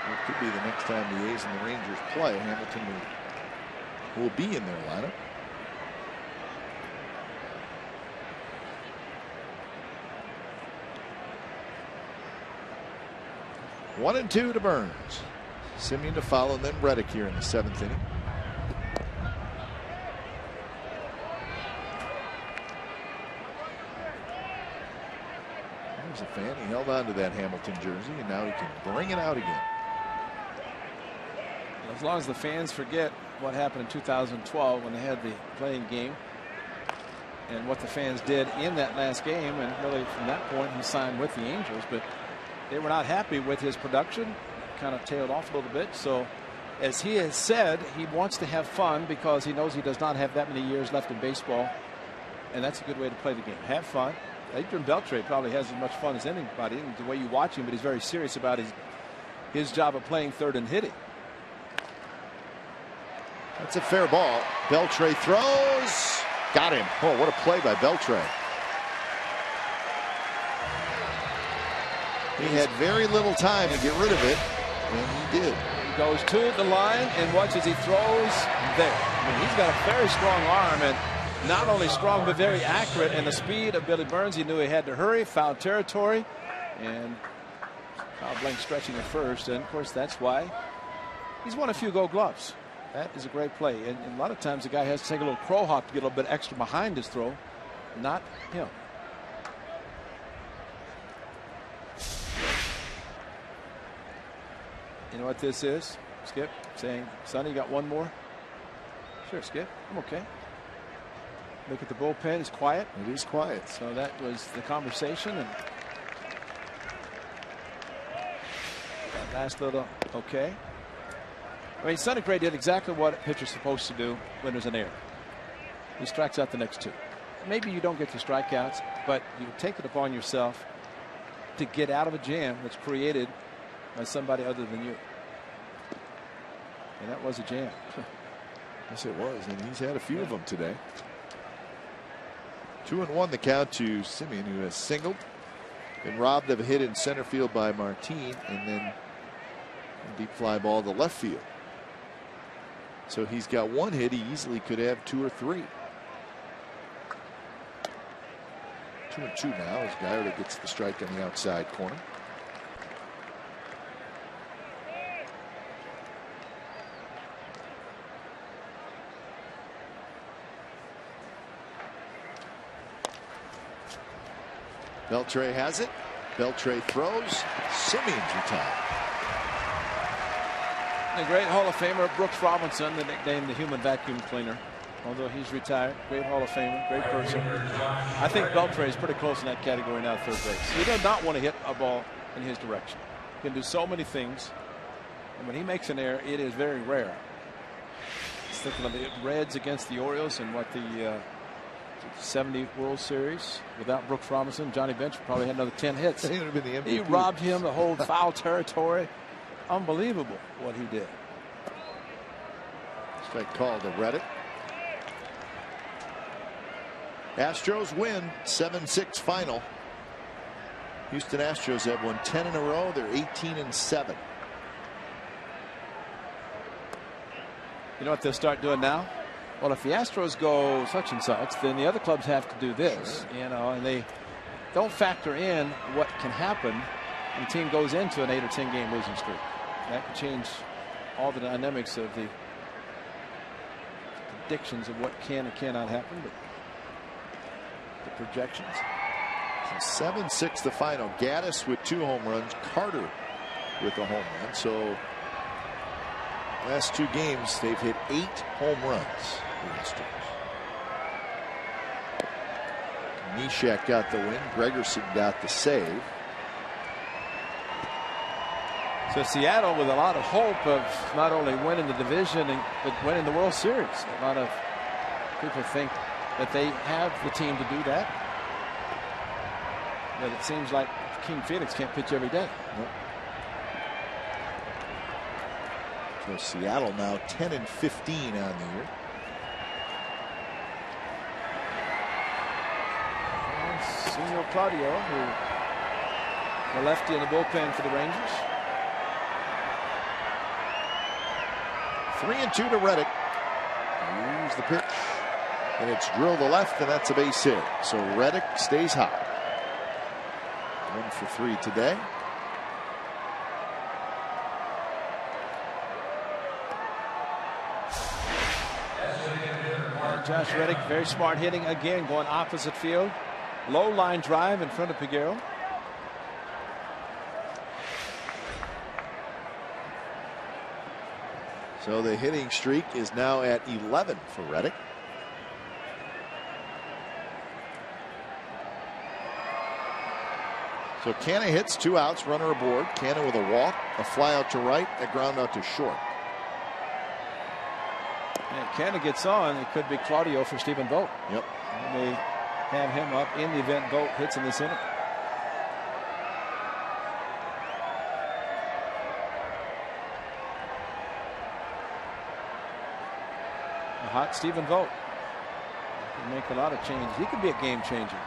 Speaker 1: It could be the next time the A's and the Rangers play. Hamilton will be in their lineup. One and 2 to Burns. Simeon to follow, and then Reddick here in the 7th inning. as a fan. He held on to that Hamilton jersey, and now he can bring it out again.
Speaker 2: As long as the fans forget what happened in 2012 when they had the playing game and what the fans did in that last game, and really from that point he signed with the Angels, but they were not happy with his production, kind of tailed off a little bit. So as he has said, he wants to have fun because he knows he does not have that many years left in baseball, and that's a good way to play the game. Have fun. Adrian Beltre probably has as much fun as anybody in the way you watch him, but he's very serious about his job of playing third and hitting.
Speaker 1: That's a fair ball. Beltre throws. Got him. Oh, what a play by Beltre. He had very little time to get rid of it, and he did.
Speaker 2: He goes to the line and watch as he throws there. I mean, he's got a very strong arm, and not only strong but very accurate. And the speed of Billy Burns, he knew he had to hurry, foul territory, and foul blank stretching at first. And of course, that's why he's won a few Gold Gloves. That is a great play, and a lot of times the guy has to take a little crow hop to get a little bit extra behind his throw, not him. You know what this is? Skip saying, Sonny, you got one more? Sure, Skip, I'm okay. Look at the bullpen, it's quiet.
Speaker 1: It is quiet.
Speaker 2: So that was the conversation, and that last little okay. I mean, Sonny Gray did exactly what a pitcher's supposed to do when there's an error. He strikes out the next two. Maybe you don't get the strikeouts, but you take it upon yourself to get out of a jam that's created by somebody other than you. And that was a jam.
Speaker 1: Yes, it was, and he's had a few of them today. 2-1 the count to Simeon, who has singled. Been robbed of a hit in center field by Martin, and then a deep fly ball to left field. So he's got one hit. He easily could have 2 or 3. 2-2 now as Gallardo gets the strike on the outside corner. Beltre has it. Beltre throws. Simeon's retired.
Speaker 2: The great Hall of Famer Brooks Robinson, the nickname the human vacuum cleaner, although he's retired. Great Hall of Famer, great person. I think Beltre is pretty close in that category now at third base. He does not want to hit a ball in his direction. He can do so many things, and when he makes an error, it is very rare. Just thinking of the Reds against the Orioles and what the 70 World Series without Brooks Robinson, Johnny Bench probably had another 10 hits.
Speaker 1: He would have been the MVP.
Speaker 2: He robbed him the whole foul territory. Unbelievable what he did.
Speaker 1: Strike call to Reddick. Astros win 7-6 final. Houston Astros have won 10 in a row. They're 18-7.
Speaker 2: You know what they'll start doing now? Well, if the Astros go such and such, then the other clubs have to do this. Sure. You know, and they don't factor in what can happen when the team goes into an 8 or 10 game losing streak. That could change all the dynamics of the predictions of what can and cannot happen, but the projections.
Speaker 1: So 7-6 the final. Gaddis with 2 home runs. Carter with a home run. So last 2 games they've hit 8 home runs. Neshek got the win. Gregerson got the save.
Speaker 2: So Seattle with a lot of hope of not only winning the division but winning the World Series. A lot of people think that they have the team to do that. But it seems like King Felix can't pitch every day.
Speaker 1: Nope. So Seattle now 10-15 on the year.
Speaker 2: Senor Claudio, who the lefty in the bullpen for the Rangers.
Speaker 1: 3-2 to Reddick. Here's the pitch. And it's drilled to left, and that's a base hit. So Reddick stays hot. 1 for 3 today.
Speaker 2: Josh Reddick, very smart hitting again, going opposite field. Low line drive in front of Peguero.
Speaker 1: So the hitting streak is now at 11 for Reddick. So Canna hits, 2 outs, runner aboard. Canna with a walk, a fly out to right, a ground out to short.
Speaker 2: And Canna gets on. It could be Claudio for Stephen Vogt.
Speaker 1: Yep.
Speaker 2: And they have him up in the event Vogt hits in this inning. A hot Stephen Vogt can make a lot of changes. He could be a game changer.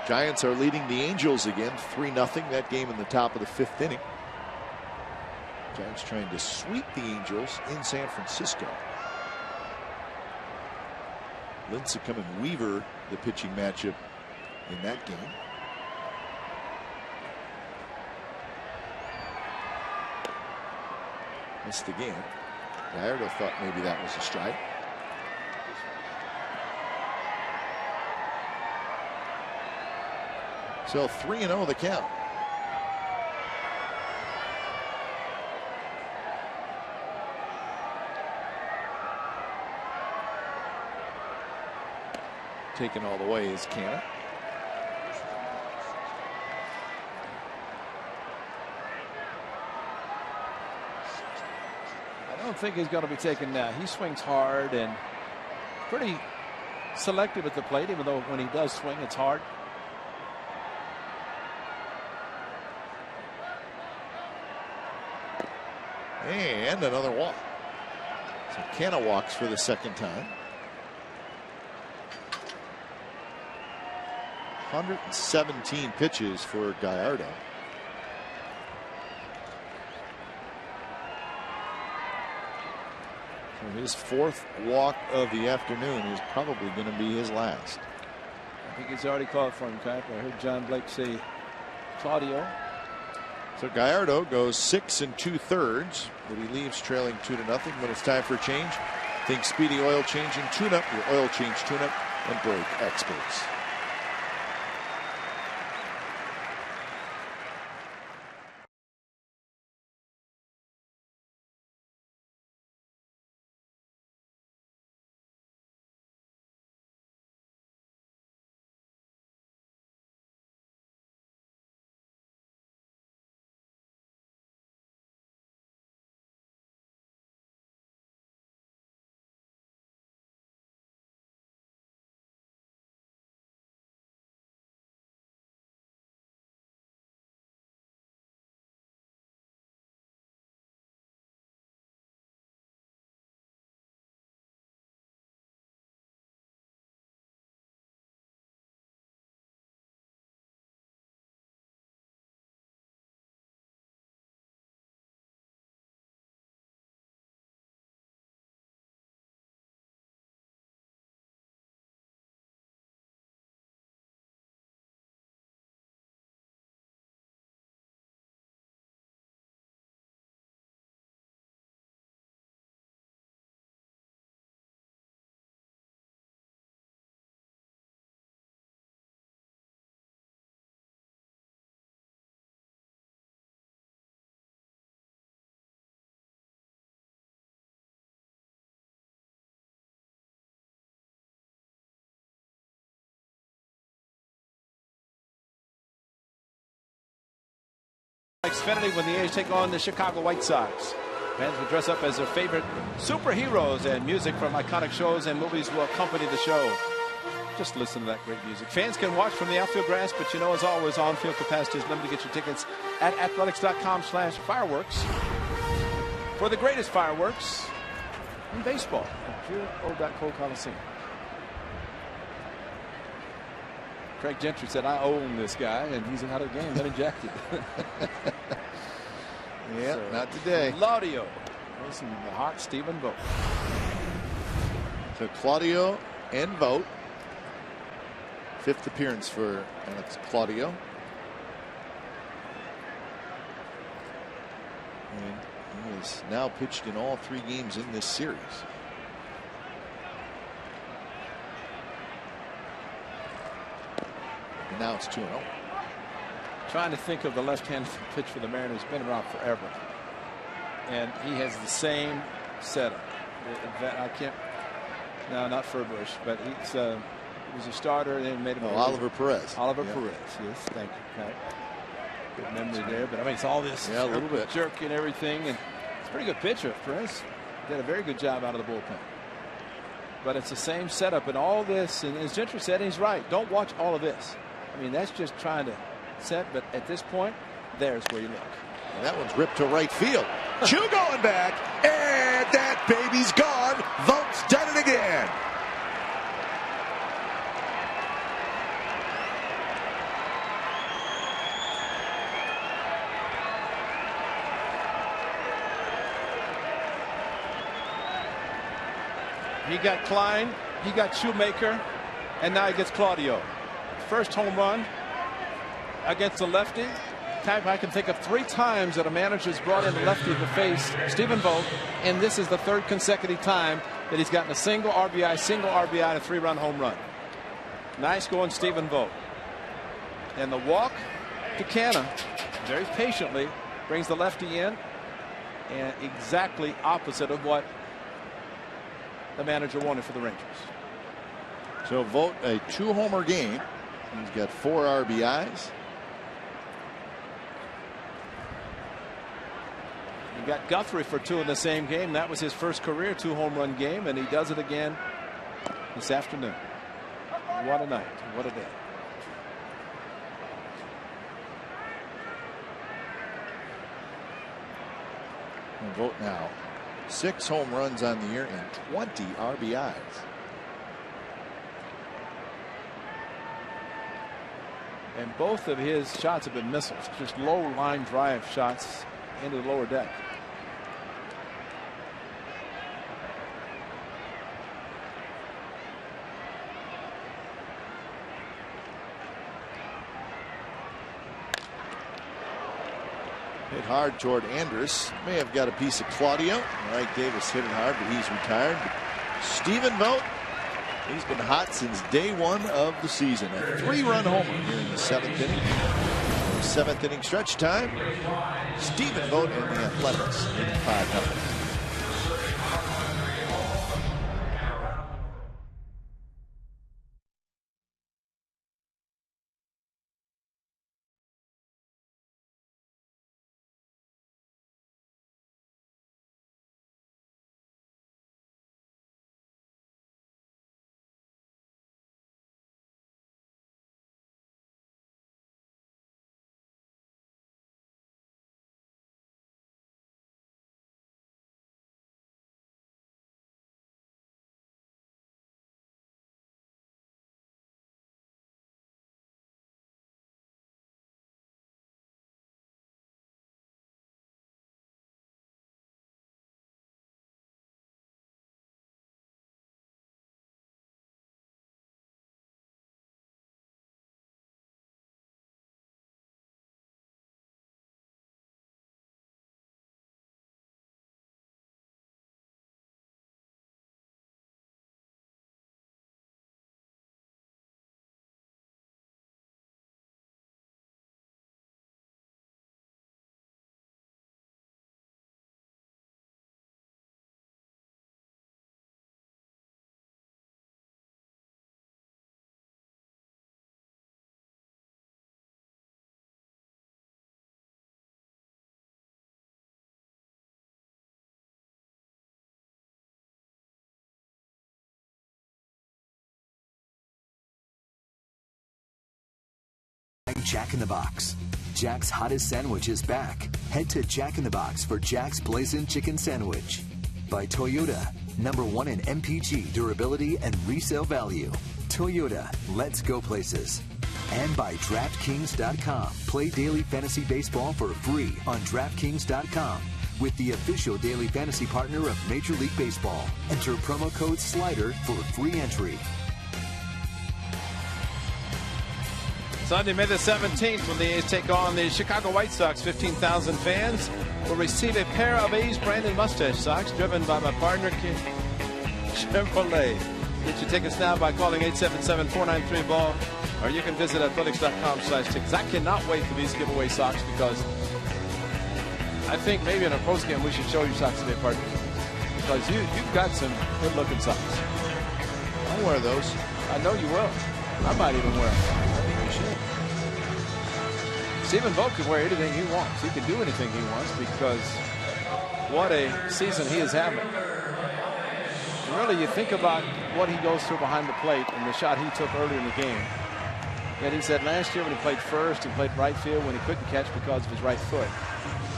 Speaker 1: Giants are leading the Angels again, 3-0. That game in the top of the 5th inning. Giants trying to sweep the Angels in San Francisco. Lincecum and Weaver, the pitching matchup in that game. Missed again. Gallardo thought maybe that was a strike. So 3-0 the count. Taken all the way is Canna.
Speaker 2: I don't think he's going to be taken now. He swings hard and pretty selective at the plate, even though when he does swing, it's hard.
Speaker 1: And another walk. So Canna walks for the 2nd time. 117 pitches for Gallardo. So his 4th walk of the afternoon is probably going to be his last.
Speaker 2: I think he's already called for him, Kuiper. I heard John Blake say Claudio.
Speaker 1: So Gallardo goes 6 2/3, but he leaves trailing 2-0. When it's time for a change, think Speedy Oil Change and Tune-Up, your oil change tune-up and brake experts.
Speaker 2: Xfinity when the A's take on the Chicago White Sox. Fans will dress up as their favorite superheroes, and music from iconic shows and movies will accompany the show. Just listen to that great music. Fans can watch from the outfield grass, but you know, as always, on-field capacity is limited. Get your tickets at athletics.com/fireworks for the greatest fireworks in baseball at Pure Old Cole Coliseum. Craig Gentry said, I own this guy, and he's out of the game, unejected.
Speaker 1: Yeah, so, not today.
Speaker 2: Claudio facing the hot Stephen Vogt.
Speaker 1: So Claudio and Vogt. 5th appearance for Claudio. And he has now pitched in all 3 games in this series. And now it's 2-0.
Speaker 2: trying to think of the left-handed pitch for the Mariners. It's been around forever, and he has the same setup. I can't. No, not Furbush, but he was a starter and then made him.
Speaker 1: Oliver Perez.
Speaker 2: Oliver Perez. Yes, thank you. Okay. Good memory there, but I mean it's all this
Speaker 1: a little bit
Speaker 2: jerky and everything, and it's a pretty good pitcher. Perez did a very good job out of the bullpen. But it's the same setup and all this, and as Gentry said, and he's right. Don't watch all of this. I mean, that's just trying to set, but at this point, there's where you look.
Speaker 1: And that one's ripped to right field. Chu going back, and that baby's gone. Vogt's done it again.
Speaker 2: He got Klein, he got Shoemaker, and now he gets Claudio. First home run against the lefty. I can think of 3 times that a manager's brought in the lefty to face Stephen Vogt, and this is the 3rd consecutive time that he's gotten a single RBI, and a 3-run home run. Nice going, Stephen Vogt. And the walk to Canna, very patiently, brings the lefty in, and exactly opposite of what the manager wanted for the Rangers.
Speaker 1: So Vogt, a 2-homer game. He's got 4 RBIs.
Speaker 2: He got Guthrie for 2 in the same game. That was his first career 2-home-run game, and he does it again this afternoon. What a night. What a day.
Speaker 1: And Vogt now 6 home runs on the year and 20 RBIs.
Speaker 2: And both of his shots have been missiles, just low line drive shots into the lower deck.
Speaker 1: Hit hard toward Andrus. May have got a piece of Claudio. Mike Davis hit it hard, but he's retired. Stephen Vogt, he's been hot since day 1 of the season. A 3-run homer here in the 7th inning. 7th inning stretch time. Stephen Vogt and the Athletics in 5-0.
Speaker 3: Jack in the Box. Jack's hottest sandwich is back. Head to Jack in the Box for Jack's Blazing Chicken Sandwich. By Toyota, #1 in MPG, durability, and resale value. Toyota, let's go places. And by DraftKings.com. Play daily fantasy baseball for free on DraftKings.com with the official daily fantasy partner of Major League Baseball. Enter promo code SLIDER for free entry.
Speaker 2: Sunday, May the 17th, when the A's take on the Chicago White Sox, 15,000 fans will receive a pair of A's branded mustache socks driven by my partner, Chevrolet. Get your tickets now by calling 877-493-BALL or you can visit athletics.com/tickets. I cannot wait for these giveaway socks, because I think maybe in a post game we should show you socks today, partner, because you've got some good looking socks.
Speaker 1: I'll wear those.
Speaker 2: I know you will. I might even wear them.
Speaker 1: I think you should.
Speaker 2: Stephen Vogt can wear anything he wants. He can do anything he wants, because what a season he is having. And really, you think about what he goes through behind the plate and the shot he took earlier in the game. And he said last year when he played first, he played right field when he couldn't catch because of his right foot.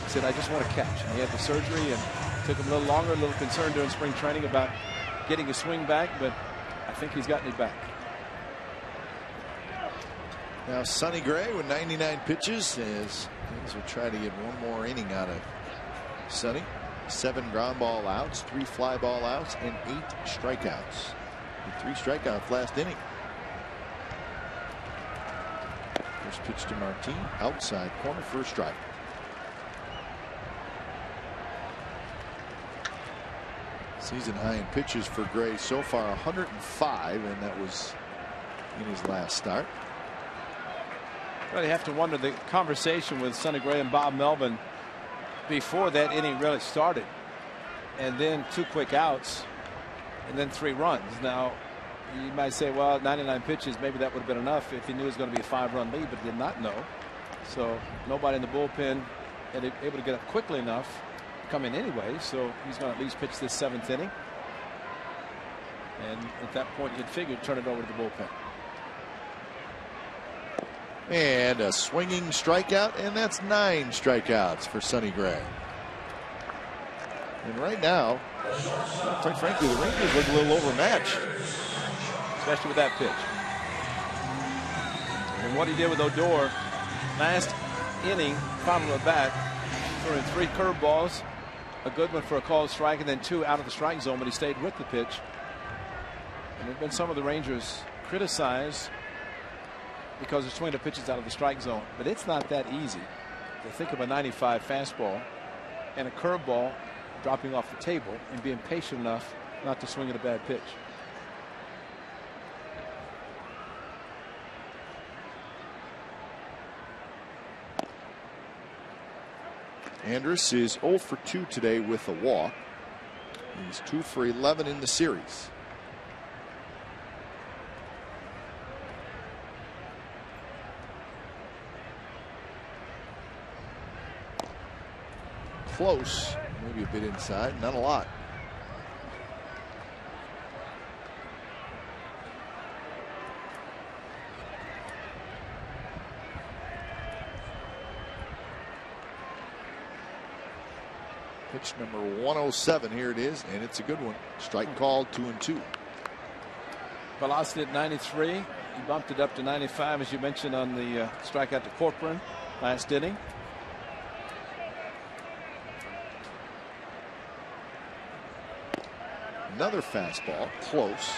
Speaker 2: He said, I just want to catch. And he had the surgery, and it took him a little longer, a little concern during spring training about getting his swing back, but I think he's gotten it back.
Speaker 1: Now Sonny Gray with 99 pitches, as things will try to get one more inning out of Sonny. 7 ground ball outs, 3 fly ball outs, and 8 strikeouts. And 3 strikeouts last inning. First pitch to Martin, outside corner, first strike. Season high in pitches for Gray so far, 105, and that was in his last start.
Speaker 2: Well, you have to wonder the conversation with Sonny Gray and Bob Melvin before that inning really started, and then 2 quick outs, and then 3 runs. Now, you might say, well, 99 pitches, maybe that would have been enough if he knew it was going to be a 5-run lead, but did not know. So nobody in the bullpen and able to get up quickly enough to come in anyway. So he's going to at least pitch this 7th inning. And at that point, you'd figure turn it over to the bullpen.
Speaker 1: And a swinging strikeout, and that's 9 strikeouts for Sonny Gray. And right now, quite frankly, the Rangers look a little overmatched,
Speaker 2: especially with that pitch. And what he did with Odor last inning, final at bat, throwing 3 curveballs, a good one for a called strike, and then 2 out of the strike zone, but he stayed with the pitch. And there have been some of the Rangers criticized because they're swinging the pitches out of the strike zone, but it's not that easy to think of a 95 fastball and a curveball dropping off the table and being patient enough not to swing at a bad pitch.
Speaker 1: Andrus is 0 for 2 today with a walk. He's 2 for 11 in the series. Close, maybe a bit inside, not a lot. Pitch number 107, here it is, and it's a good one. Strike called, 2-2.
Speaker 2: Velocity at 93. He bumped it up to 95, as you mentioned, on the strikeout to Corcoran last inning.
Speaker 1: Another fastball, close.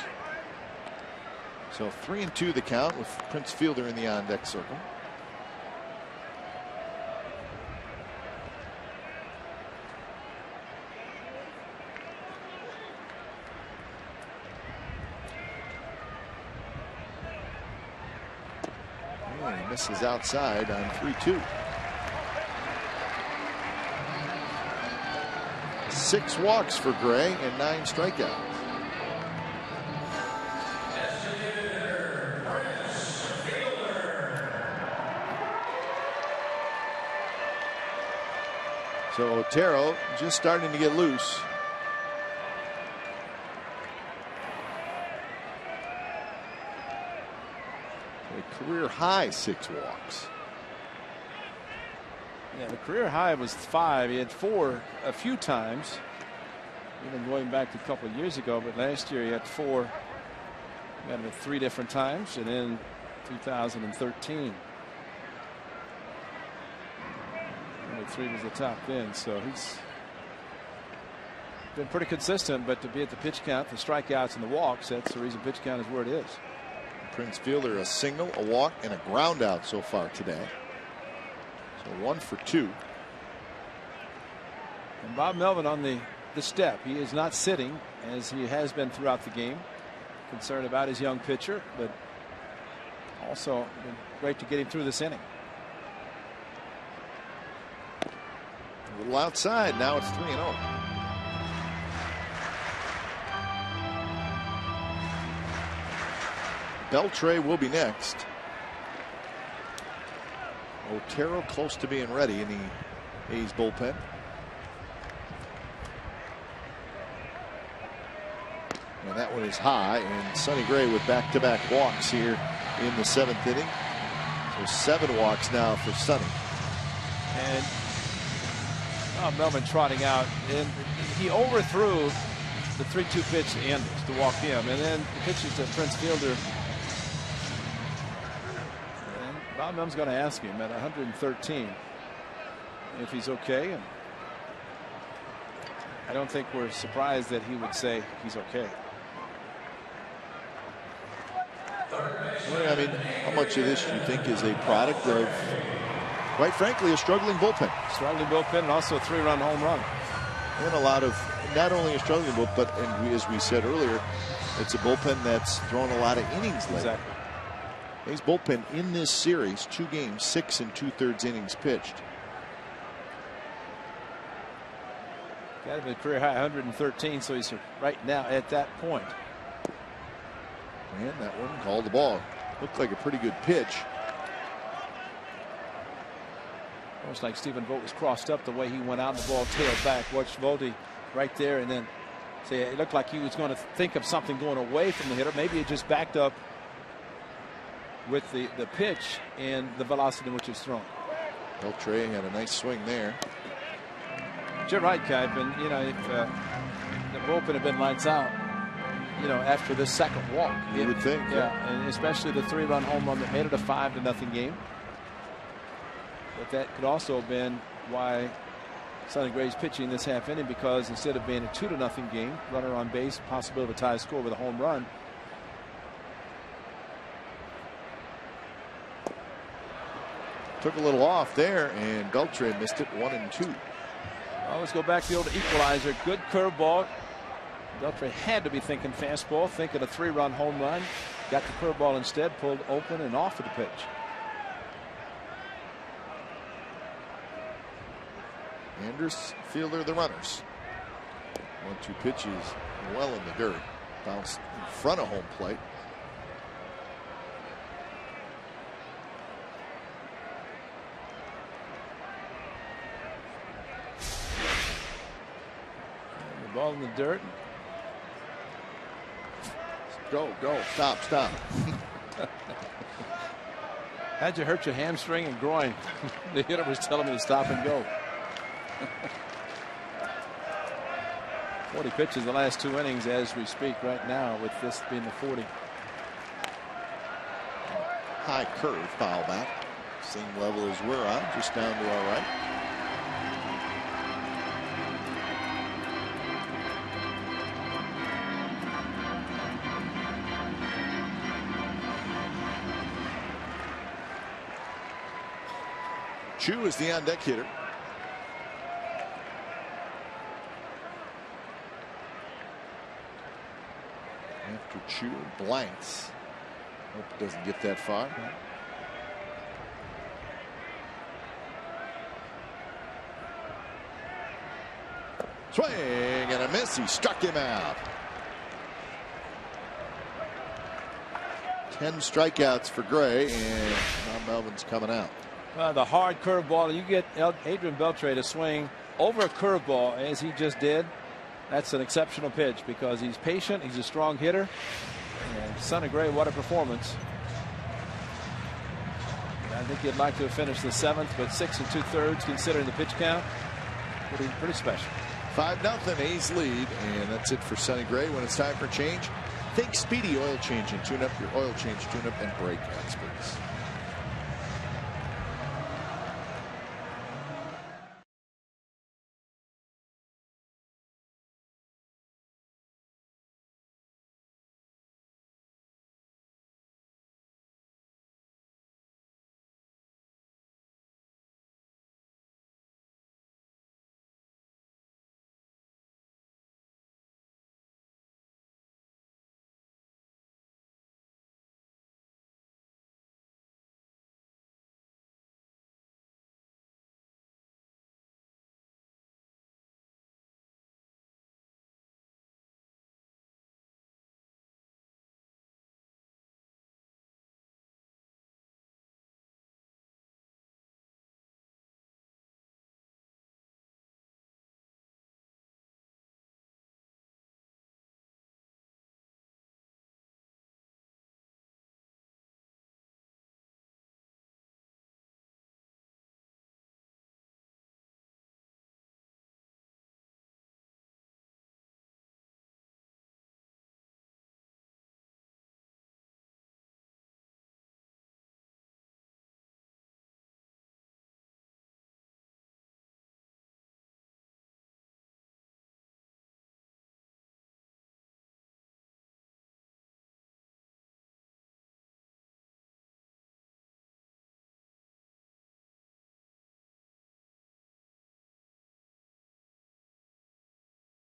Speaker 1: So 3-2 the count with Prince Fielder in the on-deck circle. And he misses outside on 3-2. 6 walks for Gray and 9 strikeouts. So Otero just starting to get loose. A career high 6 walks.
Speaker 2: Yeah, the career high was 5. He had 4 a few times, even going back to a couple of years ago. But last year he had 4. He had him at 3 different times, and in 2013, only 3 was the top then. So he's been pretty consistent. But to be at the pitch count, the strikeouts, and the walks, that's the reason pitch count is where it is.
Speaker 1: Prince Fielder, a single, a walk, and a ground out so far today. 1 for 2.
Speaker 2: And Bob Melvin on the step. He is not sitting as he has been throughout the game. Concerned about his young pitcher, but Also been great to get him through this inning.
Speaker 1: A little outside. Now it's 3-0. Beltre will be next. Otero close to being ready in the A's bullpen. And that one is high, and Sonny Gray with back-to-back walks here in the 7th inning. So 7 walks now for Sonny.
Speaker 2: And Melvin trotting out, and he overthrew the 3-2 pitch to Anders to walk him, and then the pitches to Prince Fielder. And Bob Melvin's going to ask him at 113 if he's okay, and I don't think we're surprised that he would say he's okay.
Speaker 1: Well, I mean, how much of this do you think is a product of, quite frankly, a struggling bullpen?
Speaker 2: Struggling bullpen, and also a 3-run home run.
Speaker 1: And a lot of, not only a struggling bullpen, but as we said earlier, it's a bullpen that's thrown a lot of innings lately.
Speaker 2: Exactly.
Speaker 1: A's bullpen in this series, 2 games, 6 2/3 innings pitched.
Speaker 2: Got him a career high 113, so he's right now at that point.
Speaker 1: And that one called the ball. Looked like a pretty good pitch.
Speaker 2: Almost like Stephen Vogt was crossed up the way he went out and the ball tailed back. Watch Vogt right there, and then say it looked like he was going to think of something going away from the hitter. Maybe it just backed up with the pitch and the velocity in which it's thrown.
Speaker 1: Beltre had a nice swing there.
Speaker 2: You're right, Kipe, and you know, if the bullpen had been lights out, you know, after this second walk,
Speaker 1: you would think,
Speaker 2: yeah, and especially the 3-run home run that made it a 5-0 game. But that could also have been why Sonny Gray's pitching this half inning, because instead of being a 2-0 game, runner on base, possibility of a tie score with a home run.
Speaker 1: Took a little off there, and Beltre missed it 1-2.
Speaker 2: Well, let's go back to the old equalizer. Good curveball. Beltre had to be thinking fastball, thinking a 3-run home run. Got the curveball instead, pulled open and off of the pitch.
Speaker 1: Anders, Fielder, the runners. 1-2 pitches well in the dirt. Bounced in front of home plate.
Speaker 2: And the ball in the dirt.
Speaker 1: Go, stop.
Speaker 2: How'd you hurt your hamstring and groin? The hitter was telling me to stop and go. 40 pitches the last 2 innings as we speak right now, with this being the 40.
Speaker 1: High curve foul back. Same level as we're on, just down to our right. Chu is the on-deck hitter. After Chu, blanks. Hope it doesn't get that far. Swing and a miss. He struck him out. 10 strikeouts for Gray, and now Melvin's coming out.
Speaker 2: The hard curveball, you get Adrian Beltre to swing over a curveball as he just did. That's an exceptional pitch because he's patient, he's a strong hitter. And Sonny Gray, what a performance. I think he'd like to have finished the 7th, but 6 2/3 considering the pitch count. Pretty special.
Speaker 1: 5-0 A's lead, and that's it for Sonny Gray. When it's time for change, think Speedy Oil Change and tune up your oil change, tune up, and brake experts.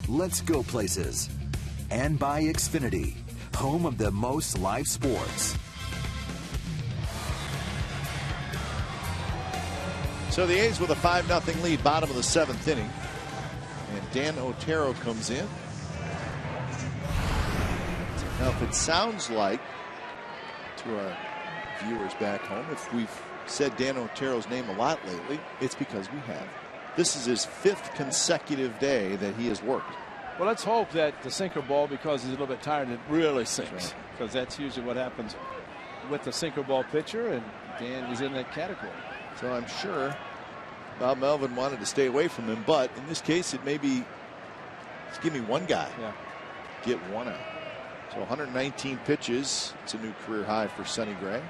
Speaker 3: Let's go places. And by Xfinity, home of the most live sports.
Speaker 1: So the A's with a 5-0 lead, bottom of the 7th inning. And Dan Otero comes in. Now, if it sounds like, to our viewers back home, if we've said Dan Otero's name a lot lately, it's because we have. This is his 5th consecutive day that he has worked.
Speaker 2: Well, let's hope that the sinker ball, because he's a little bit tired, it really sinks. Because that's usually what happens with the sinker ball pitcher, and Dan is in that category.
Speaker 1: So I'm sure Bob Melvin wanted to stay away from him, but in this case, it may be, just give me one guy.
Speaker 2: Yeah.
Speaker 1: Get one out. So 119 pitches. It's a new career high for Sonny Gray.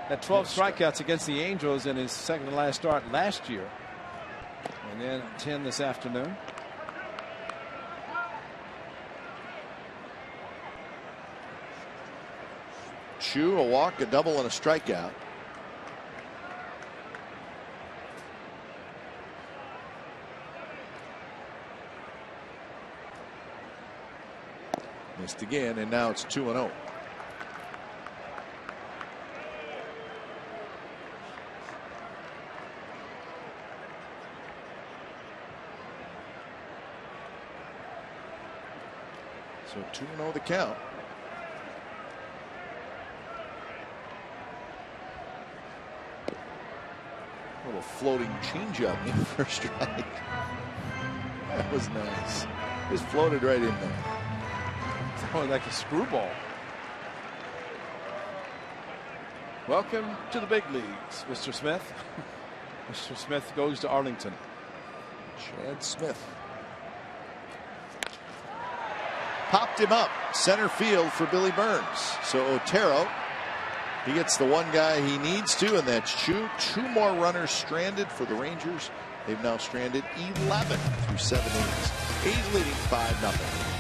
Speaker 2: Had 12 strikeouts against the Angels in his second to last start last year. And then 10 this afternoon.
Speaker 1: Chu, a walk, a double, and a strikeout. Missed again, and now it's 2-0. So 2-0 the count. A little floating changeup in for a strike. That was nice. Just floated right in there.
Speaker 2: Oh, like a screwball. Welcome to the big leagues, Mr. Smith. Mr. Smith goes to Arlington.
Speaker 1: Chad Smith. Popped him up center field for Billy Burns. So Otero, he gets the one guy he needs to, and that's Chu. 2 more runners stranded for the Rangers. They've now stranded 11 through 7 innings. A's leading 5-0.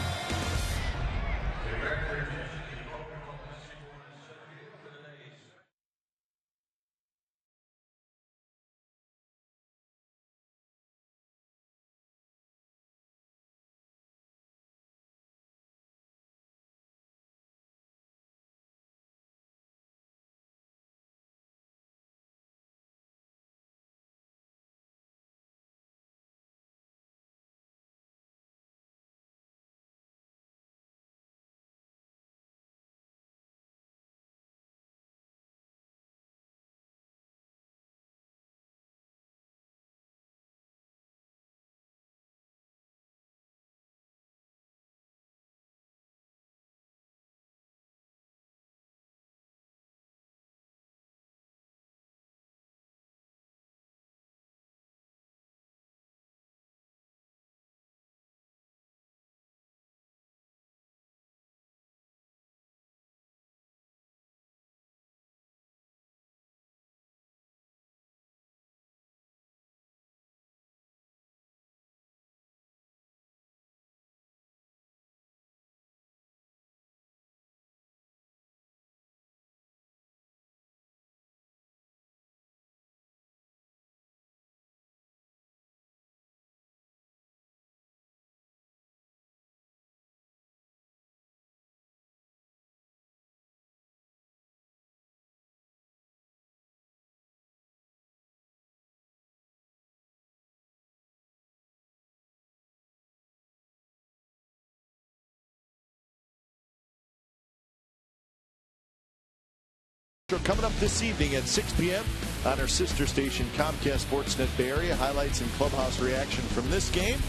Speaker 1: Coming up this evening at 6 p.m. on our sister station Comcast Sportsnet Bay Area. Highlights and clubhouse reaction from this game.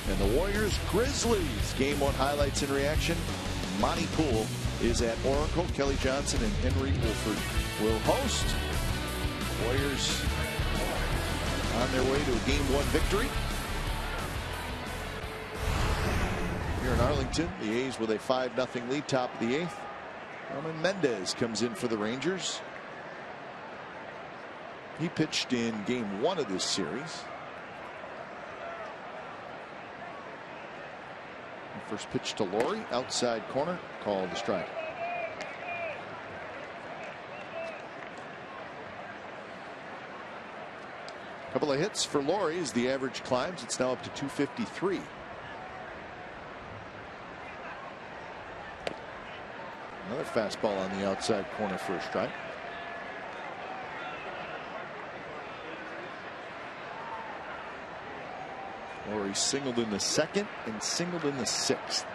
Speaker 1: And the Warriors Grizzlies. Game 1 highlights and reaction. Monty Poole is at Oracle. Kelly Johnson and Henry Wolford will host. Warriors on their way to a Game 1 victory. Here in Arlington, the A's with a 5-0 lead, top of the 8th. Roman Mendez comes in for the Rangers. He pitched in Game 1 of this series. First pitch to Laurie, outside corner, called the strike. A couple of hits for Laurie as the average climbs. It's now up to 253. Another fastball on the outside corner for a strike. Laurie singled in the second and singled in the sixth.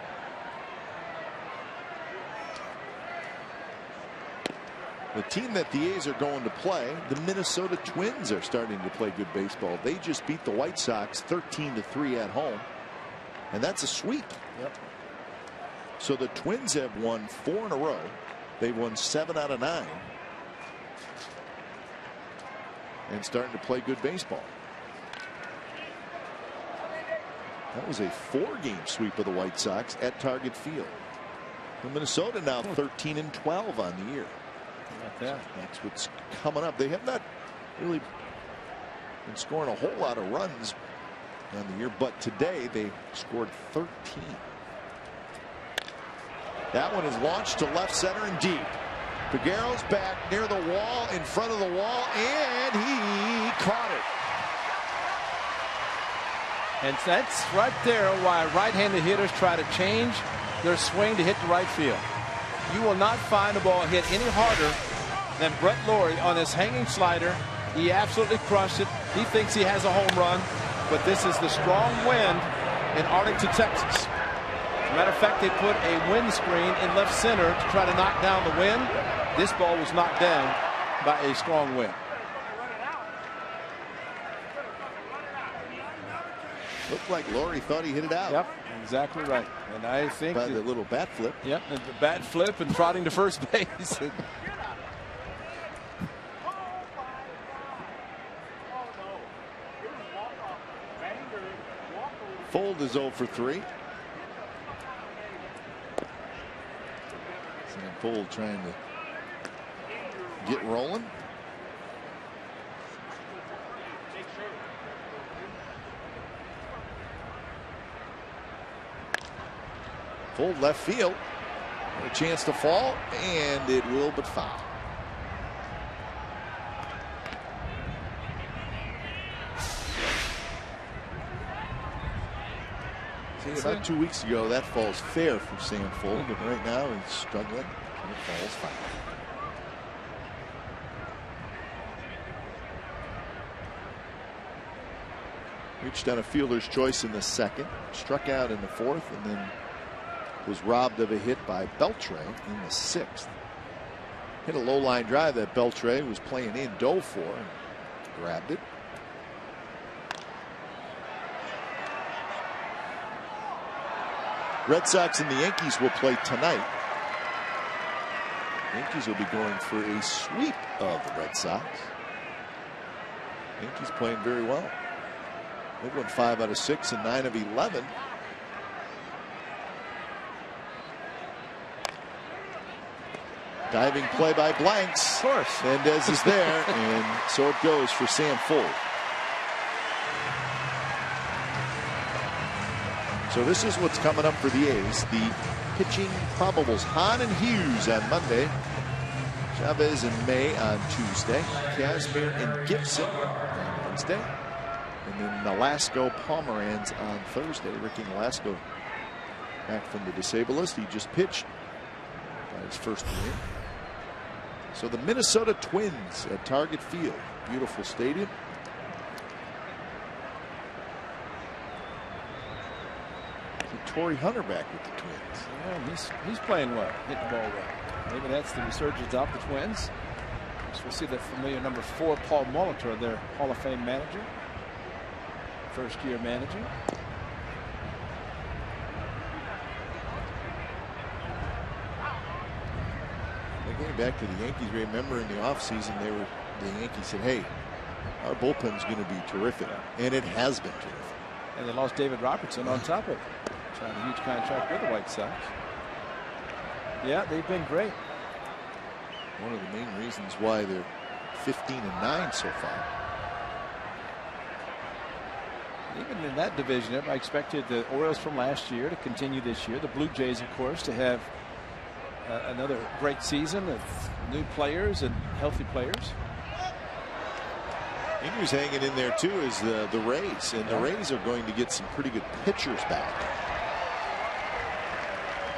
Speaker 1: The team that the A's are going to play, the Minnesota Twins, are starting to play good baseball. They just beat the White Sox 13-3 at home, and that's a sweep.
Speaker 2: Yep.
Speaker 1: So the Twins have won 4 in a row. They've won 7 out of 9, and starting to play good baseball. That was a 4-game sweep of the White Sox at Target Field. Well, Minnesota now 13-12 on the year. That's what's coming up. They have not really been scoring a whole lot of runs on the year, but today they scored 13. That one is launched to left center and deep. Figueroa's back near the wall, in front of the wall, and he caught it.
Speaker 2: And that's right there why right-handed hitters try to change their swing to hit the right field. You will not find a ball hit any harder than Brett Laurie on this hanging slider. He absolutely crushed it. He thinks he has a home run, but this is the strong wind in Arlington, Texas. As a matter of fact, they put a wind screen in left center to try to knock down the wind. This ball was knocked down by a strong wind.
Speaker 1: Looked like Laurie thought he hit it out.
Speaker 2: Yep, exactly right. And I think
Speaker 1: by the little bat flip.
Speaker 2: Yep, and the bat flip and trotting to first base.
Speaker 1: Fold is 0 for 3. Sam Fold trying to get rolling. Fold left field. A chance to fall, and it will but foul. See, about 2 weeks ago, that falls fair for Sam Fold, but right now he's struggling, and it falls foul. Reached on a fielder's choice in the second, struck out in the fourth, and then was robbed of a hit by Beltre in the sixth. Hit a low line drive that Beltre was playing in dough for and grabbed it. Red Sox and the Yankees will play tonight. Yankees will be going for a sweep of the Red Sox. Yankees playing very well. They've won 5 out of 6 and 9 of 11. Diving play by Blanks.
Speaker 2: Of course.
Speaker 1: Mendez is there, and so it goes for Sam Fold. So this is what's coming up for the A's. The pitching probables: Hahn and Hughes on Monday, Chavez and May on Tuesday, Kazmir and Gibson on Wednesday, and then Nolasco Pomeranz on Thursday. Ricky Nolasco back from the disabled list. He just pitched by his first win. So the Minnesota Twins at Target Field. Beautiful stadium. Torrey Hunter back with the Twins.
Speaker 2: Yeah, he's playing well, hitting the ball well. Maybe that's the resurgence of the Twins. So we'll see that familiar number 4, Paul Molitor, their Hall of Fame manager, first-year manager.
Speaker 1: Getting back to the Yankees, remember in the offseason, the Yankees said, hey, our bullpen's going to be terrific. And it has been terrific.
Speaker 2: And they lost David Robertson on top of it. Trying a huge contract with the White Sox. Yeah, they've been great.
Speaker 1: One of the main reasons why they're 15-9 so far.
Speaker 2: Even in that division, I expected the Orioles from last year to continue this year. The Blue Jays, of course, to have another great season of new players and healthy players.
Speaker 1: And who's hanging in there too is the Rays, and the Rays are going to get some pretty good pitchers back.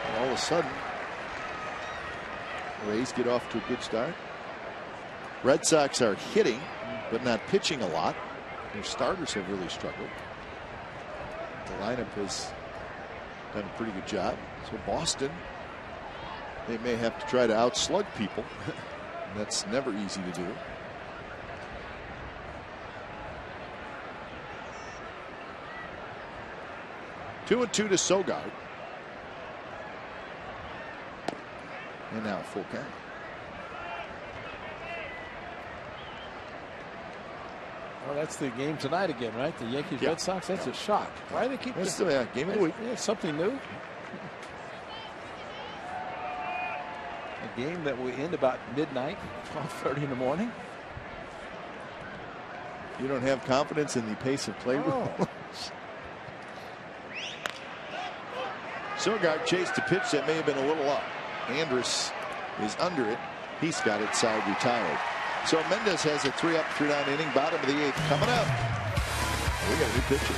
Speaker 1: And all of a sudden, the Rays get off to a good start. Red Sox are hitting, but not pitching a lot. Their starters have really struggled. The lineup has done a pretty good job. So Boston, they may have to try to outslug people. That's never easy to do. Two and two to Sogard. And now full count.
Speaker 2: Well, that's the game tonight again, right? The Yankees Red Sox. That's a shock. Why do they keep
Speaker 1: this? Game of the week.
Speaker 2: It's something new. A game that will end about midnight, 12:30 in the morning.
Speaker 1: You don't have confidence in the pace of play. Sogard chased a pitch that may have been a little up. Andrus is under it. He's got it side retired. So Mendez has a 3-up, 3-down inning. Bottom of the 8th coming up. We got a new pitcher.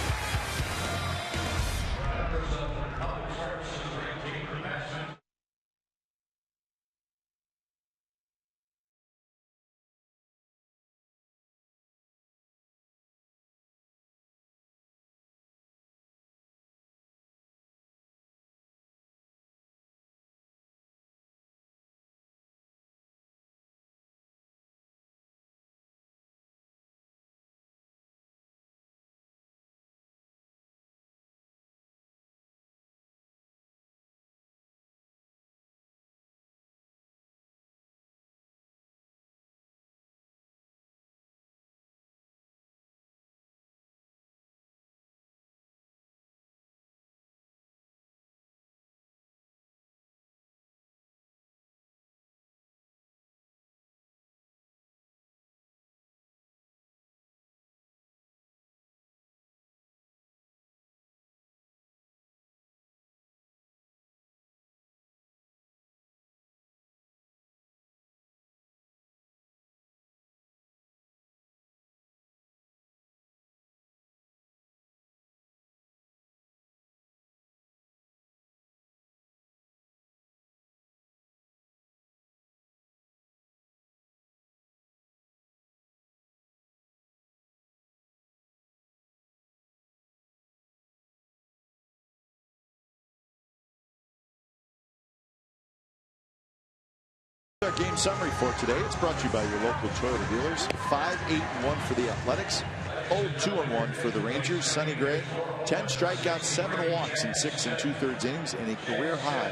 Speaker 1: Our game summary for today. It's brought to you by your local Toyota dealers. 5-8-1 for the Athletics. 0-2-1 for the Rangers. Sonny Gray, 10 strikeouts, 7 walks in 6 2/3 innings, and a career high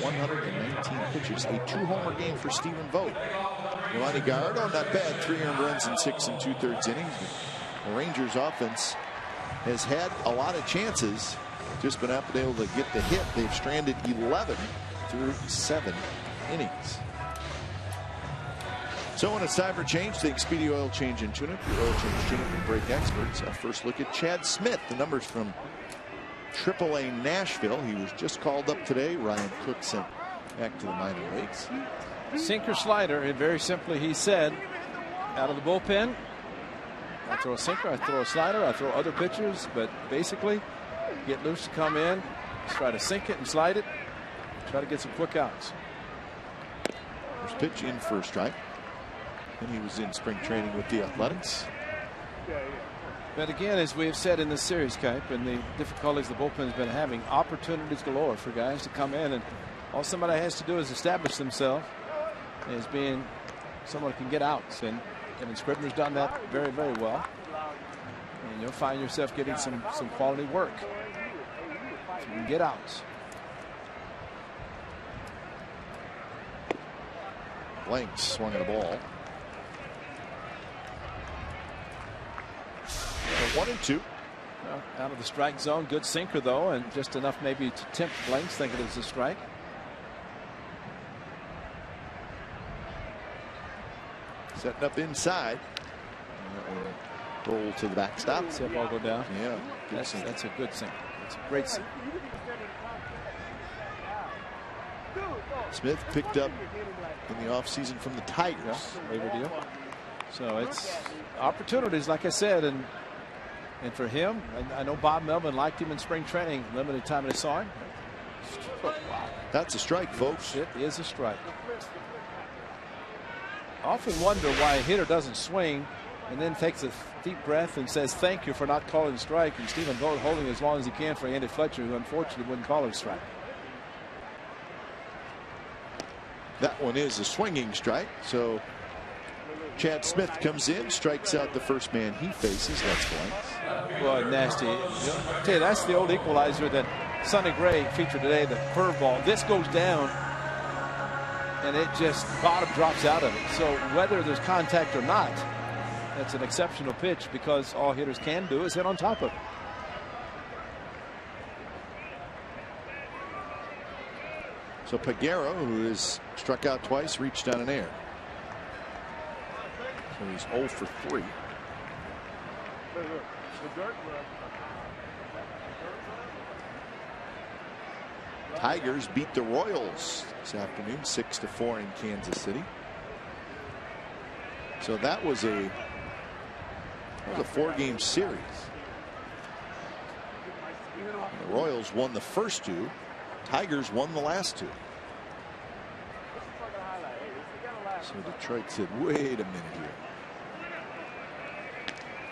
Speaker 1: 119 pitches. A 2-homer game for Stephen Vogt. Giovanni Gallardo, not bad, 3 earned runs in 6 2/3 innings. The Rangers offense has had a lot of chances, just been not been able to get the hit. They've stranded 11 through 7 innings. So when it's time for change, the Expedia Oil Change and Tune-Up, your oil change tune-up and brake experts. Our first look at Chad Smith. The numbers from AAA Nashville. He was just called up today. Ryan Cook sent back to the minor leagues.
Speaker 2: Sinker slider, and very simply he said, out of the bullpen, I throw a sinker, I throw a slider, I throw other pitchers, but basically get loose to come in, try to sink it and slide it, try to get some quick outs.
Speaker 1: First pitch in for a strike. And he was in spring training with the Athletics.
Speaker 2: But again, as we have said in this series, Kipe, and the difficulties the bullpen has been having, opportunities galore for guys to come in, and all somebody has to do is establish themselves as being someone who can get outs. And Kevin Scribner's done that very, very well. And you'll find yourself getting some quality work. So you can get outs.
Speaker 1: Blanks swung at a ball. 1-2.
Speaker 2: Well, out of the strike zone. Good sinker, though, and just enough maybe to tempt Blanks, thinking it was a strike.
Speaker 1: Setting up inside. Roll to the backstop.
Speaker 2: See that ball go down?
Speaker 1: Yeah.
Speaker 2: That's a good sinker. It's a great sinker.
Speaker 1: Smith picked up in the offseason from the Tigers.
Speaker 2: Yeah, labor deal. So it's opportunities, like I said, and for him, I know Bob Melvin liked him in spring training, limited time they saw him. Wow.
Speaker 1: That's a strike, folks.
Speaker 2: It is a strike. I often wonder why a hitter doesn't swing and then takes a deep breath and says thank you for not calling a strike, and Stephen Vogt holding as long as he can for Andy Fletcher, who unfortunately wouldn't call it a strike.
Speaker 1: That one is a swinging strike. So Chad Smith comes in, strikes out the first man he faces. That's blanks.
Speaker 2: Boy, nasty. I tell you, that's the old equalizer that Sonny Gray featured today, the curveball. This goes down, and it just bottom drops out of it. So whether there's contact or not, that's an exceptional pitch, because all hitters can do is hit on top of it.
Speaker 1: So Peguero, who has struck out twice, reached on an error. So he's 0 for 3. Tigers beat the Royals this afternoon 6-4 in Kansas City. So that was a 4-game series. The Royals won the first 2. Tigers won the last 2. So Detroit said, wait a minute here.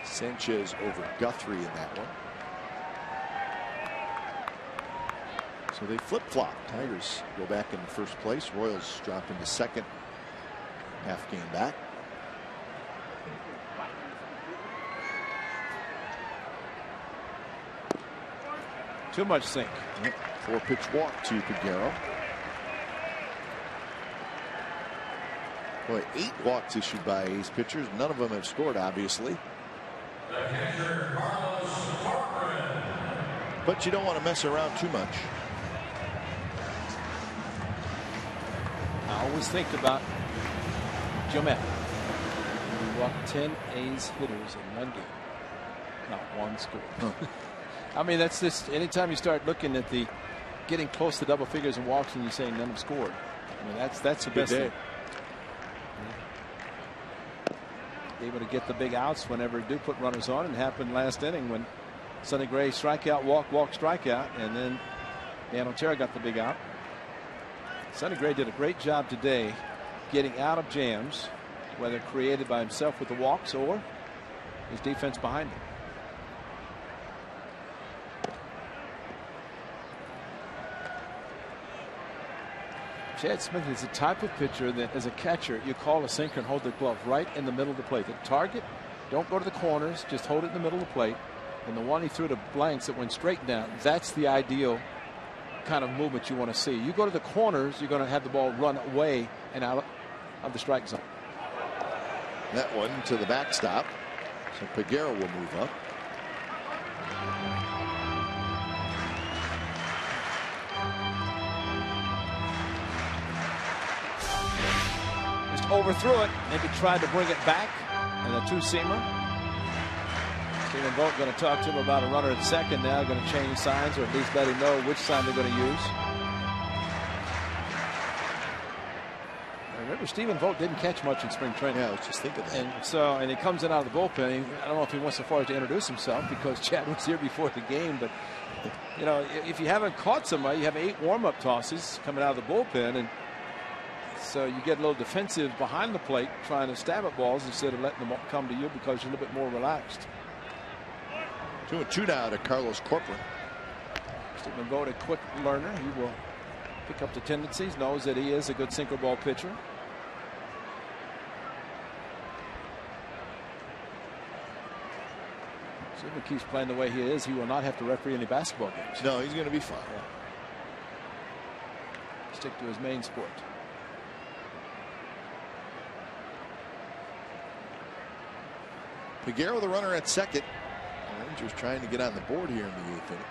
Speaker 1: Sanchez over Guthrie in that one. So they flip-flop. Tigers go back into first place. Royals drop into second. Half game back.
Speaker 2: Too much sink.
Speaker 1: 4-pitch walk to Peguero. Boy, 8 walks issued by A's pitchers. None of them have scored, obviously. But you don't want to mess around too much.
Speaker 2: I always think about Joe Maddon. He walked 10 A's hitters in one game. Not one scored.
Speaker 1: Huh.
Speaker 2: I mean, that's just anytime you start looking at the getting close to double figures and walks and you're saying none have scored. I mean, that's the best thing. Able to get the big outs whenever do put runners on, and happened last inning when Sonny Gray strikeout, walk, strikeout, and then Dan Otero got the big out. Sonny Gray did a great job today getting out of jams, whether created by himself with the walks or his defense behind him. Chad Smith is the type of pitcher that, as a catcher, you call a sinker and hold the glove right in the middle of the plate. The target, don't go to the corners, just hold it in the middle of the plate. And the one he threw to blanks that went straight down, that's the ideal kind of movement you want to see. You go to the corners, you're going to have the ball run away and out of the strike zone.
Speaker 1: That one to the backstop. So Peguero will move up.
Speaker 2: Just overthrew it, maybe tried to bring it back, and a 2-seamer. Stephen Vogt going to talk to him about a runner at second now, going to change signs, or at least let him know which sign they're going to use. Remember, Stephen Vogt didn't catch much in spring training.
Speaker 1: Yeah, I was just thinking that.
Speaker 2: And he comes in out of the bullpen. I don't know if he went so far as to introduce himself because Chad was here before the game. But, you know, if you haven't caught somebody, you have 8 warm-up tosses coming out of the bullpen. And so you get a little defensive behind the plate trying to stab at balls instead of letting them come to you because you're a little bit more relaxed.
Speaker 1: 2-2 now to Carlos Corcoran.
Speaker 2: Stephen Vogt, a quick learner. He will pick up the tendencies, knows that he is a good sinker ball pitcher. So if he keeps playing the way he is, he will not have to referee any basketball games.
Speaker 1: No, he's going to be fine.
Speaker 2: Yeah. Stick to his main sport.
Speaker 1: Peguero, the runner at second. The Rangers trying to get on the board here in the 8th inning.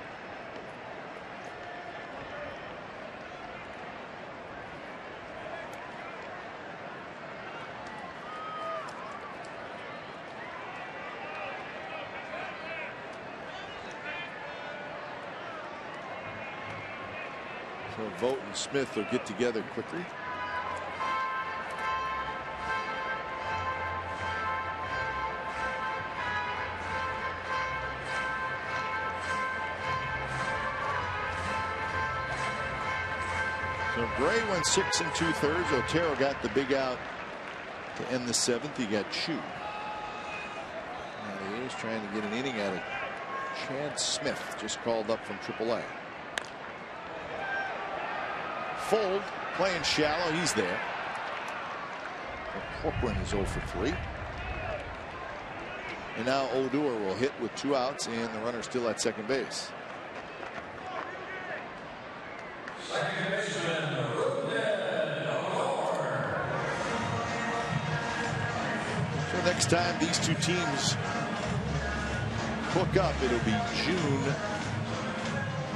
Speaker 1: So Vogt and Smith will get together quickly. So Gray went 6 2/3. Otero got the big out to end the 7th. He got Chu. Now he is trying to get an inning out of Chad Smith, just called up from AAA. Fold playing shallow. He's there. Corcoran is 0 for 3. And now Odor will hit with 2 outs and the runner still at second base. So next time these two teams hook up, it'll be June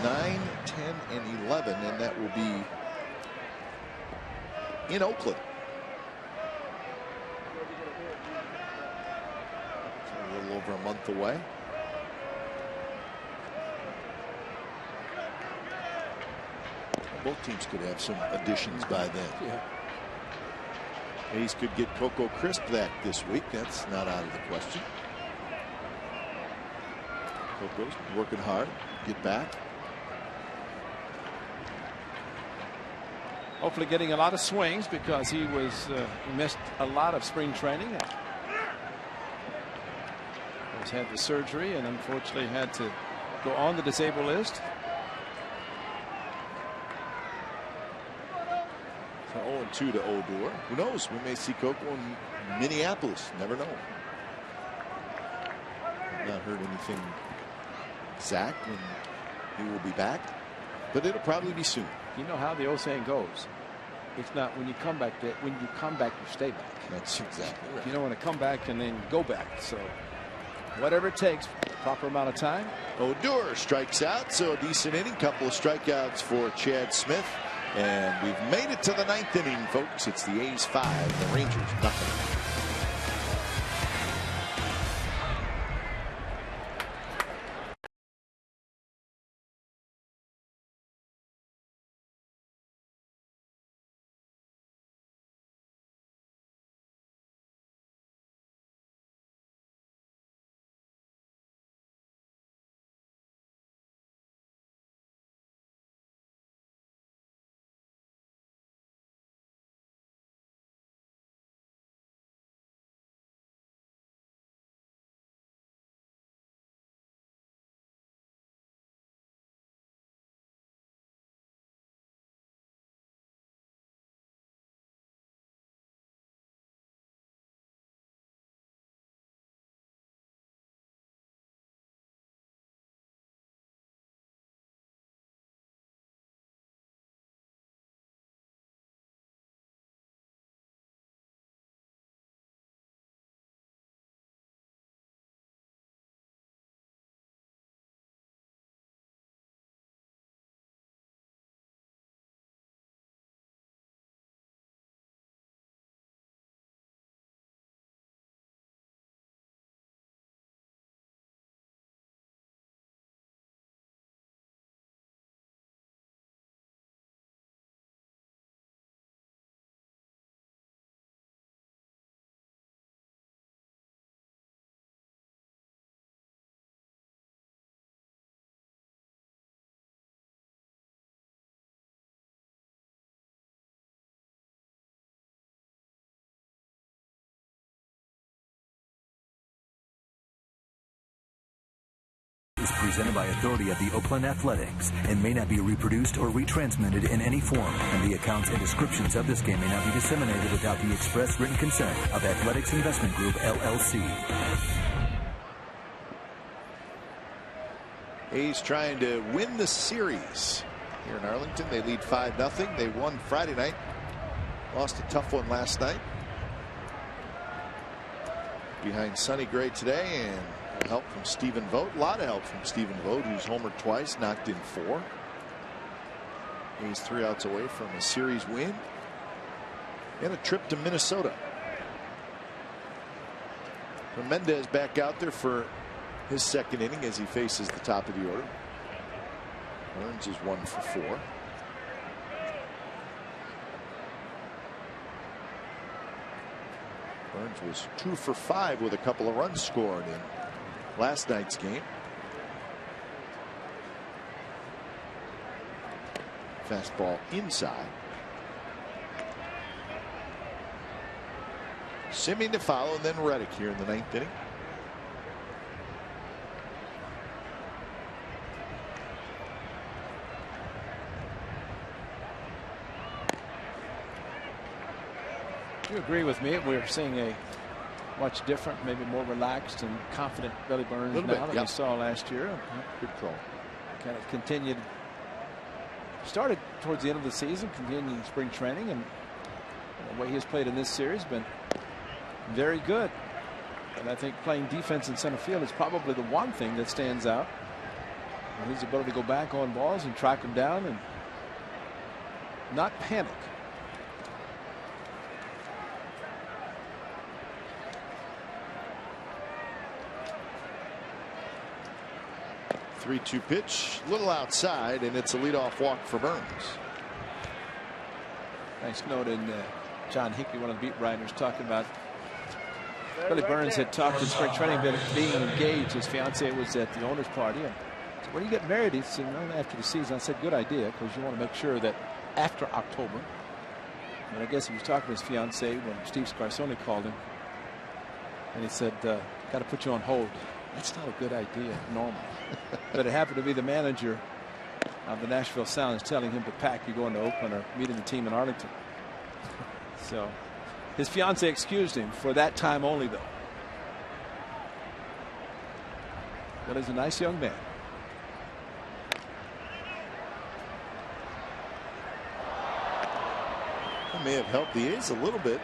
Speaker 1: 9, 10, and 11, and that will be in Oakland. A little over a month away. Both teams could have some additions by then.
Speaker 2: Yeah.
Speaker 1: A's could get Coco Crisp back this week. That's not out of the question. Coco's working hard. Get back.
Speaker 2: Hopefully getting a lot of swings because he was missed a lot of spring training. He's had the surgery and unfortunately had to go on the disabled list.
Speaker 1: So 0-2 to Odor. Who knows? We may see Coco in Minneapolis. Never know. I've not heard anything exact when he will be back, but it'll probably be soon.
Speaker 2: You know how the old saying goes. It's not when you come back, that when you come back, you stay back.
Speaker 1: That's exactly right.
Speaker 2: You don't want to come back and then go back. So whatever it takes, proper amount of time.
Speaker 1: Odor strikes out, so a decent inning. Couple of strikeouts for Chad Smith. And we've made it to the 9th inning, folks. It's the A's 5, the Rangers nothing.
Speaker 3: Is presented by authority of the Oakland Athletics and may not be reproduced or retransmitted in any form, and the accounts and descriptions of this game may not be disseminated without the express written consent of Athletics Investment Group, LLC.
Speaker 1: A's trying to win the series here in Arlington. They lead 5-0. They won Friday night. Lost a tough one last night. Behind Sonny Gray today, and help from Stephen Vogt. A lot of help from Stephen Vogt, who's homered twice, knocked in 4. He's 3 outs away from a series win and a trip to Minnesota. Mendez back out there for his 2nd inning as he faces the top of the order. Burns is 1 for 4. Burns was 2 for 5 with a couple of runs scored in last night's game. Fastball inside. Simeon to follow, and then Reddick here in the 9th inning.
Speaker 2: You agree with me? We're seeing a much different, maybe more relaxed and confident Billy Burns now than we saw last year.
Speaker 1: Good call.
Speaker 2: Kind of continued. Started towards the end of the season, continuing spring training, and the way he has played in this series has been very good. And I think playing defense in center field is probably the one thing that stands out. And his ability to go back on balls and track them down and not panic.
Speaker 1: 3-2 pitch, a little outside, and it's a leadoff walk for Burns.
Speaker 2: Nice note in John Hickey, one of the beat writers, talking about Billy Burns had talked in spring training about being engaged. His fiancee was at the owner's party. And said, when you get married, he said, after the season. I said, good idea, because you want to make sure that after October. And I guess he was talking to his fiancee when Steve Scarsone called him. And he said, got to put you on hold. That's not a good idea normally. But it happened to be the manager of the Nashville Sound is telling him to pack. You going to Oakland or meeting the team in Arlington. So his fiancee excused him for that time only, though. But he's a nice young man.
Speaker 1: That may have helped the A's a little bit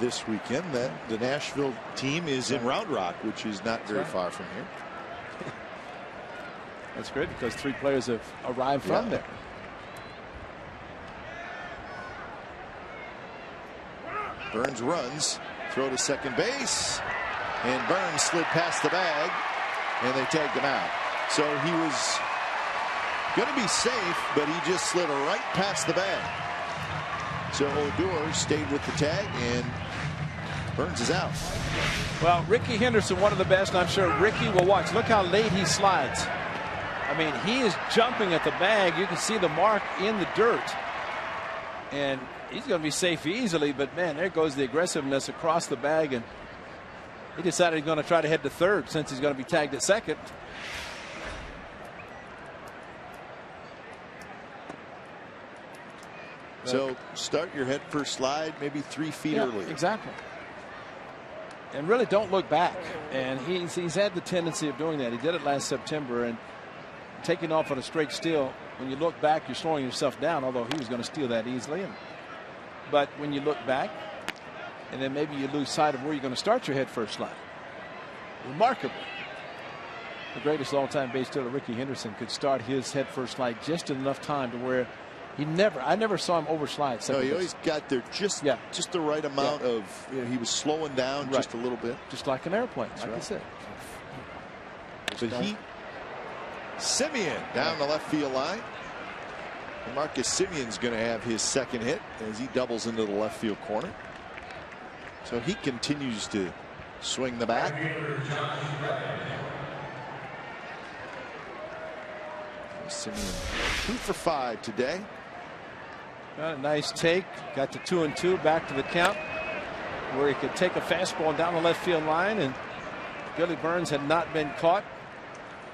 Speaker 1: this weekend, that the Nashville team is in Round Rock, which is not very far from here.
Speaker 2: That's great because 3 players have arrived from there.
Speaker 1: Burns runs, throw to second base, and Burns slid past the bag, and they tagged him out. So he was going to be safe, but he just slid right past the bag. So Odor stayed with the tag, and Burns is out.
Speaker 2: Well, Ricky Henderson, one of the best. I'm sure Ricky will watch. Look how late he slides. I mean, he is jumping at the bag. You can see the mark in the dirt. And he's going to be safe easily. But, man, there goes the aggressiveness across the bag. And he decided he's going to try to head to third since he's going to be tagged at second.
Speaker 1: So start your head first slide maybe 3 feet earlier.
Speaker 2: Exactly. And really don't look back. And he's had the tendency of doing that. He did it last September. And taking off on a straight steal, when you look back, you're slowing yourself down, although he was going to steal that easily. But when you look back, and then maybe you lose sight of where you're going to start your head first slide. Remarkable. The greatest all-time base stealer, Ricky Henderson, could start his head first slide just in enough time to where I never saw him overslide.
Speaker 1: No, he always got there just the right amount of, he was slowing down just a little bit.
Speaker 2: Just like an airplane, like I said.
Speaker 1: But Simeon down the left field line. And Marcus Simeon's going to have his second hit as he doubles into the left field corner. So he continues to swing the bat. Simeon 2 for 5 today.
Speaker 2: A nice take. Got to 2-2, back to the count where he could take a fastball down the left field line, and Billy Burns had not been caught.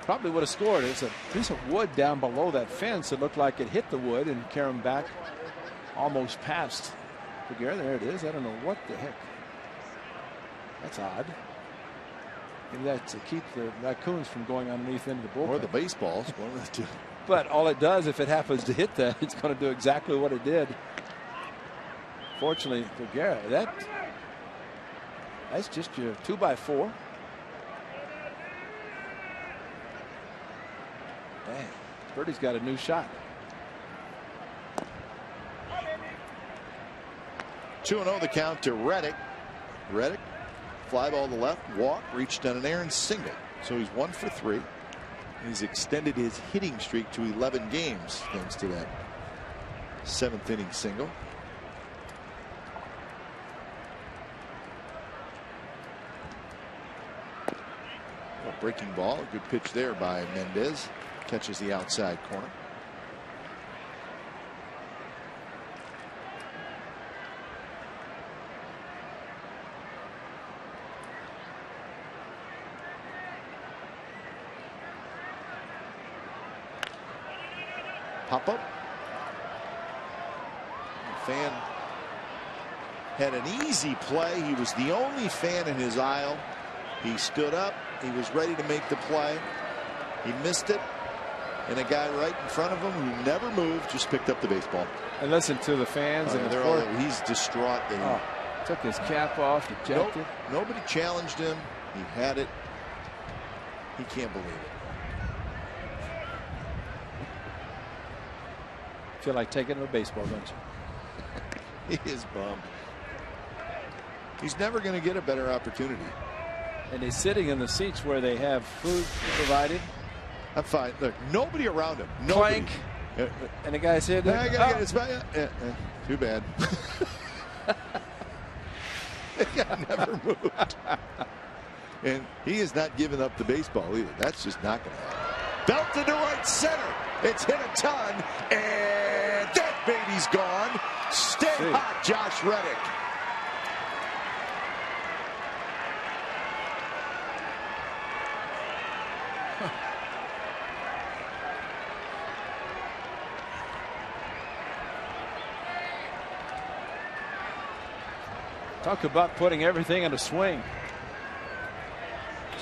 Speaker 2: Probably would have scored. There's a piece of wood down below that fence. It looked like it hit the wood and carried him back almost past Figueroa. There it is. I don't know what the heck. That's odd. Maybe that's to keep the raccoons from going underneath into the bullpen.
Speaker 1: Or the baseballs. One of the two.
Speaker 2: But all it does, if it happens to hit that, it's going to do exactly what it did. Fortunately for Garrett, that's just your 2x4. Dang, Birdie's got a new shot.
Speaker 1: 2-0 the count to Reddick. Reddick, fly ball to left, walk, reached on an errand single. So he's 1 for 3. He's extended his hitting streak to 11 games thanks to that 7th inning single. A breaking ball, a good pitch there by Mendez. Catches the outside corner. pop-up. The fan had an easy play. He was the only fan in his aisle. He stood up. He was ready to make the play. He missed it. And a guy right in front of him who never moved just picked up the baseball.
Speaker 2: And listen to the fans. And
Speaker 1: they're all, he's distraught.
Speaker 2: Took his cap off, ejected.
Speaker 1: Nobody challenged him. He had it. He can't believe it.
Speaker 2: Feel like taking him a baseball, don't
Speaker 1: you? He is bummed. He's never going to get a better opportunity.
Speaker 2: And he's sitting in the seats where they have food provided.
Speaker 1: I'm fine. Look, nobody around him. Nobody.
Speaker 2: Clank. And the guy's here.
Speaker 1: I gotta get his back. Too bad. The guy never moved. And he is not giving up the baseball either. That's just not going to happen. Belted to right center. It's hit a ton. And that baby's gone. Stay hot, Josh Reddick.
Speaker 2: Talk about putting everything in a swing.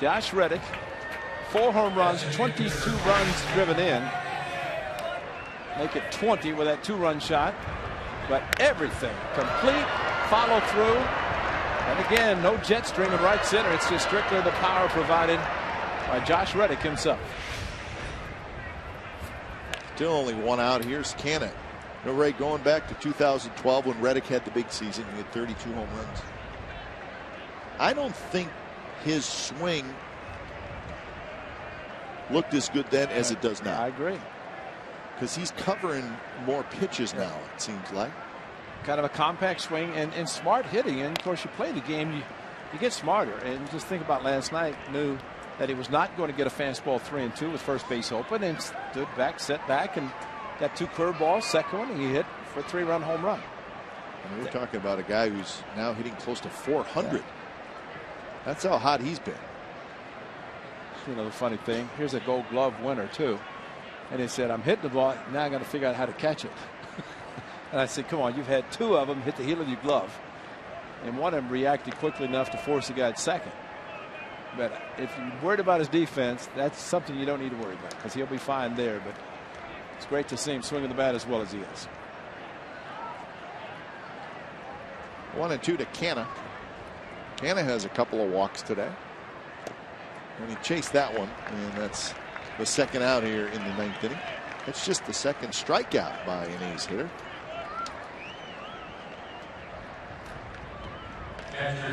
Speaker 2: Josh Reddick, 4 home runs, 22 runs driven in. Make it 20 with that 2-run shot. But everything complete, follow through. And again, no jet stream in right center. It's just strictly the power provided by Josh Reddick himself.
Speaker 1: Still only 1 out. Here's Canna. No, Ray, going back to 2012 when Reddick had the big season, he had 32 home runs. I don't think his swing looked as good then as it does now.
Speaker 2: I agree.
Speaker 1: Because he's covering more pitches now, it seems like.
Speaker 2: Kind of a compact swing and smart hitting. And, of course, you play the game, you get smarter. And just think about last night, knew that he was not going to get a fastball 3-2 with first base open and stood back, set back, and got 2 curveballs, second one, and he hit for a 3-run home run.
Speaker 1: And we're talking about a guy who's now hitting close to 400. Yeah. That's how hot he's been.
Speaker 2: You know, the funny thing, here's a Gold Glove winner, too. And he said, I'm hitting the ball, now I got to figure out how to catch it. And I said, come on, you've had 2 of them hit the heel of your glove. And one of them reacted quickly enough to force the guy at second. But if you're worried about his defense, that's something you don't need to worry about because he'll be fine there. But it's great to see him swinging the bat as well as he is.
Speaker 1: 1-2 to Canna. Canna has a couple of walks today. And he chased that one. And that's the second out here in the 9th inning. That's just the second strikeout by an A's hitter.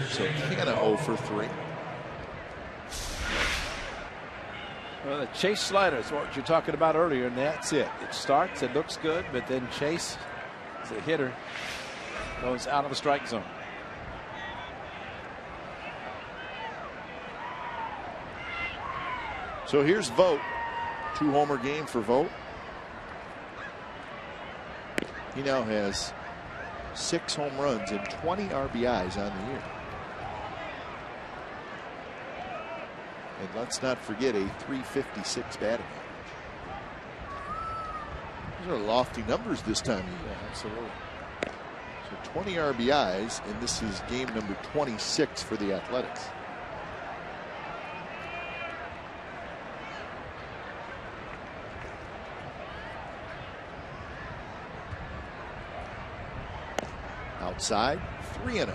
Speaker 1: So Canna 0 for 3.
Speaker 2: Well, the chase slider is what you're talking about earlier, and that's it. It starts, it looks good, but then Chase, as a hitter, goes out of the strike zone.
Speaker 1: So here's Vogt. 2-homer game for Vogt. He now has 6 home runs and 20 RBIs on the year. And let's not forget a .356 batting average. Those are lofty numbers this time of year.
Speaker 2: Yeah, absolutely.
Speaker 1: So 20 RBIs, and this is game number 26 for the Athletics. Outside, 3-0.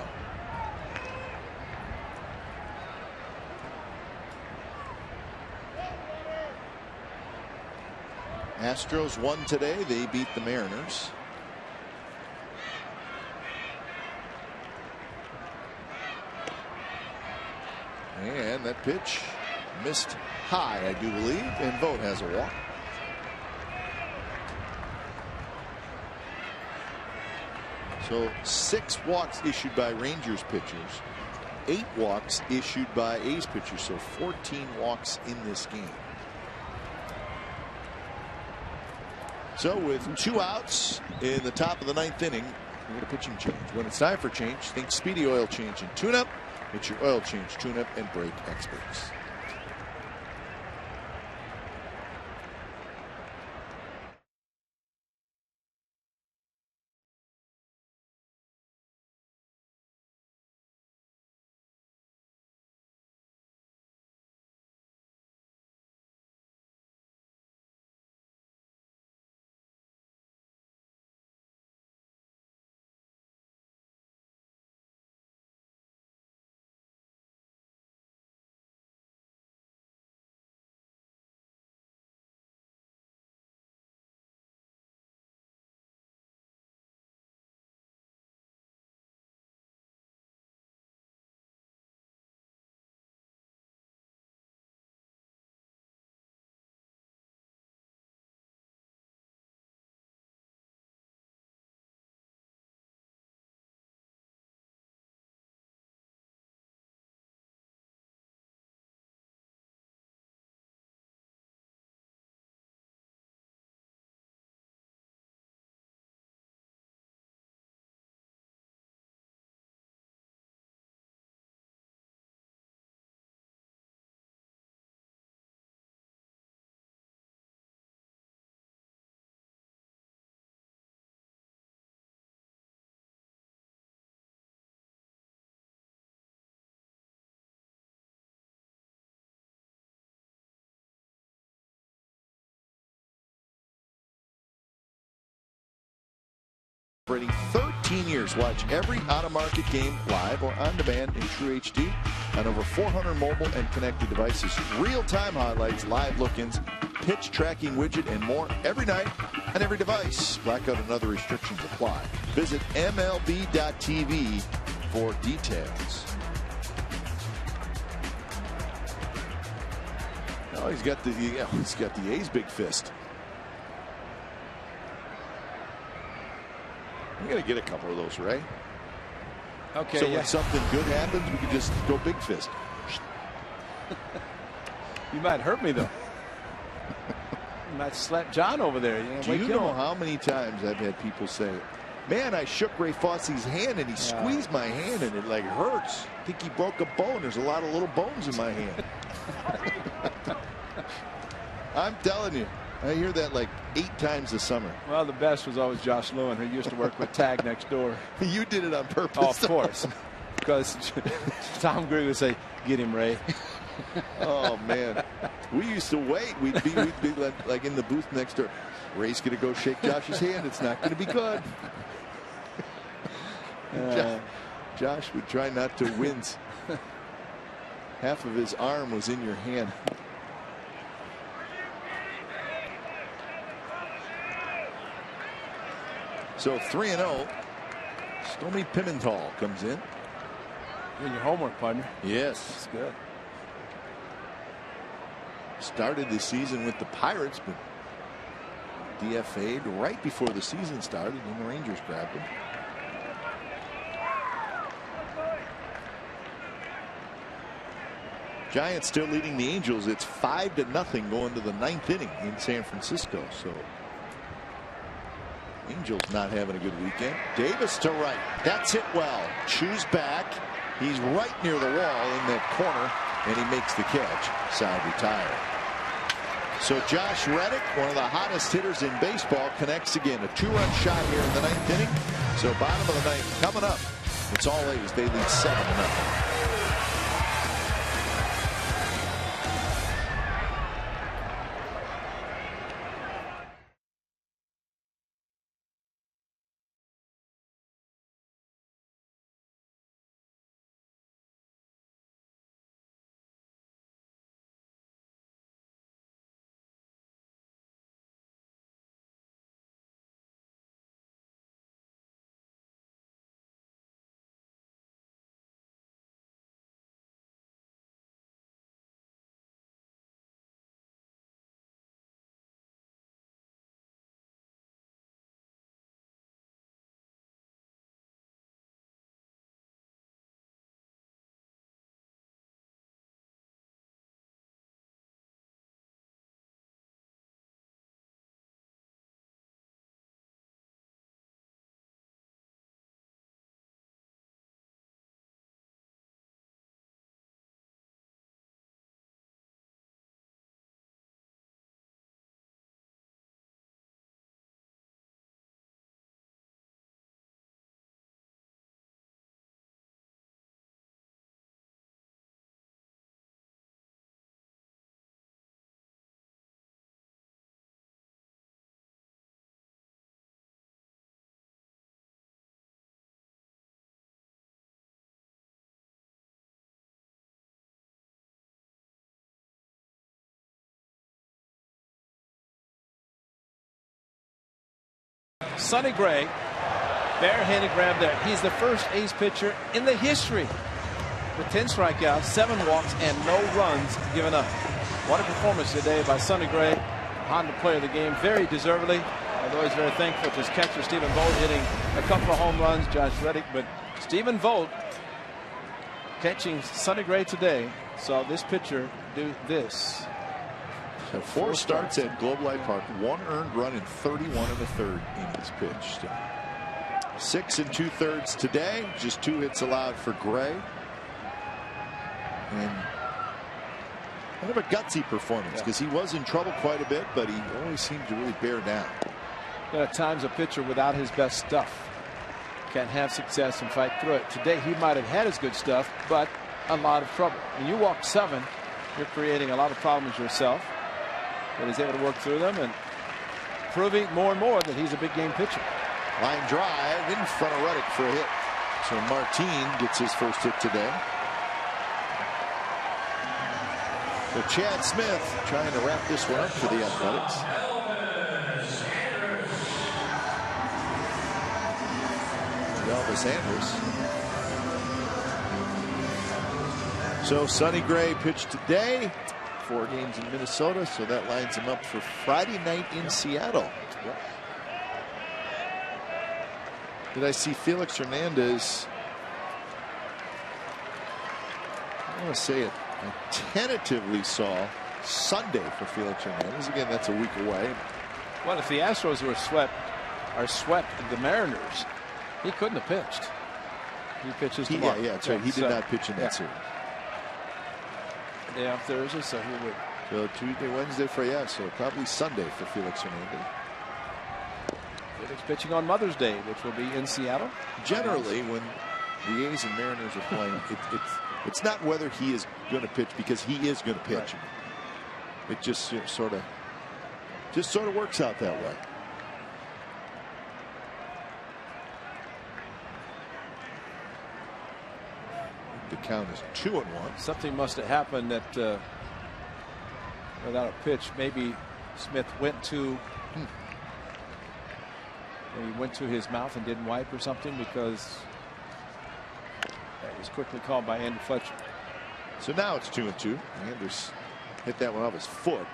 Speaker 1: Astros won today. They beat the Mariners. And that pitch missed high, I do believe, and Vogt has a walk. So 6 walks issued by Rangers pitchers, 8 walks issued by A's pitchers, so 14 walks in this game. So with 2 outs in the top of the 9th inning, we get a pitching change. When it's time for change, think Speedy Oil Change and Tune-Up. It's your oil change, tune-up, and brake experts. celebrating 13 years. Watch every out-of-market game live or on demand in True HD on over 400 mobile and connected devices. Real-time highlights, live look-ins, pitch tracking widget, and more every night on every device. Blackout and other restrictions apply. Visit MLB.tv for details. Oh, he's got the A's big fist. We got to get a couple of those, Ray.
Speaker 2: Okay.
Speaker 1: So when something good happens, we can just go big fist.
Speaker 2: You might hurt me though. You might slap John over there.
Speaker 1: Do you know how many times I've had people say, "Man, I shook Ray Fosse's hand and he squeezed my hand and it like hurts. I think he broke a bone. There's a lot of little bones in my hand." I'm telling you. I hear that like 8 times this summer.
Speaker 2: Well, the best was always Josh Lewin, who used to work with Tag next door.
Speaker 1: You did it on purpose.
Speaker 2: Oh, of course. Because Tom Green would say, "Get him, Ray."
Speaker 1: Oh, man. We used to wait. We'd be like in the booth next door. Ray's going to go shake Josh's hand. It's not going to be good. Josh would try not to wince. Half of his arm was in your hand. So 3-0. Stormy Pimentel comes in.
Speaker 2: Doing your homework, partner.
Speaker 1: Yes.
Speaker 2: That's good.
Speaker 1: Started the season with the Pirates, but DFA'd right before the season started, and the Rangers grabbed him. Giants still leading the Angels. It's 5-0 going to the 9th inning in San Francisco. So Angels not having a good weekend. Davis to right. That's hit well. Chews back. He's right near the wall in that corner, and he makes the catch. Side retired. So Josh Reddick, one of the hottest hitters in baseball, connects again. A 2-run shot here in the 9th inning. So bottom of the 9th coming up. It's all A's. They lead 7-0.
Speaker 2: Sonny Gray, barehanded grab there. He's the first A's pitcher in the history with 10 strikeouts, 7 walks, and no runs given up. What a performance today by Sonny Gray, Honda player of the game, very deservedly. Although he's very thankful to his catcher, Stephen Vogt, hitting a couple of home runs, Josh Reddick. But Stephen Vogt catching Sonny Gray today saw this pitcher do this.
Speaker 1: So 4 starts at Globe Life Park, 1 earned run in 31 1/3 innings pitched. 6 2/3 today, just 2 hits allowed for Gray. And kind of a gutsy performance because he was in trouble quite a bit, but he always seemed to really bear down.
Speaker 2: At times a pitcher without his best stuff can have success and fight through it. Today he might have had his good stuff, but a lot of trouble. When you walk 7, you're creating a lot of problems yourself. But he's able to work through them and proving more and more that he's a big game pitcher.
Speaker 1: Line drive in front of Reddick for a hit. So Martin gets his first hit today. So Chad Smith trying to wrap this one up for the Athletics. Elvis Andrus. So Sonny Gray pitched today. 4 games in Minnesota, so that lines him up for Friday night in Seattle. Yep. Did I see Felix Hernandez? I want to say it. I tentatively saw Sunday for Felix Hernandez. Again, that's a week away.
Speaker 2: Well, if the Astros were swept the Mariners, he couldn't have pitched. He pitches tomorrow.
Speaker 1: Yeah, that's right. He did not pitch in that series.
Speaker 2: Day off Thursday, so he would.
Speaker 1: So Tuesday, Wednesday for so probably Sunday for Felix Hernandez.
Speaker 2: Felix pitching on Mother's Day, which will be in Seattle.
Speaker 1: Generally, when the A's and Mariners are playing, it's not whether he is going to pitch, because he is going to pitch. Right. It just sort of works out that way. The count is 2-1.
Speaker 2: Something must have happened that without a pitch, maybe Smith went to his mouth and didn't wipe or something, because that was quickly called by Andy Fletcher.
Speaker 1: So now it's 2-2. Andrus hit that one off his foot.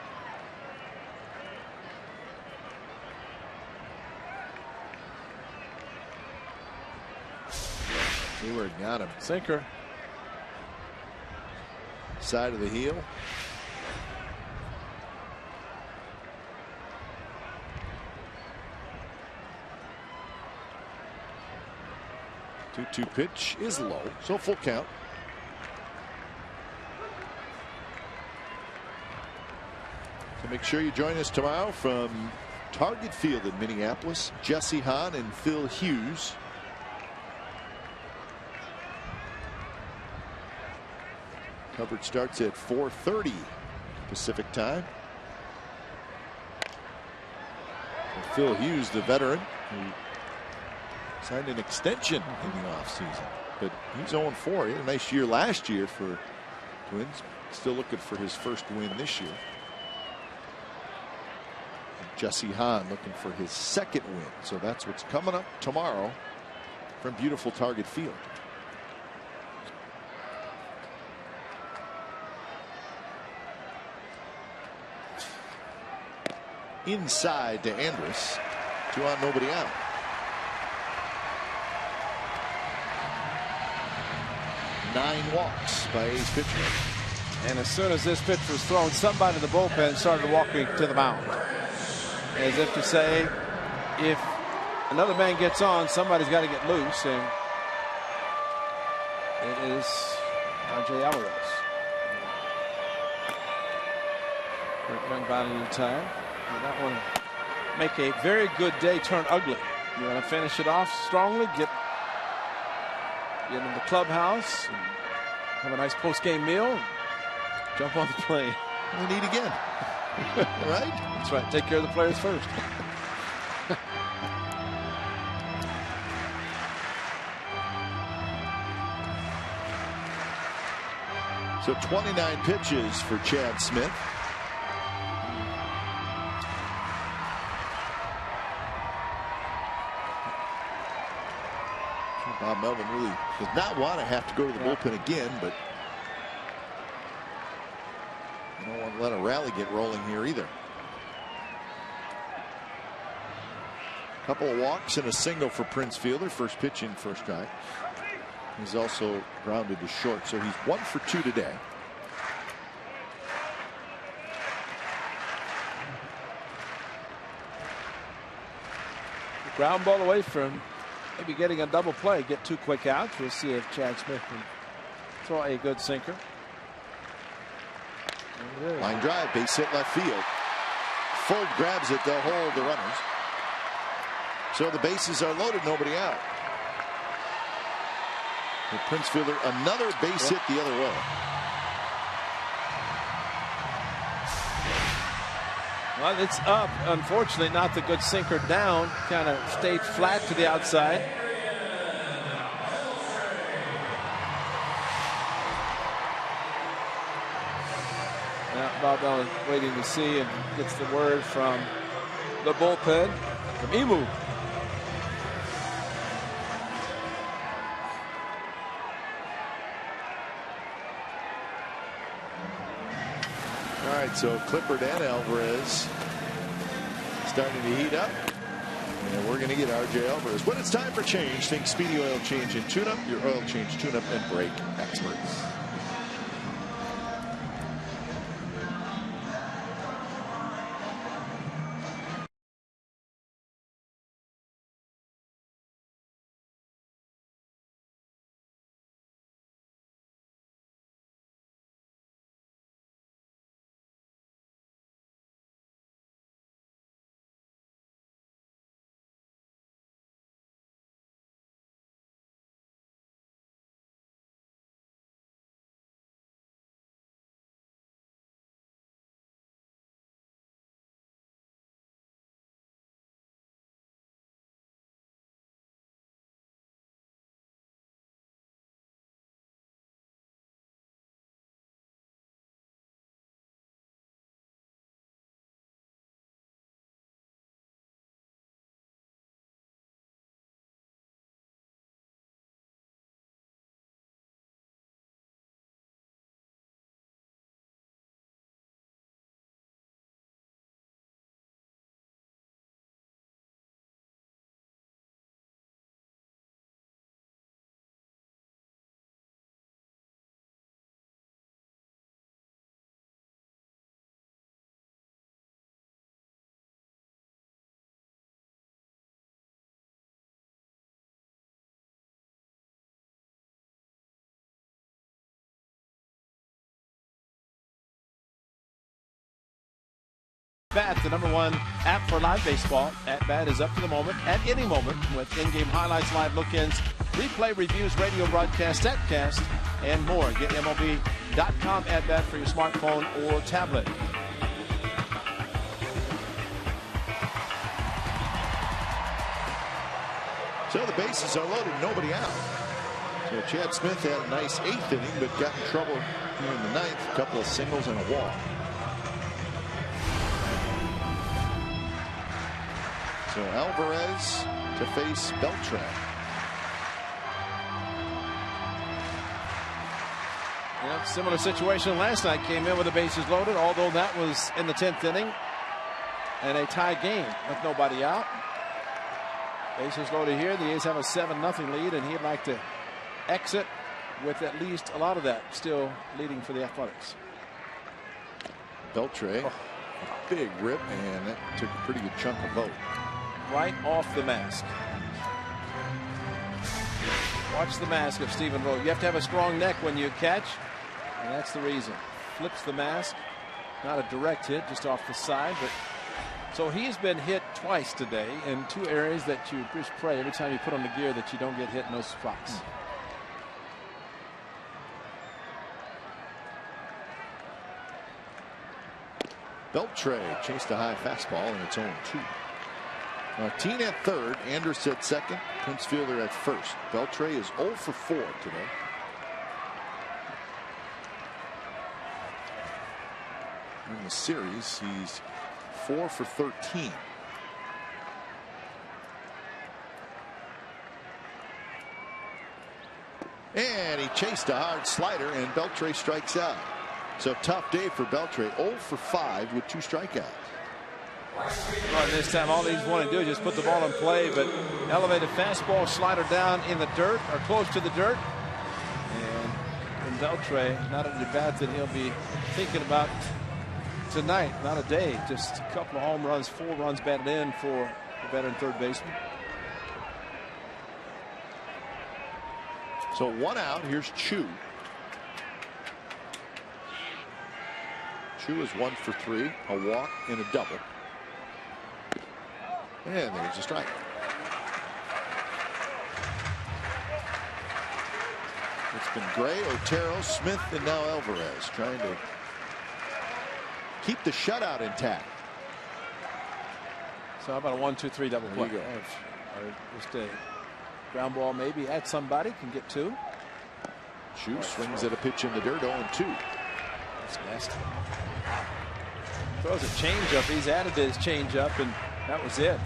Speaker 1: Hayward got him.
Speaker 2: Sinker.
Speaker 1: Side of the heel. Two pitch is low, so full count. So make sure you join us tomorrow from Target Field in Minneapolis. Jesse Hahn and Phil Hughes. Coverage starts at 4:30 Pacific time. And Phil Hughes, the veteran, who signed an extension in the offseason, but he's 0-4. He had a nice year last year for Twins. Still looking for his first win this year. And Jesse Hahn looking for his second win. So that's what's coming up tomorrow from beautiful Target Field. Inside to Andrus. 2 on, nobody out. Nine walks by A's pitcher.
Speaker 2: And as soon as this pitch was thrown, somebody in the bullpen started walking to the mound, as if to say, if another man gets on, somebody's got to get loose, and it is R.J. Alvarez. Young batting in time. You don't want to make a very good day turn ugly. You want to finish it off strongly, get in the clubhouse, and have a nice post-game meal, and jump on the plane.
Speaker 1: And eat again. Right?
Speaker 2: That's right. Take care of the players first.
Speaker 1: So 29 pitches for Chad Smith. Bob Melvin really does not want to have to go to the bullpen again, but you don't want to let a rally get rolling here either. A couple of walks and a single for Prince Fielder. First pitch in, first strike. He's also grounded to short, so he's 1 for 2 today.
Speaker 2: Ground ball away from maybe getting a double play, get 2 quick outs. We'll see if Chad Smith can throw a good sinker.
Speaker 1: Line drive, base hit left field. Ford grabs it, they'll hold the runners. So the bases are loaded, nobody out. And Prince Fielder, another base hit the other way.
Speaker 2: Well, it's up. Unfortunately, not the good sinker down. Kind of stayed flat to the outside. Now, Bob Bell is waiting to see and gets the word from the bullpen from Emu.
Speaker 1: All right, so Clippard and Alvarez starting to heat up. And we're going to get R.J. Alvarez. When it's time for change, think Speedy Oil Change and Tune-Up, your oil change, tune-up, and brake experts.
Speaker 2: Bat, the #1 app for live baseball. At Bat is up to the moment, at any moment, with in-game highlights, live look-ins, replay reviews, radio broadcast, statcast, and more. Get MLB.com at Bat for your smartphone or tablet.
Speaker 1: So the bases are loaded, nobody out. So Chad Smith had a nice 8th inning, but got in trouble here in the 9th. A couple of singles and a walk. So Alvarez to face Beltran.
Speaker 2: Yeah, similar situation last night. Came in with the bases loaded, although that was in the 10th inning. And a tie game with nobody out. Bases loaded here. The A's have a 7-0 lead, and he'd like to exit with at least a lot of that still leading for the Athletics.
Speaker 1: Beltran, a big rip, and that took a pretty good chunk of vote.
Speaker 2: Right off the mask. Watch the mask of Stephen Rowe. You have to have a strong neck when you catch, and that's the reason. Flips the mask. Not a direct hit, just off the side, but so he's been hit twice today in 2 areas that you just pray every time you put on the gear that you don't get hit in those spots.
Speaker 1: Beltran chased a high fastball, and it's 0-2. Martin at third, Andrus at second, Prince Fielder at first. Beltran is 0 for 4 today. In the series, he's 4 for 13. And he chased a hard slider, and Beltran strikes out. So tough day for Beltran, 0 for 5 with 2 strikeouts.
Speaker 2: Well, this time all he's wanting to do is just put the ball in play, but elevated fastball, slider down in the dirt or close to the dirt. And Beltran, not an at-bat that he'll be thinking about tonight. Not a day, just a couple of home runs, 4 runs batted in for the veteran third baseman.
Speaker 1: So 1 out. Here's Chu. Chu is 1 for 3, a walk and a double. And there's a strike. It's been Gray, Otero, Smith, and now Alvarez trying to keep the shutout intact.
Speaker 2: So how about a 1-2-3 double play?
Speaker 4: There you go. Or just a ground ball maybe at somebody, can get 2.
Speaker 1: Chu swings at a pitch in the dirt, 0-2.
Speaker 4: That's nasty.
Speaker 2: Throws a changeup. He's added his changeup, and that was it.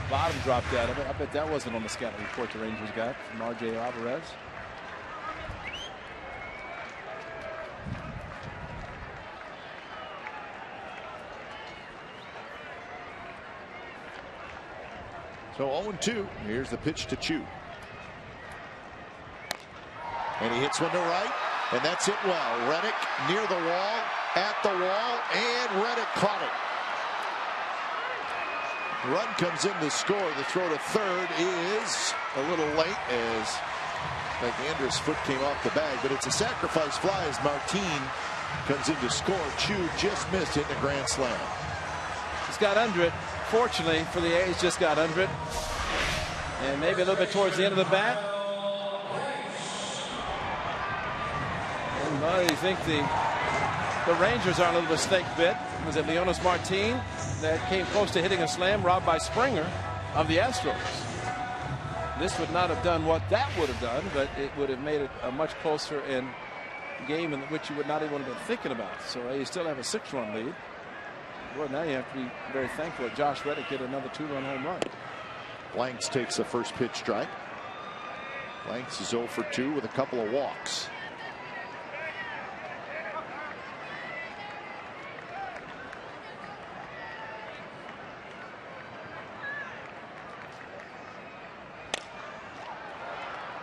Speaker 2: Bottom dropped out of it. I bet that wasn't on the scouting report the Rangers got from R.J. Alvarez.
Speaker 1: So 0-2. Here's the pitch to Chu. And he hits one to right, and that's it well. Reddick near the wall, at the wall, and Reddick caught it. Run comes in to score. The throw to third is a little late as Andrus' foot came off the bag, but it's a sacrifice fly as Martin comes in to score. Chu just missed hitting a grand slam.
Speaker 2: He's got under it. Fortunately for the A's, just got under it. And maybe a little bit towards the end of the bat. And I think the Rangers are a little bit snake bit. Was it Leonis Martin that came close to hitting a slam, robbed by Springer of the Astros? This would not have done what that would have done, but it would have made it a much closer game in which you would not even have been thinking about. So you still have a 6-run lead. Well, now you have to be very thankful that Josh Reddick hit another 2-run home run.
Speaker 1: Blanks takes the first pitch strike. Blanks is 0 for 2 with a couple of walks.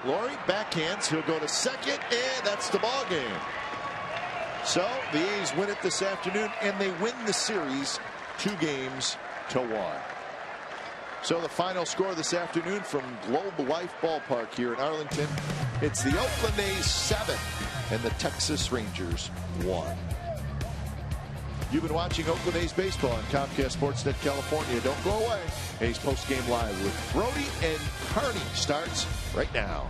Speaker 1: Laurie backhands. He'll go to second, and that's the ball game. So the A's win it this afternoon, and they win the series 2-1. So the final score this afternoon from Globe Life Ballpark here in Arlington, it's the Oakland A's 7 and the Texas Rangers 1. You've been watching Oakland A's baseball on Comcast Sportsnet California. Don't go away. A's postgame live with Brody and Carney starts right now.